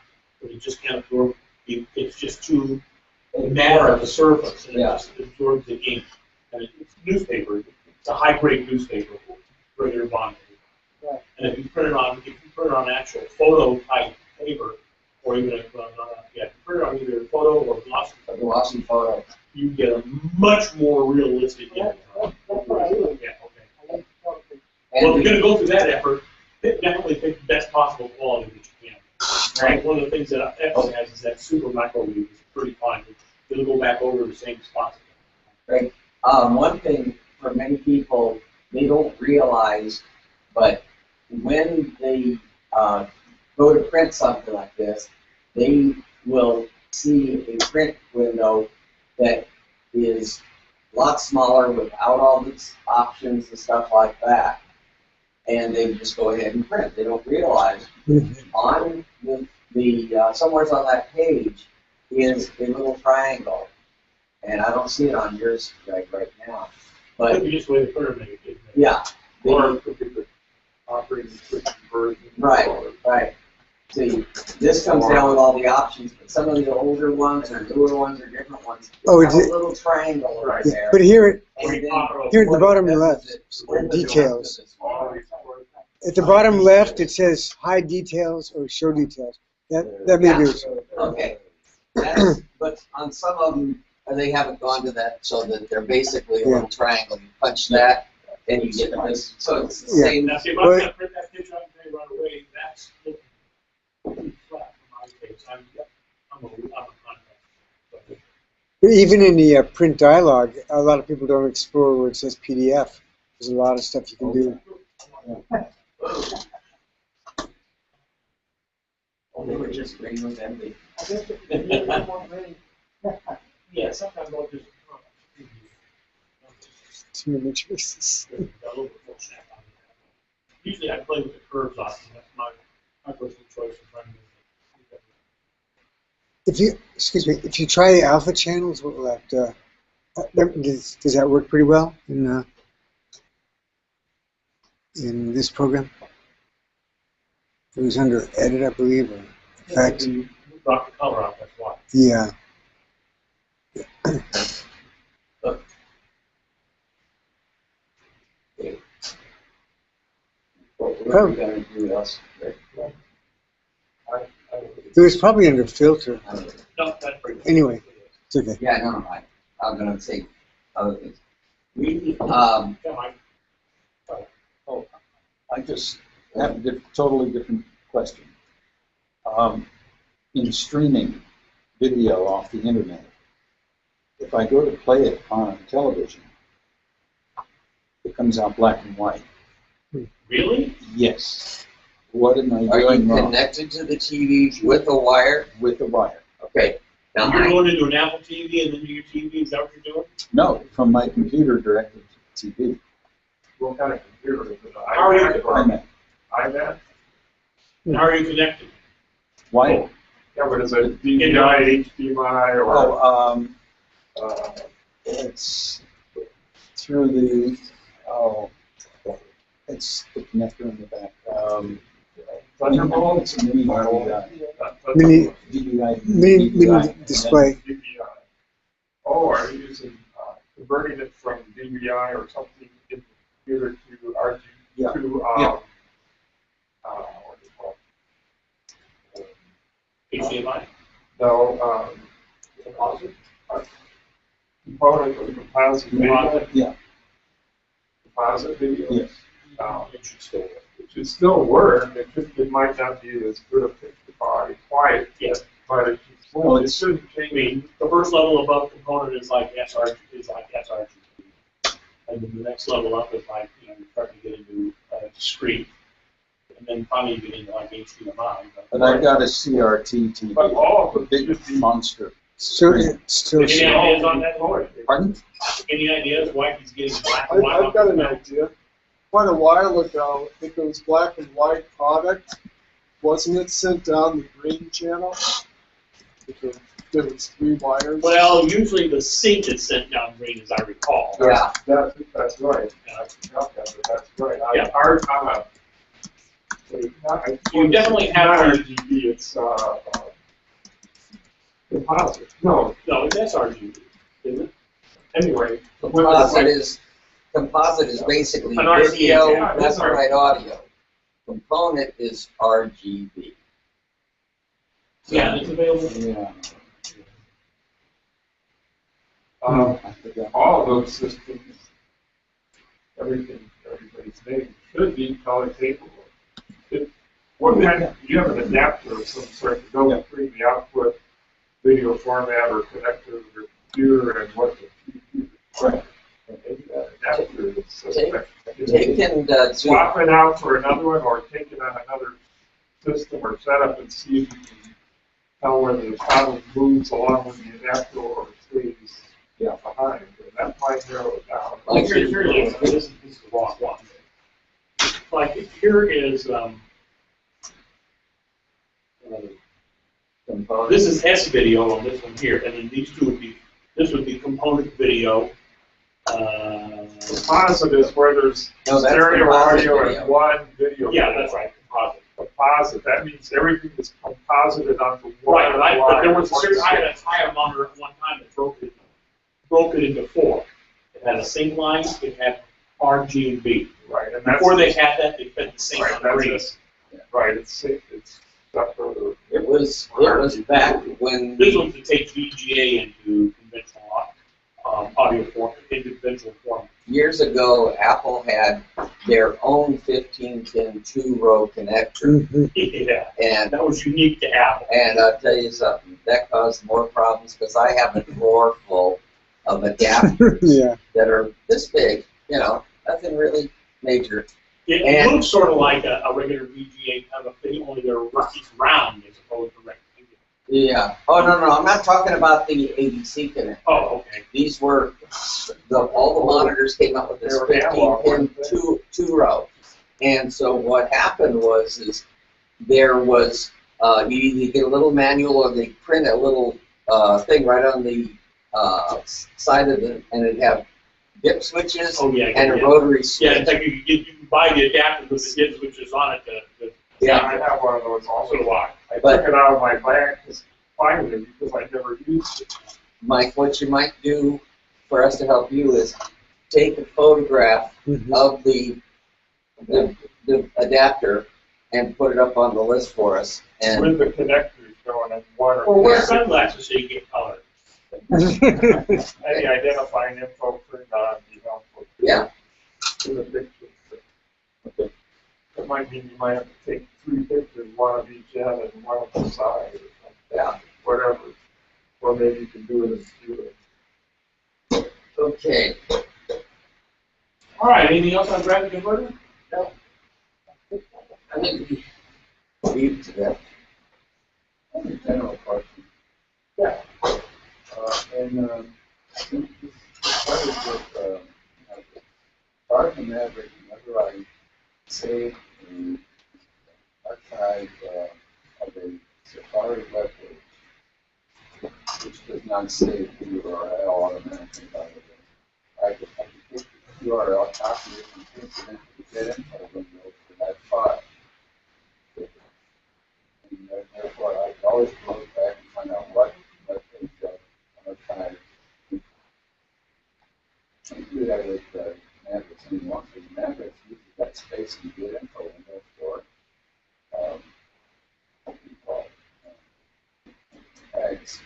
[SPEAKER 5] But it just can't absorb. It's just too narrow the surface, and it just absorbs the ink. And it's newspaper. It's a high grade newspaper, regular bond paper.
[SPEAKER 15] Right.
[SPEAKER 5] And if you print it on actual photo type paper, or even if you print it on either photo or glossy.
[SPEAKER 3] A glossy photo.
[SPEAKER 5] You get a much more realistic image.
[SPEAKER 15] That's what I do.
[SPEAKER 5] Yeah, okay. Well, if you're going to go through that effort, definitely pick the best possible possible quality that you can. Right. One of the things that Epson has is that super microwave is pretty fine. It'll go back over the same spots.
[SPEAKER 3] Right. One thing for many people, they don't realize, but when they go to print something like this, they will see a print window that is a lot smaller without all these options and stuff like that. And they just go ahead and print. They don't realize on the somewhere on that page is a little triangle. And I don't see it on yours right now. But
[SPEAKER 5] you just wait for it.
[SPEAKER 3] Yeah.
[SPEAKER 12] Or it could be the operating system version.
[SPEAKER 3] Right. See, this comes down with all the options, but some of the older ones or newer ones or different ones have a little triangle right there.
[SPEAKER 11] But here
[SPEAKER 3] And then
[SPEAKER 11] at the bottom
[SPEAKER 3] what it
[SPEAKER 11] left,
[SPEAKER 3] does
[SPEAKER 11] are
[SPEAKER 3] is
[SPEAKER 11] details. At the bottom left, it says hide details or show details. That may be it.
[SPEAKER 3] Okay. But on some of them, they haven't gone to that, so that they're basically a little triangle. You punch that, and you get this. So it's the same.
[SPEAKER 5] Now, see, if I'm going to print that picture, I can tell you right away, that's looking flat for my case. I'm a contract.
[SPEAKER 11] But even in the print dialog, a lot of people don't explore where it says PDF. There's a lot of stuff you can do.
[SPEAKER 3] Oh, they were just green with empty.
[SPEAKER 5] Yeah, sometimes I'll just.
[SPEAKER 11] Too many choices.
[SPEAKER 5] Usually I play with the curves option. That's my personal choice of trying to move it.
[SPEAKER 11] If you try the alpha channels, what will that, does that work pretty well in this program? It was under edit, I believe, or effect.
[SPEAKER 5] You brought the color out, that's why.
[SPEAKER 11] Yeah.
[SPEAKER 3] What are we going to do else?
[SPEAKER 11] It was probably under filter.
[SPEAKER 5] No, that's pretty good.
[SPEAKER 11] Anyway, it's okay.
[SPEAKER 3] Yeah, no, I'm going to say other things.
[SPEAKER 1] I just have a totally different question. In streaming video off the internet, if I go to play it on television, it comes out black and white.
[SPEAKER 5] Really?
[SPEAKER 1] Yes. What am I
[SPEAKER 3] Are you
[SPEAKER 1] doing wrong?
[SPEAKER 3] connected to the TV with a wire?
[SPEAKER 1] With a wire.
[SPEAKER 3] Okay. Now
[SPEAKER 5] You're going into an Apple TV and then your TV, is that what you're doing?
[SPEAKER 1] No, from my computer directly to TV.
[SPEAKER 12] What kind of computer is it?
[SPEAKER 5] How are you?
[SPEAKER 1] iMac.
[SPEAKER 12] iMac?
[SPEAKER 5] How are you connected?
[SPEAKER 1] Why?
[SPEAKER 12] Yeah, but is it DVI, HDMI, or?
[SPEAKER 1] It's through the, it's the connector in the back.
[SPEAKER 12] Thunderbolt?
[SPEAKER 1] It's a mini
[SPEAKER 11] Mini display.
[SPEAKER 12] DVI. Oh, are you using, converting it from DVI or something in the computer to RG?
[SPEAKER 1] Yeah.
[SPEAKER 12] To, what do you call it?
[SPEAKER 5] HDMI?
[SPEAKER 12] No, component of composite video.
[SPEAKER 1] Yeah.
[SPEAKER 12] Composite video.
[SPEAKER 1] Yes.
[SPEAKER 12] It should still work. It might not be as good a picture quality,
[SPEAKER 5] Yes.
[SPEAKER 12] but it shouldn't change.
[SPEAKER 5] I mean, the first level above component is like sRGB, and then the next level up is like, you're starting to get into discrete, and then finally you get into like HDMI.
[SPEAKER 1] But I've got a CRT TV,
[SPEAKER 12] But all of
[SPEAKER 1] a
[SPEAKER 12] it
[SPEAKER 1] big monster.
[SPEAKER 11] So it's still.
[SPEAKER 5] Any ideas on that?
[SPEAKER 1] Pardon?
[SPEAKER 5] Any ideas why he's getting black and white?
[SPEAKER 7] I've got an idea. Quite a while ago, I think it was black and white product. Wasn't it sent down the green channel? Because there was 3 wires.
[SPEAKER 5] Well, usually the sync is sent down green, as I recall.
[SPEAKER 3] Yeah.
[SPEAKER 12] That's right. That's right.
[SPEAKER 5] Yeah.
[SPEAKER 12] You
[SPEAKER 5] definitely have
[SPEAKER 12] RGB. It's composite. No,
[SPEAKER 5] that's RGB, isn't it?
[SPEAKER 12] anyway.
[SPEAKER 3] Composite is basically
[SPEAKER 5] An RGB,
[SPEAKER 3] video,
[SPEAKER 12] yeah,
[SPEAKER 3] left and right audio. Component is RGB.
[SPEAKER 5] Yeah, it's available.
[SPEAKER 1] Yeah.
[SPEAKER 12] All those systems, everybody's name should be color capable. What kind, you have an adapter of some sort to go between the output video format or connect to your computer and what the
[SPEAKER 1] Right.
[SPEAKER 12] and maybe that adapter is
[SPEAKER 3] Take and
[SPEAKER 12] swap it out for another one or take it on another system or setup and see if you can tell whether the toggle moves along with the adapter or stays behind. And that might narrow it down.
[SPEAKER 5] Like here it is. This is the wrong one. Like here is this is S video on this one here, and then these two would be, this would be component video.
[SPEAKER 12] Composite is where there's stereo audio and one video.
[SPEAKER 5] Yeah, that's right, composite.
[SPEAKER 12] Composite, that means everything is composited onto one.
[SPEAKER 5] Right, but there was a certain, I had a monitor at one time that broke it into four. It had a sync line, it had R, G, and B.
[SPEAKER 12] Right, and
[SPEAKER 5] before they had that, they fed the sync
[SPEAKER 12] right,
[SPEAKER 5] on the green.
[SPEAKER 12] Right, it's separate.
[SPEAKER 3] It was back when
[SPEAKER 5] This one's to take VGA into conventional audio form, into conventional form.
[SPEAKER 3] years ago, Apple had their own 15-pin two-row connector.
[SPEAKER 5] Yeah,
[SPEAKER 3] and
[SPEAKER 5] that was unique to Apple.
[SPEAKER 3] And I'll tell you something, that caused more problems because I have a drawer full of adapters that are this big, you know, nothing really major.
[SPEAKER 5] It looks sort of like a regular VGA kind of a thing, only they're round as opposed to rectangular.
[SPEAKER 3] Yeah. Oh, no, I'm not talking about the ADC connector.
[SPEAKER 5] Oh, okay.
[SPEAKER 3] These were, all the monitors came out with this 15-pin two-row. And so what happened was there was, you either get a little manual or they print a little thing right on the side of it, and it'd have dip switches and a rotary switch.
[SPEAKER 5] Yeah, in fact, you can buy the adapter with the dip switches on it.
[SPEAKER 12] Yeah, I have one of those also.
[SPEAKER 5] So do I.
[SPEAKER 12] I took it out of my bag finally because I never used it.
[SPEAKER 3] Mike, what you might do for us to help you is take a photograph of the adapter and put it up on the list for us. And
[SPEAKER 12] with the connectors going in one or
[SPEAKER 5] Or wear sunglasses so you get color.
[SPEAKER 12] any identifying info for be helpful.
[SPEAKER 3] Yeah.
[SPEAKER 12] To the picture. Okay. That might mean you might have to take 3 pictures, one of each end and one of the side or something.
[SPEAKER 3] Yeah.
[SPEAKER 12] Whatever. Or maybe you can do it in the computer.
[SPEAKER 3] Okay.
[SPEAKER 5] All right, anything else on graphic converter?
[SPEAKER 3] No. I think we leave to that.
[SPEAKER 14] General question.
[SPEAKER 5] Yeah.
[SPEAKER 14] And I think this started with Garden Maverick. Whenever I save an archive of a Safari web page, which does not save the URL automatically, by the way, I can take the URL, copy it, and paste it into the get info window for that file. And therefore, I can always go back and find out what page archive. I do that with Mavericks anymore, because Mavericks uses that space in the get info window for what do you call it? Tags.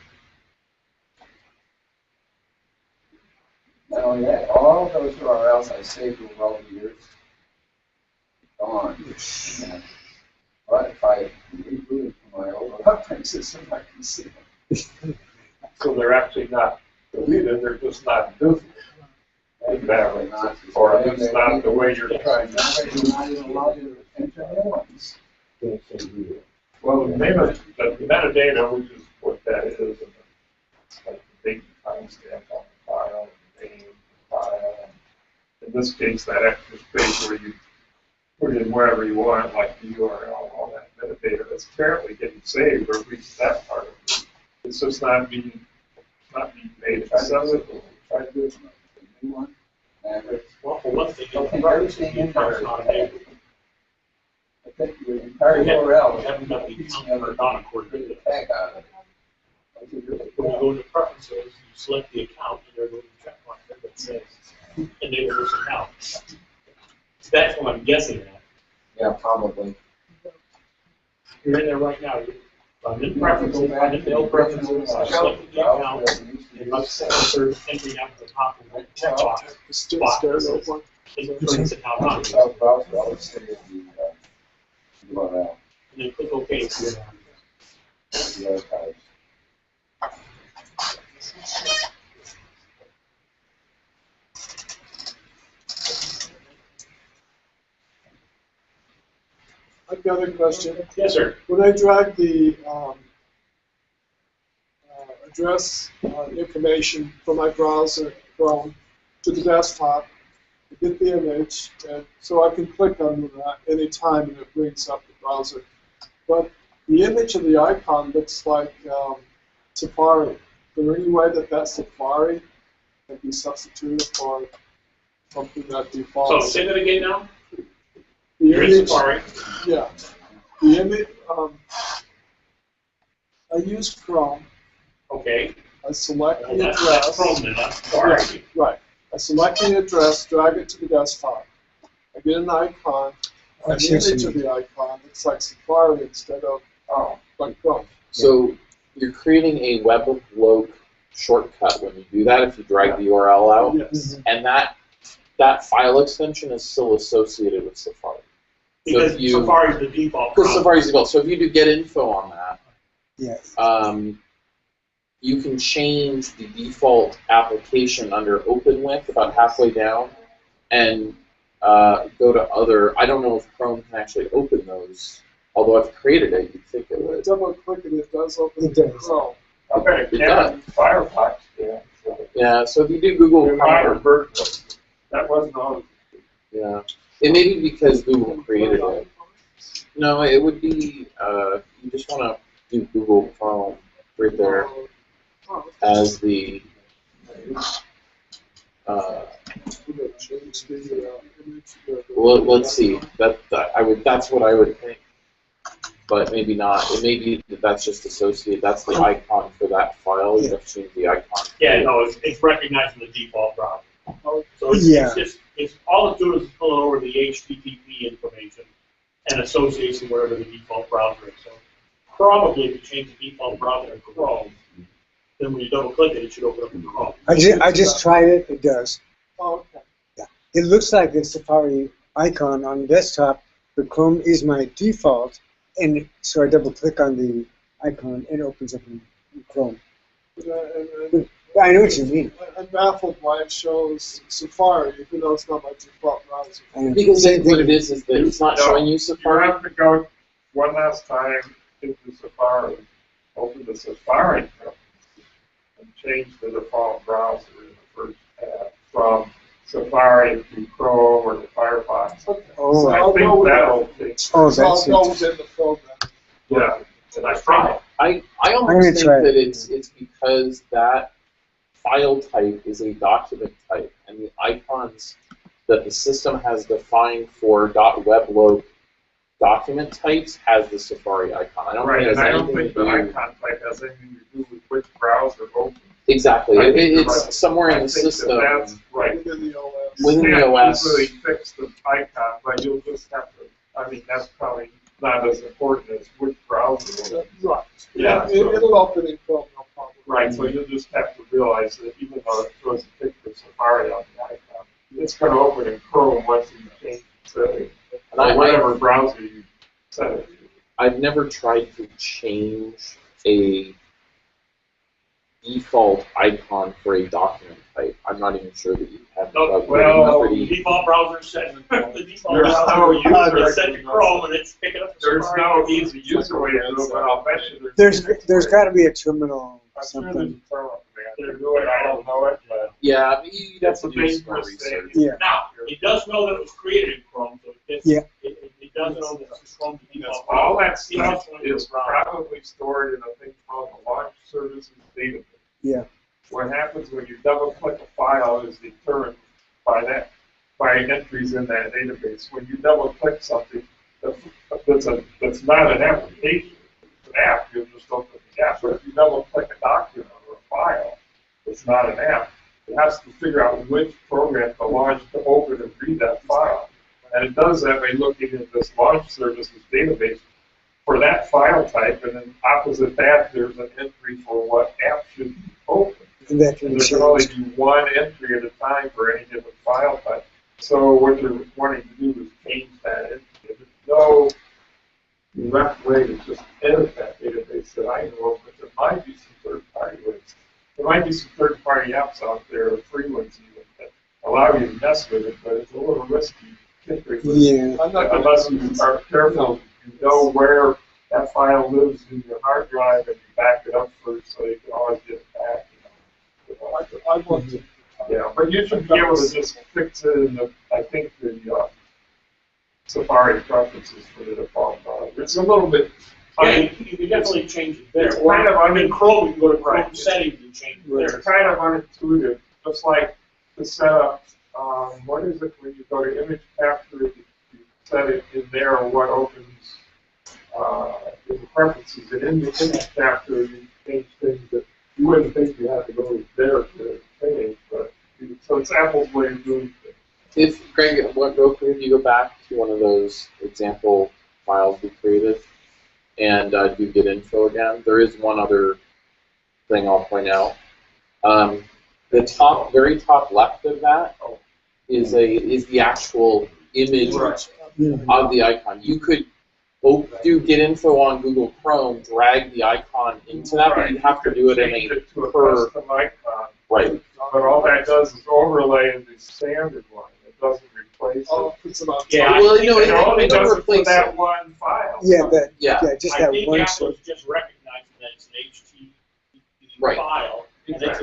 [SPEAKER 14] Not only that, all of those URLs I saved over all the years, gone. But if I reboot from my old operating system, I can see them.
[SPEAKER 12] So they're actually not deleted, they're just not visible.
[SPEAKER 14] Exactly.
[SPEAKER 12] Or at least not the way you're trying to.
[SPEAKER 14] Not even allowed you to enter new ones.
[SPEAKER 12] Well, the metadata, which is what that is, and it's like the date and timestamp on the file, and the name of the file. And in this case, that extra space where you put in wherever you want, like the URL, all that metadata, that's apparently getting saved, or at least that part of it. It's just not being made accessible.
[SPEAKER 14] Try to do it. New one.
[SPEAKER 5] Well, for one thing,
[SPEAKER 14] everything in there is
[SPEAKER 5] not
[SPEAKER 14] I think the entire URL
[SPEAKER 5] haven't got the account number not according to the
[SPEAKER 14] tag out of it.
[SPEAKER 5] When you go into preferences, you select the account, and there's a check mark there that says enable this account. That's what I'm guessing at.
[SPEAKER 3] Yeah, probably.
[SPEAKER 5] You're in there right now. I'm in preferences, I'm in the preferences, I select the account, and let's say there's entry down to the top of the checkbox. Spot. It turns it out on.
[SPEAKER 14] I'll say the URL.
[SPEAKER 5] and then click OK.
[SPEAKER 14] The archives.
[SPEAKER 7] I've got a question.
[SPEAKER 5] Yes, sir.
[SPEAKER 7] When I drag the address information from my browser Chrome to the desktop, I get the image, and so I can click on that anytime and it brings up the browser. But the image of the icon looks like Safari. Is there any way that Safari can be substituted for something that
[SPEAKER 5] So
[SPEAKER 7] defaults?
[SPEAKER 5] say that again now.
[SPEAKER 7] The
[SPEAKER 5] You're in
[SPEAKER 7] image,
[SPEAKER 5] Safari.
[SPEAKER 7] yeah. The image, I use Chrome.
[SPEAKER 5] Okay.
[SPEAKER 7] I select
[SPEAKER 5] Well,
[SPEAKER 7] the
[SPEAKER 5] that's
[SPEAKER 7] address.
[SPEAKER 5] Chrome then, not Safari.
[SPEAKER 7] Right. I select the address, drag it to the desktop. I get an icon.
[SPEAKER 11] Oh,
[SPEAKER 7] And the image of the icon looks like Safari instead of like Chrome.
[SPEAKER 9] So you're creating a WebLoc shortcut when you do that if you drag the URL out,
[SPEAKER 7] Yes.
[SPEAKER 9] and that file extension is still associated with Safari.
[SPEAKER 5] Because
[SPEAKER 9] so if you,
[SPEAKER 5] Safari is the default.
[SPEAKER 9] Because Safari's the default. So if you do get info on that,
[SPEAKER 11] Yes.
[SPEAKER 9] you can change the default application under open with about halfway down, and go to other. I don't know if Chrome can actually open those. Although I've created it, you'd think it
[SPEAKER 7] When I
[SPEAKER 9] would.
[SPEAKER 7] double click it, it does open
[SPEAKER 11] It
[SPEAKER 7] the
[SPEAKER 11] does.
[SPEAKER 7] Chrome.
[SPEAKER 14] I bet it
[SPEAKER 9] It
[SPEAKER 14] can. Firefox, yeah.
[SPEAKER 9] Yeah. So if you do Google Chrome,
[SPEAKER 14] That wasn't on.
[SPEAKER 9] yeah, it may be because Google created it. No, it would be. You just want to do Google Chrome right there as the.
[SPEAKER 7] Change the image.
[SPEAKER 9] Well, let's see. That's what I would think, but maybe not. It may be that that's just associated. That's the icon for that file. You have to change the icon.
[SPEAKER 5] Yeah, no, it's recognizing the default browser. So it's all it's doing is pulling over the HTTP information and associating wherever the default browser is. So probably if you change the default browser to Chrome, then when you double click it, it should open up in Chrome.
[SPEAKER 11] I just tried it. It does.
[SPEAKER 7] Oh, okay.
[SPEAKER 11] Yeah. It looks like the Safari icon on the desktop, but Chrome is my default, and so I double click on the icon and it opens up in Chrome. I know what you mean.
[SPEAKER 7] I'm baffled why it shows Safari, even though it's not my default browser.
[SPEAKER 9] Because what it is that it's not showing you Safari.
[SPEAKER 14] You have to go one last time into Safari, open the Safari and change the default browser in the first tab from Safari to Chrome or to Firefox.
[SPEAKER 7] Okay.
[SPEAKER 11] Oh.
[SPEAKER 14] So I think that'll fix.
[SPEAKER 11] Oh,
[SPEAKER 7] So I'll
[SPEAKER 11] that's
[SPEAKER 7] go
[SPEAKER 11] it.
[SPEAKER 7] within the phone then.
[SPEAKER 14] Yeah, and I tried.
[SPEAKER 9] I
[SPEAKER 11] I'm
[SPEAKER 9] almost
[SPEAKER 11] gonna
[SPEAKER 9] think
[SPEAKER 11] try it.
[SPEAKER 9] that it's because that file type is a document type, and the icons that the system has defined for .webloc document types has the Safari icon. I don't
[SPEAKER 14] Right,
[SPEAKER 9] think it
[SPEAKER 14] and I
[SPEAKER 9] has
[SPEAKER 14] don't
[SPEAKER 9] anything
[SPEAKER 14] think
[SPEAKER 9] to
[SPEAKER 14] the
[SPEAKER 9] do.
[SPEAKER 14] icon type has anything to do with which browser opens.
[SPEAKER 9] Exactly,
[SPEAKER 14] I think you're
[SPEAKER 9] it's
[SPEAKER 14] right.
[SPEAKER 9] somewhere in
[SPEAKER 14] I
[SPEAKER 9] the
[SPEAKER 14] think
[SPEAKER 9] system.
[SPEAKER 14] That's right.
[SPEAKER 7] Within the OS.
[SPEAKER 9] Within the
[SPEAKER 14] You
[SPEAKER 9] OS.
[SPEAKER 14] can't easily fix the icon, but you'll just have to. I mean, that's probably not as important as which browser.
[SPEAKER 7] Right.
[SPEAKER 14] Yeah,
[SPEAKER 7] It'll open in Chrome, no problem.
[SPEAKER 14] Right, so you'll just have to realize that even though it throws a picture of Safari on the icon, it's going to open in Chrome once you change the setting.
[SPEAKER 9] And
[SPEAKER 14] Whatever browser you set it to.
[SPEAKER 9] I've never tried to change a default icon for a document type. I'm not even sure that you have.
[SPEAKER 5] No,
[SPEAKER 9] but
[SPEAKER 5] well,
[SPEAKER 9] pretty-
[SPEAKER 5] the default browser set the default
[SPEAKER 14] There's
[SPEAKER 5] browser
[SPEAKER 14] no
[SPEAKER 5] is set to
[SPEAKER 14] user
[SPEAKER 5] Chrome and it's picking up the
[SPEAKER 14] There's
[SPEAKER 5] Safari.
[SPEAKER 14] no easy user way to do it, but I'll bet you
[SPEAKER 11] There's got to be a terminal
[SPEAKER 14] I'm sure there's
[SPEAKER 11] something.
[SPEAKER 14] a terminal command to do it. I don't know it, but
[SPEAKER 9] Yeah, you'd have
[SPEAKER 14] it's
[SPEAKER 9] to
[SPEAKER 14] a
[SPEAKER 9] do some more
[SPEAKER 14] dangerous thing.
[SPEAKER 9] research.
[SPEAKER 11] Yeah.
[SPEAKER 5] Now, it does know that it was created in Chrome, so it does know that it's Chrome's default browser.
[SPEAKER 14] All that stuff is probably stored in a thing called the launch services database.
[SPEAKER 11] Yeah.
[SPEAKER 14] What happens when you double click a file is determined by entries in that database. When you double click something that's not an application, it's an app, you'll just open the app. But if you double click a document or a file, it's not an app. It has to figure out which program to launch to open and read that file. And it does that by looking at this launch services database for that file type, and then opposite that, there's an entry for what app should be open.
[SPEAKER 11] And that
[SPEAKER 14] And
[SPEAKER 11] can
[SPEAKER 14] there can only
[SPEAKER 11] change.
[SPEAKER 14] be one entry at a time for any given file type. So what they're wanting to do is change that entry. There's
[SPEAKER 12] the best way to just edit that database that I know of, but there might be some third-party ways. There might be some third-party apps out there, free ones even, that allow you to mess with it, but it's a little risky.
[SPEAKER 11] Yeah.
[SPEAKER 12] Unless you are careful, you know where that file lives in your hard drive and you back it up first so you can always get it back.
[SPEAKER 7] I'd love to.
[SPEAKER 12] Yeah, but you should be able to just fix it in the, I think the Safari preferences for the default file. It's a little bit.
[SPEAKER 5] Yeah, you can definitely change it there.
[SPEAKER 12] It's kind of
[SPEAKER 5] in Chrome, you can go to Chrome settings and change it there.
[SPEAKER 12] It's kind of unintuitive, just like the setup. What is it when you go to image capture? You set it in there, what opens in the preferences, and in the image capture, you change things that you wouldn't think you had to go there to change, but so it's Apple's way of doing things.
[SPEAKER 9] If Greg, real quick, if you go back to one of those example files we created and do get info again, there is one other thing I'll point out. The top, very top left of that is the actual image of the icon. You could do get info on Google Chrome, drag the icon into that, but you have to do it in a
[SPEAKER 12] custom icon.
[SPEAKER 9] Right.
[SPEAKER 12] But all that does is overlay in the standard one. It doesn't replace it.
[SPEAKER 7] Oh, it's about
[SPEAKER 5] Yeah,
[SPEAKER 9] well, no,
[SPEAKER 12] it only
[SPEAKER 9] it
[SPEAKER 12] does
[SPEAKER 9] don't
[SPEAKER 12] it for
[SPEAKER 9] replace
[SPEAKER 12] that
[SPEAKER 9] it.
[SPEAKER 12] one file.
[SPEAKER 11] Yeah, just
[SPEAKER 5] I
[SPEAKER 11] that
[SPEAKER 5] think
[SPEAKER 11] one.
[SPEAKER 5] Apple is just recognizing that it's an HTTP file, and it's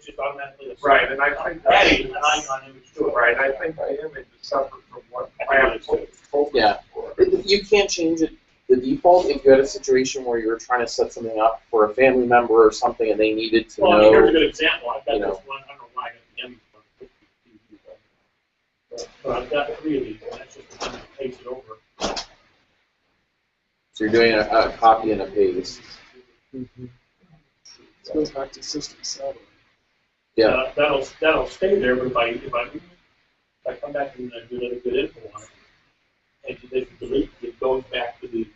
[SPEAKER 5] just automatically
[SPEAKER 12] right, and I think
[SPEAKER 5] adding an icon image to it.
[SPEAKER 12] Right, I think the image is separate from what Apple.
[SPEAKER 9] Yeah, you can't change it. The default, if you had a situation where you were trying to set something up for a family member or something and they needed to
[SPEAKER 5] Well,
[SPEAKER 9] know.
[SPEAKER 5] here's a good example. I've got
[SPEAKER 9] you know.
[SPEAKER 5] this one, I don't know why I got the M one. But I've got 3 of these, and that's just one that paste it over.
[SPEAKER 9] So you're doing a copy and a paste.
[SPEAKER 7] Mm-hmm. It goes back to system 7.
[SPEAKER 9] Yeah.
[SPEAKER 5] That'll stay there, but if I come back and do another good info on it, and they can delete it, it goes back to the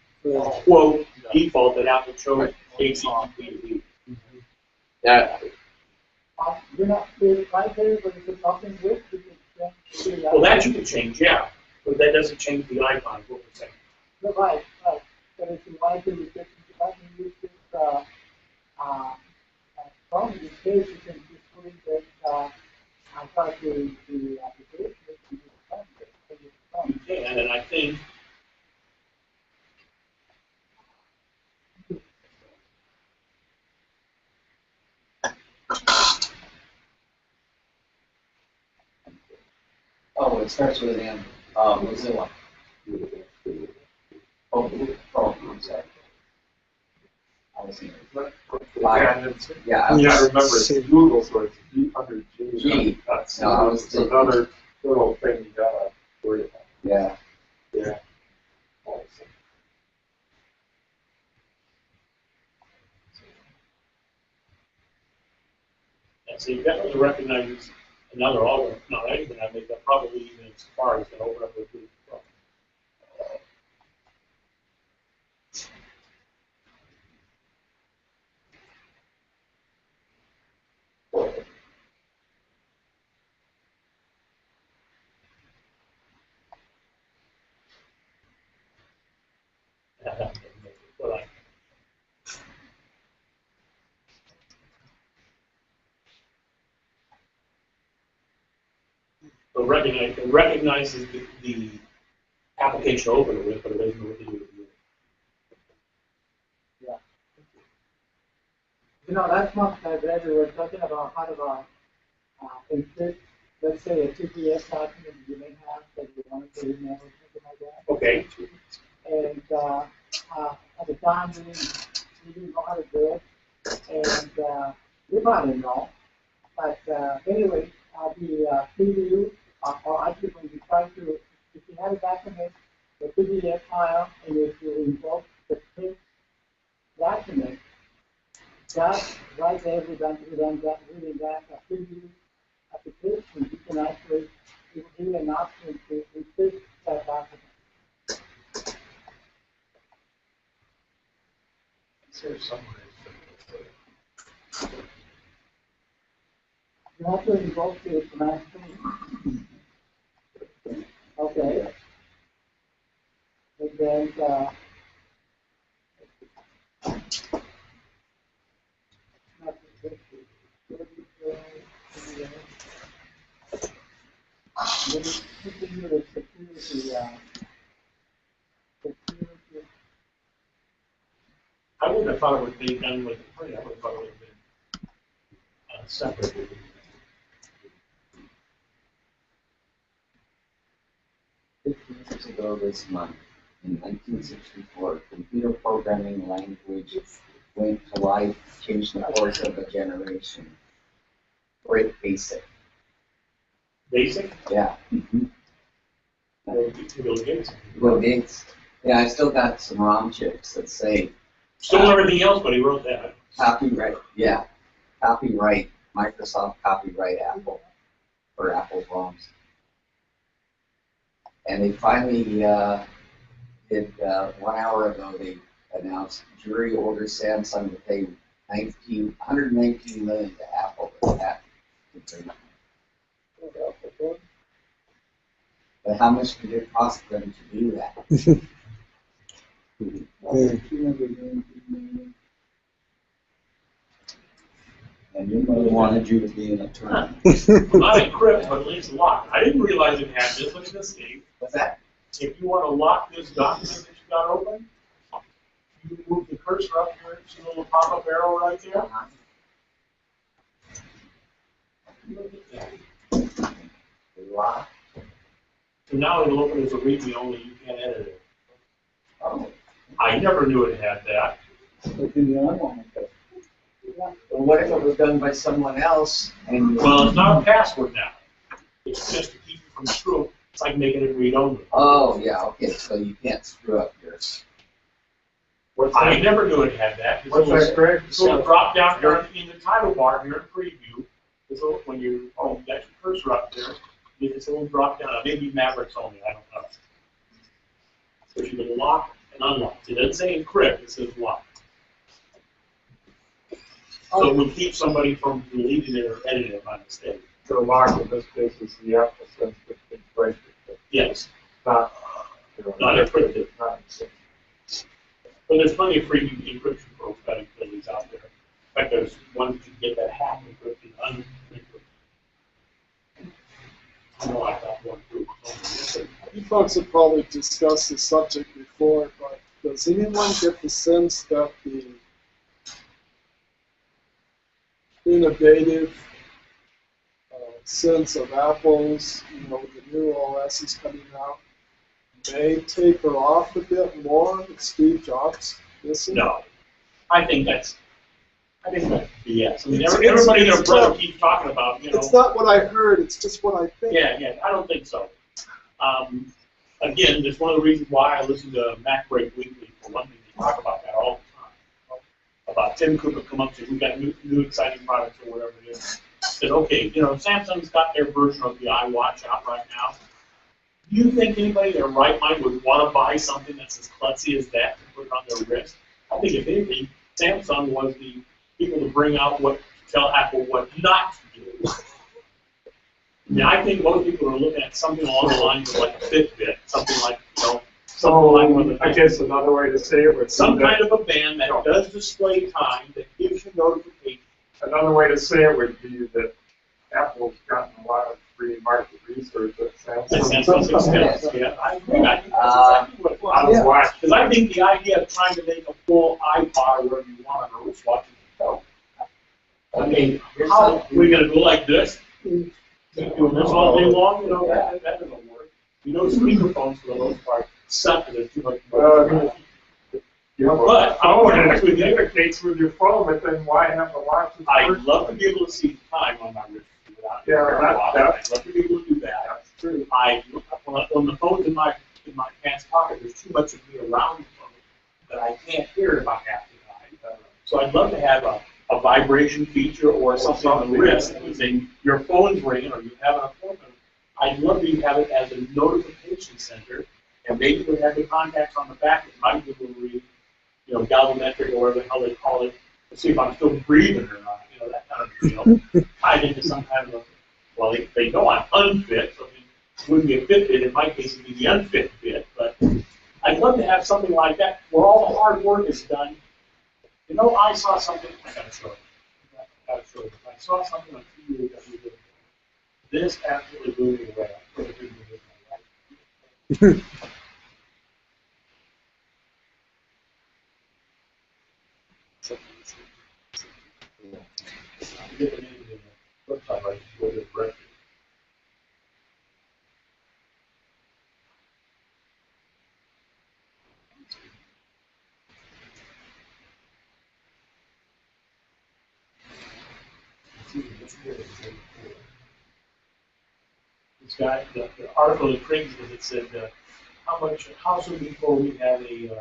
[SPEAKER 5] quote default that Apple chose HTTP.
[SPEAKER 9] Yeah.
[SPEAKER 15] You're not right there, but if it's something with, you can
[SPEAKER 5] Well, that you can change, yeah, but that doesn't change the icon, is what we're saying.
[SPEAKER 15] Right. But if you want to use this, from this case, you can just put it that I thought the application
[SPEAKER 5] You can, and I think
[SPEAKER 3] Oh, it starts with an M. Mozilla. Oh, I'm sorry. I was thinking. Yeah,
[SPEAKER 12] You gotta remember it's Google, so it's under G.
[SPEAKER 3] G.
[SPEAKER 12] That's
[SPEAKER 3] No, I was
[SPEAKER 12] it's
[SPEAKER 3] thinking.
[SPEAKER 12] another little thing you gotta worry about.
[SPEAKER 3] Yeah.
[SPEAKER 12] Yeah.
[SPEAKER 5] and so you definitely recognize another algorithm, not anything I make up, probably even in Safari is going to open up with Google Chrome. But it recognizes the application opener with, but it doesn't know what to do with it.
[SPEAKER 15] Yeah. Last month I read we were talking about how to encrypt, let's say, a TPS document you may have that you want to email or something like that.
[SPEAKER 5] Okay.
[SPEAKER 15] And at the time we didn't know how to do it, and we probably know. But anyway, the preview, or actually when you try to, if you have a document, the PDF file, and if you invoke the print document, just right there within that preview application, you can actually give you an option to encrypt that document. You have to invoke the command prompt. Okay. And then
[SPEAKER 5] I wouldn't have thought it would be done with the print. I would have thought it would have been separate.
[SPEAKER 16] 50 years ago this month, in 1964, computer programming language went to life, changed the course of a generation. Great Basic.
[SPEAKER 5] Basic?
[SPEAKER 16] Yeah.
[SPEAKER 5] Bill Gates.
[SPEAKER 16] Bill Gates. Yeah, I still got some ROM chips that say.
[SPEAKER 5] Stole everything else, but he wrote that.
[SPEAKER 16] Copyright, yeah. Copyright, Microsoft copyright Apple, for Apple's ROMs. And they finally did, 1 hour ago, they announced jury orders Samsung to pay $119 million to Apple for that. But how much did it cost them to do that?
[SPEAKER 1] And your mother wanted you to be an attorney.
[SPEAKER 5] Not encrypt, but at least lock. I didn't realize it had this. Look at this, Steve.
[SPEAKER 16] What's that?
[SPEAKER 5] If you want to lock this document that you got open, you move the cursor up here, see the little pop-up arrow right there? Look at that.
[SPEAKER 16] Lock.
[SPEAKER 5] So now it'll open as a readme only, you can't edit it.
[SPEAKER 16] Oh.
[SPEAKER 5] I never knew it had that.
[SPEAKER 16] Well, what if it was done by someone else? And
[SPEAKER 5] Well, it's not a password now. It's just to keep you from screwing. It's like making it read only.
[SPEAKER 16] Oh, yeah, okay, so you can't screw up yours.
[SPEAKER 5] I never knew it had that.
[SPEAKER 2] What's that, Greg?
[SPEAKER 5] So drop down here in the title bar here in preview. This little, when you got your cursor up there, you get this little drop down. Maybe Mavericks only. I don't know. So you can lock and unlock. It doesn't say encrypt. It says lock. So it would keep somebody from deleting it or editing it by mistake.
[SPEAKER 12] So lock in this case is the Apple sensitive information.
[SPEAKER 5] Yes.
[SPEAKER 12] Not
[SPEAKER 5] encrypted.
[SPEAKER 12] Not
[SPEAKER 5] But there's plenty of free encryption profiling abilities out there. In fact, there's ones that you get that half encrypted, unencrypted. I know I got one too.
[SPEAKER 7] You folks have probably discussed this subject before, but does anyone get the sense that the innovative sense of Apple's, the new OS is coming out, may taper off a bit more with Steve Jobs missing?
[SPEAKER 5] No. I think that's BS. I mean,
[SPEAKER 7] It's-
[SPEAKER 5] everybody and their
[SPEAKER 7] it's
[SPEAKER 5] brother
[SPEAKER 7] tough.
[SPEAKER 5] keeps talking about,
[SPEAKER 7] It's not what I heard, it's just what I think.
[SPEAKER 5] Yeah, I don't think so. Again, that's one of the reasons why I listen to Mac Break Weekly, for one thing, to talk about that all the time. About Tim Cook will come up to, we've got new exciting products or whatever it is. Said, okay, Samsung's got their version of the iWatch out right now. Do you think anybody in their right mind would want to buy something that's as klutzy as that to put it on their wrist? I think if anything, Samsung was the people to bring out tell Apple what not to do. I think most people are looking at something along the lines of like a Fitbit, something like, something like one of the
[SPEAKER 12] I guess another way to say it would be
[SPEAKER 5] some
[SPEAKER 12] that-
[SPEAKER 5] kind of a band that does display time, that gives you notifications.
[SPEAKER 12] Another way to say it would be that Apple's gotten a lot of free market research at
[SPEAKER 5] Samsung's expense. Yeah, I agree. I think that's exactly what it
[SPEAKER 12] on
[SPEAKER 5] was.
[SPEAKER 12] a watch.
[SPEAKER 5] Because I think the idea of trying to make a full iPod or whatever you want on a wristwatch is dope. I mean, how are we going to go like this? Keep doing this all day long? That doesn't work. Speakerphones for the most part suck because there's too much noise. But I want to actually
[SPEAKER 12] communicates with your phone, but then why have the watch?
[SPEAKER 5] I'd love to be able to see the time on my wrist without I'd love to be able to do that. That's true. When the phone's in my pants pocket, there's too much of me around the phone that I can't hear it about half the time. So I'd love to have a vibration feature or something on the wrist that would say your phone's ringing or you have an appointment. I'd love to have it as a notification center, and maybe we have the contacts on the back that might be able to read, galvanometric or whatever the hell they call it, to see if I'm still breathing or not, that kind of deal. Tied into some kind of they know I'm unfit, so it wouldn't be a Fitbit, in my case it would be the unfit fit, but I'd love to have something like that where all the hard work is done. I saw something, I gotta show it. I saw something on TV that we did. This absolutely blew me away. I couldn't believe it in my life. Get the name of the website right, go to the directory. This guy, the article in Crings, it said, how soon before we have a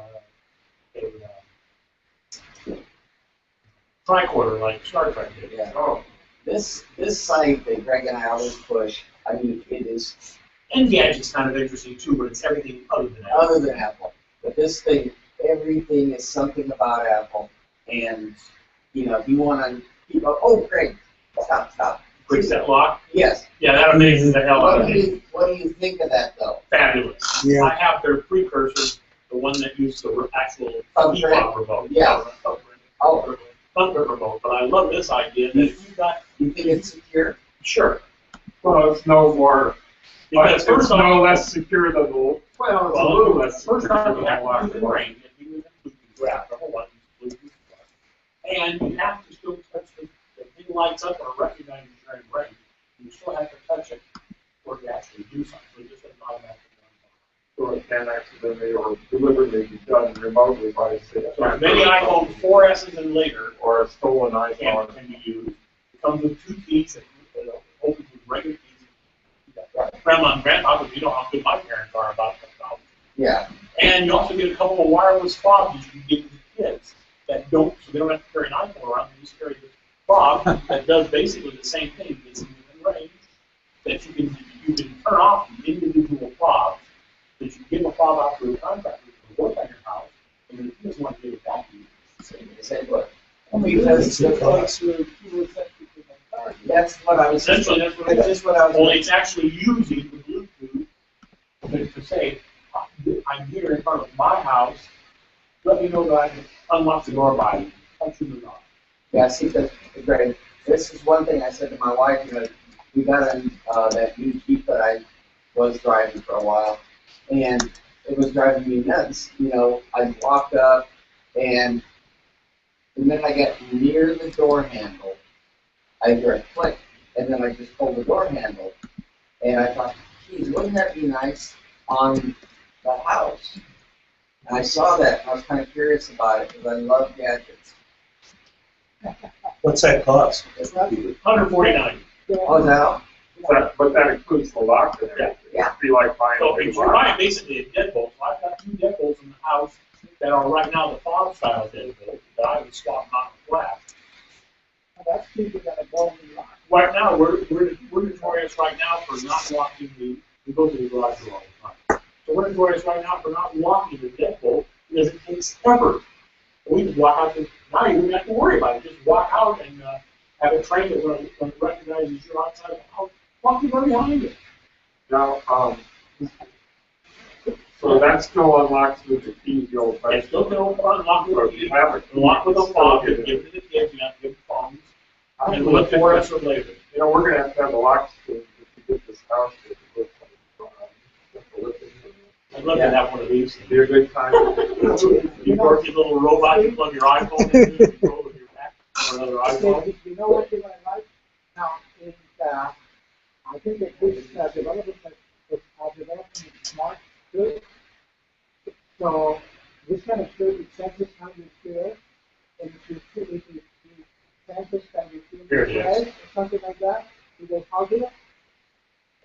[SPEAKER 5] tricorder like Star Trek did?
[SPEAKER 3] Yeah. Oh, this site that Greg and I always push, I mean, it is.
[SPEAKER 5] Engadget's kind of interesting too, but it's everything other than Apple.
[SPEAKER 3] Other than Apple. But this thing, everything is something about Apple. And, you know, if you want to keep up, oh, Greg, stop.
[SPEAKER 5] Quick set lock?
[SPEAKER 3] Yes.
[SPEAKER 5] Yeah, that amazes the hell out of me.
[SPEAKER 3] What do you think of that, though?
[SPEAKER 5] Fabulous.
[SPEAKER 11] Yeah.
[SPEAKER 5] I have their precursor, the one that used the actual EPOP remote.
[SPEAKER 3] Yeah.
[SPEAKER 5] Oh. Thumbprint remote, but I love this idea that if you've got.
[SPEAKER 3] You think it's secure?
[SPEAKER 5] Sure.
[SPEAKER 12] Well, it's no more,
[SPEAKER 5] Because
[SPEAKER 12] it's
[SPEAKER 5] first off,
[SPEAKER 12] no less secure than the, well, it's a little less secure
[SPEAKER 5] first off,
[SPEAKER 12] than
[SPEAKER 5] you
[SPEAKER 12] the
[SPEAKER 5] have to
[SPEAKER 12] last
[SPEAKER 5] use the
[SPEAKER 12] one.
[SPEAKER 5] brain, and you have Bluetooth graph, the whole one, Bluetooth graph. And you have to still touch the thing lights up or recognizes your own brain. You still have to touch it or to actually do something. So it just doesn't automatically run.
[SPEAKER 12] So it can accidentally or deliberately be done remotely by, say,
[SPEAKER 5] So as many iPhone 4S's and later
[SPEAKER 12] or a stolen iPhone.
[SPEAKER 5] can be used. It comes with 2 keys that opens with regular keys. Grandma and grandpa, because you know how good my parents are about technology.
[SPEAKER 3] Yeah.
[SPEAKER 5] And you also get a couple of wireless fobs you can give to the kids that don't, so they don't have to carry an iPhone around. They just carry this fob that does basically the same thing. It's in range that you can turn off the individual fobs. That you give a fob out to a contractor to work on your house, and then if you just want to give it back to you,
[SPEAKER 3] Say what?
[SPEAKER 15] Because
[SPEAKER 3] that's what I was.
[SPEAKER 5] Essentially, that's what it
[SPEAKER 3] That's
[SPEAKER 5] is.
[SPEAKER 3] just what I was.
[SPEAKER 5] Only it's actually using the Bluetooth to say, I'm here in front of my house. Let me know that I can unlock the door by you. Touch the door.
[SPEAKER 3] Yeah, see, Greg, this is one thing I said to my wife. You know, we got that new Jeep that I was driving for a while, and it was driving me nuts. You know, I walked up, and then I got near the door handle. I hear a click, and then I just pulled the door handle, and I thought, geez, wouldn't that be nice on the house? And I saw that, and I was kind of curious about it, because I love gadgets.
[SPEAKER 6] What's that cost?
[SPEAKER 5] $149.
[SPEAKER 3] Oh, is that all?
[SPEAKER 12] But that includes the lock and everything.
[SPEAKER 3] Yeah.
[SPEAKER 12] It'd be like buying
[SPEAKER 5] So
[SPEAKER 12] a new
[SPEAKER 5] if you're
[SPEAKER 12] lock.
[SPEAKER 5] buying basically a deadbolt, so I've got 2 deadbolts in the house that are right now the fob style deadbolt that I would swap out flat.
[SPEAKER 15] that's cheaper than a golden lock.
[SPEAKER 5] Right now, we're notorious right now for not locking we go to the garage door all the time. So we're notorious right now for not locking the deadbolt because it takes ever. We just walk out, now you don't have to worry about it. Just walk out and have it trained that when it recognizes you're outside of the house, walk you right behind it.
[SPEAKER 12] Now, so that still unlocks with the keys, the old
[SPEAKER 5] It
[SPEAKER 12] fashioned.
[SPEAKER 5] still can unlock
[SPEAKER 12] Or
[SPEAKER 5] with
[SPEAKER 12] if you have it.
[SPEAKER 5] lock with a fob, you give it to the kids, you have to give them phones. And look for us or later.
[SPEAKER 12] You know, we're gonna have a lock to get this house.
[SPEAKER 5] I'd love to have one of these.
[SPEAKER 12] Be a good time.
[SPEAKER 5] You work your little robot, you plug your iPhone into it, you go with your back or another iPhone.
[SPEAKER 15] You know what you're going to like? Now, I think that this development are developing smart goods. So this kind of food, it senses how you feel, and if you senses that you feel
[SPEAKER 5] Here it is.
[SPEAKER 15] depressed or something like that, you go hug it,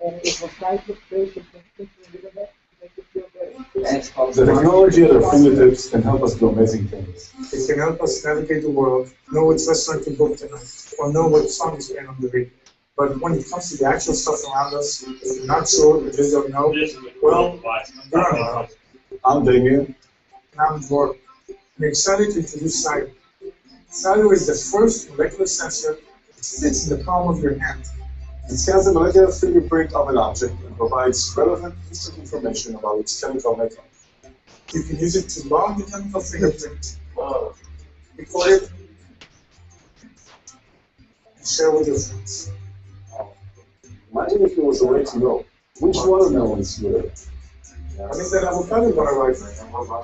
[SPEAKER 15] and it will try to face and think a little bit, make you feel better.
[SPEAKER 17] The technology at our fingertips can help us do amazing things.
[SPEAKER 8] It can help us navigate the world, know which restaurant to book tonight, or know what song is playing on the radio. But when it comes to the actual stuff around us, if you're not sure, you just don't know, well, you're on your own.
[SPEAKER 17] I'm Damien.
[SPEAKER 8] And I'm Gordon. I'm excited to introduce Cyber. Cyber is the first molecular sensor that fits in the palm of your hand.
[SPEAKER 17] It scans the molecular fingerprint of an object and provides relevant instant information about its chemical makeup.
[SPEAKER 8] You can use it to log the chemical fingerprint, record it, and share with your friends.
[SPEAKER 17] My English was a way to know which watermelon is good.
[SPEAKER 8] What is that avocado bar right now?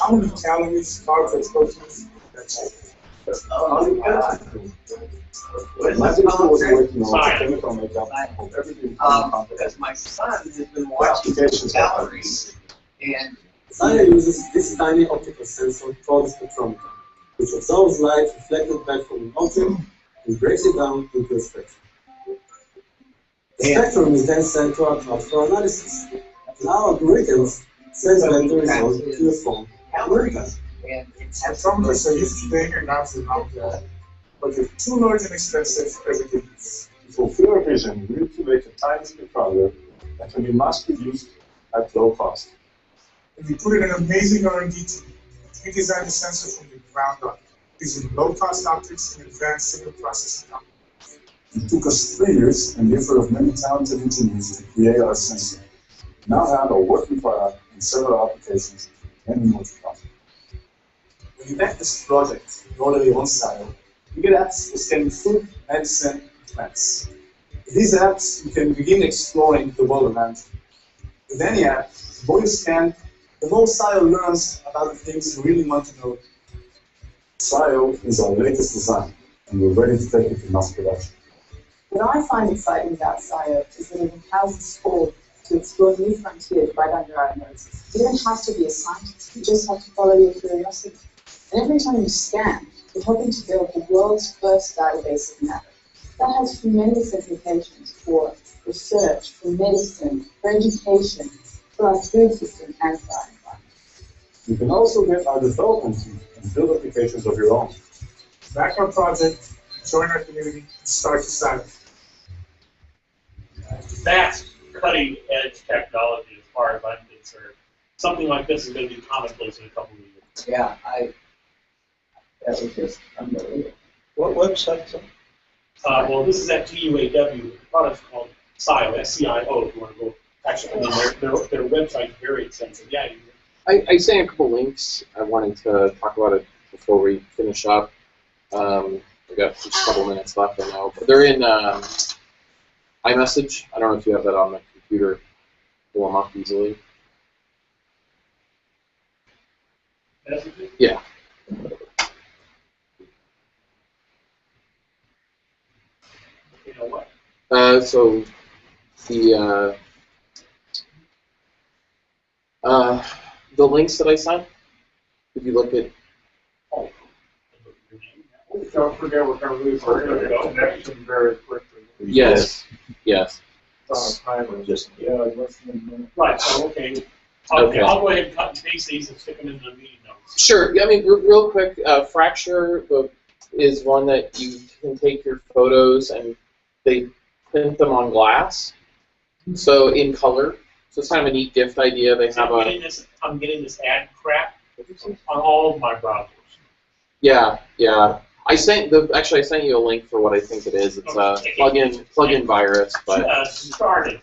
[SPEAKER 8] How many calories, carbs, and proteins? That's it.
[SPEAKER 17] My sister was working on chemical makeup of everything.
[SPEAKER 13] Because my son has been watching galleries, and
[SPEAKER 17] Saya uses this tiny optical sensor called spectrometer, which absorbs light reflected back from an object and breaks it down into a spectrum. The spectrum is then sent to our cloud for analysis. And our algorithms send vector results to the phone.
[SPEAKER 13] and it's
[SPEAKER 17] Spectrometers are used today in labs and out there, but they're too large and expensive for everyday use. To fulfill our vision, we need to make a tiny spectrometer that can be mass-produced at low cost. And we put in an amazing R&D team. We designed the sensor from the ground up, using low-cost optics and advanced signal processing algorithms. It took us 3 years and the effort of many talented engineers to create our sensor. We now have a working product in several applications and more to come. When you back this project in orderly one style, you get apps for scanning food, medicine, and plants. With these apps, you can begin exploring the world around you. With any app, the more you scan, the more SIO learns about the things you really want to know. SIO is our latest design, and we're ready to take it to mass production.
[SPEAKER 18] What I find exciting about SIO is that it empowers us all to explore new frontiers right under our noses. You don't have to be a scientist, you just have to follow your curiosity. And every time you scan, you're helping to build the world's first database of matter. That has tremendous implications for research, for medicine, for education, for our food system, and for our environment.
[SPEAKER 17] You can also get our development team and build applications of your own. Back our project, join our community, and start to silence.
[SPEAKER 5] That's cutting edge technology as far as I'm concerned. Something like this is going to be commonplace in a couple of years.
[SPEAKER 13] yeah, that was just unbelievable.
[SPEAKER 6] What website?
[SPEAKER 5] Well, this is at TUAW. The product's called SCIO, S-C-I-O, if you want to go. Actually, I mean, their website's very extensive. Yeah.
[SPEAKER 9] I sent a couple links. I wanted to talk about it before we finish up. We got just a couple minutes left, I know. But they're in iMessage. I don't know if you have that on the computer. Pull them up easily. Yeah.
[SPEAKER 5] You know what?
[SPEAKER 9] So the links that I sent, if you look at.
[SPEAKER 12] Don't forget we're going to lose our internet connection very quickly.
[SPEAKER 9] Yes. Yes.
[SPEAKER 6] Just
[SPEAKER 5] Right. So okay. I'll go ahead and cut and paste these and stick them in the meeting notes.
[SPEAKER 9] Sure. I mean, real quick, Fracture is one that you can take your photos and they print them on glass, so in color. So it's kind of a neat gift idea. They have
[SPEAKER 5] I'm getting this ad crap on all of my browsers.
[SPEAKER 9] Yeah, yeah. I sent you a link for what I think it is. It's a plug-in virus, but
[SPEAKER 5] Started.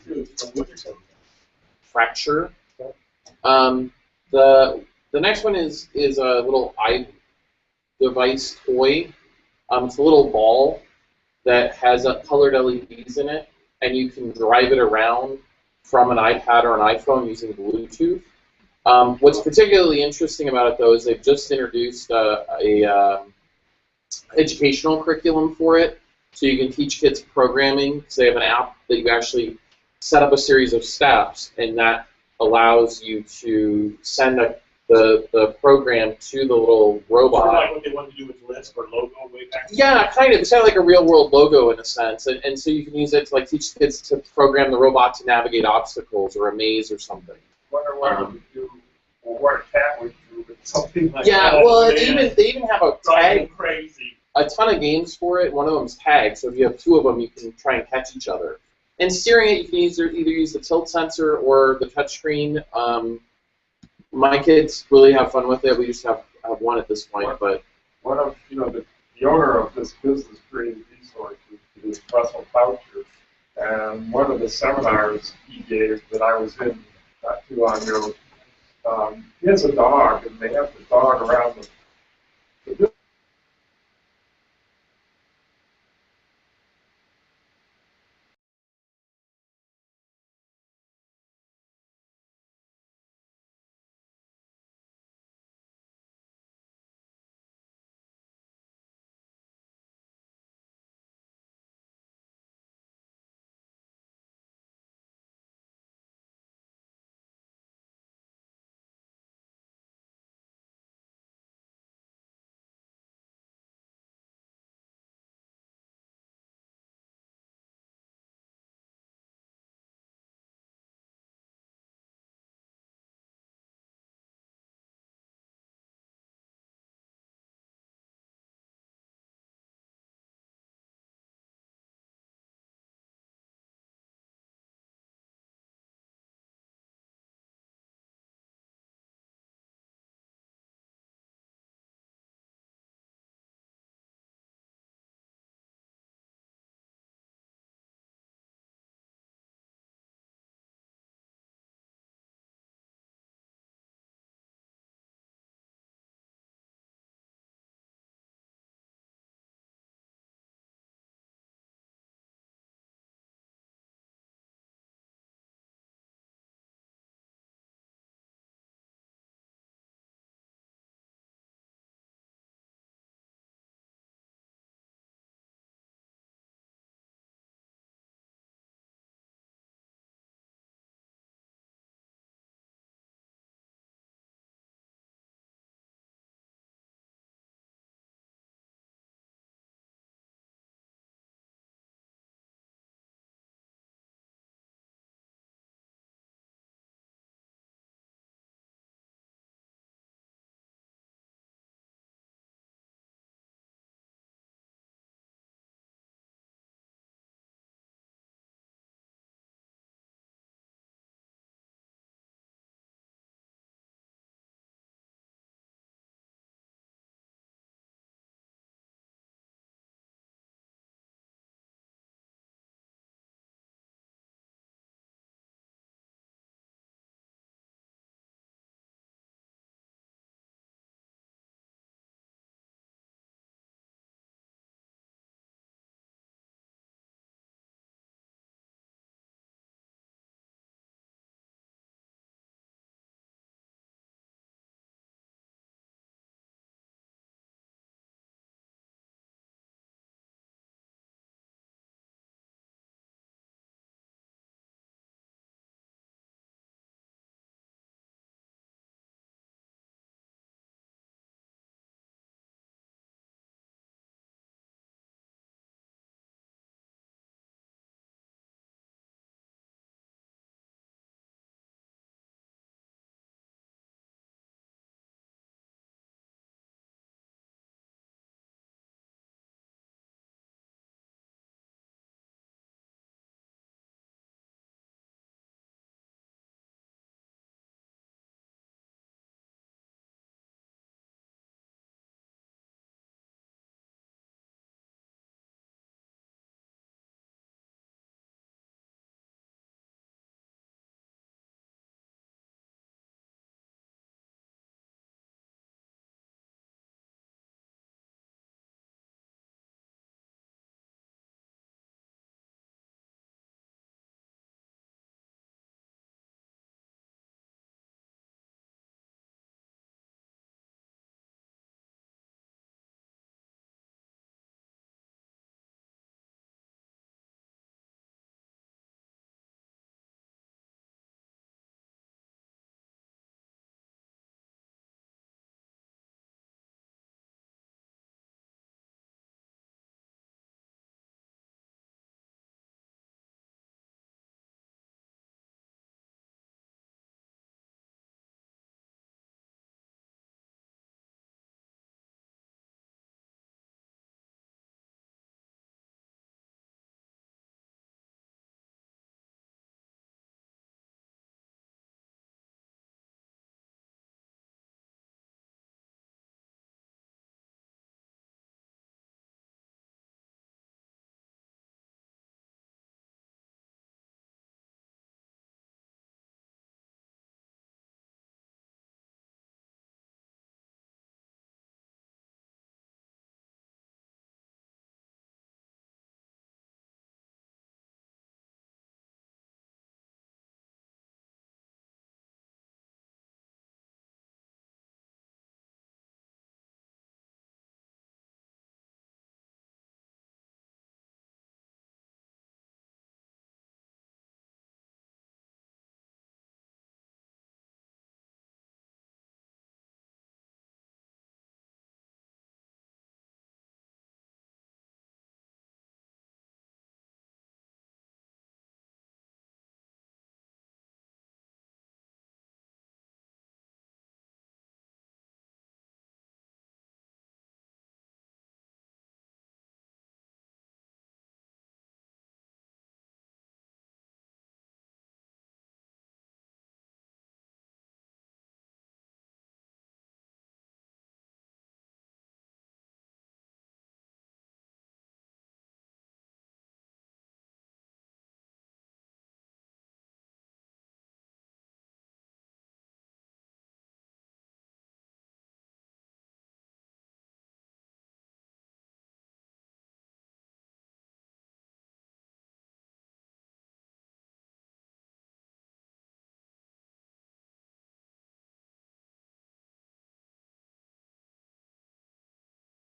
[SPEAKER 9] Fracture. The next one is a little iDevice toy. It's a little ball that has colored LEDs in it, and you can drive it around from an iPad or an iPhone using Bluetooth. What's particularly interesting about it, though, is they've just introduced a educational curriculum for it, so you can teach kids programming, because they have an app that you actually set up a series of steps, and that allows you to send the program to the little robot.
[SPEAKER 5] Sort of like what they wanted to do with Lisp or Logo way back.
[SPEAKER 9] Yeah, kind of. It's kind of like a real-world logo in a sense, and so you can use it to like teach kids to program the robot to navigate obstacles or a maze or something.
[SPEAKER 12] Wonder what it would do, or what a cat would do with something like that.
[SPEAKER 9] Yeah, well, they even have a tag.
[SPEAKER 5] Crazy.
[SPEAKER 9] A ton of games for it. One of them's tag, so if you have two of them, you can try and catch each other. And steering it, you can either use the tilt sensor or the touchscreen. My kids really have fun with it. We just have one at this point, but
[SPEAKER 12] one of the owner of this business created resources is Russell Boucher, and one of the seminars he gave that I was in not too long ago, he has a dog, and they have the dog around the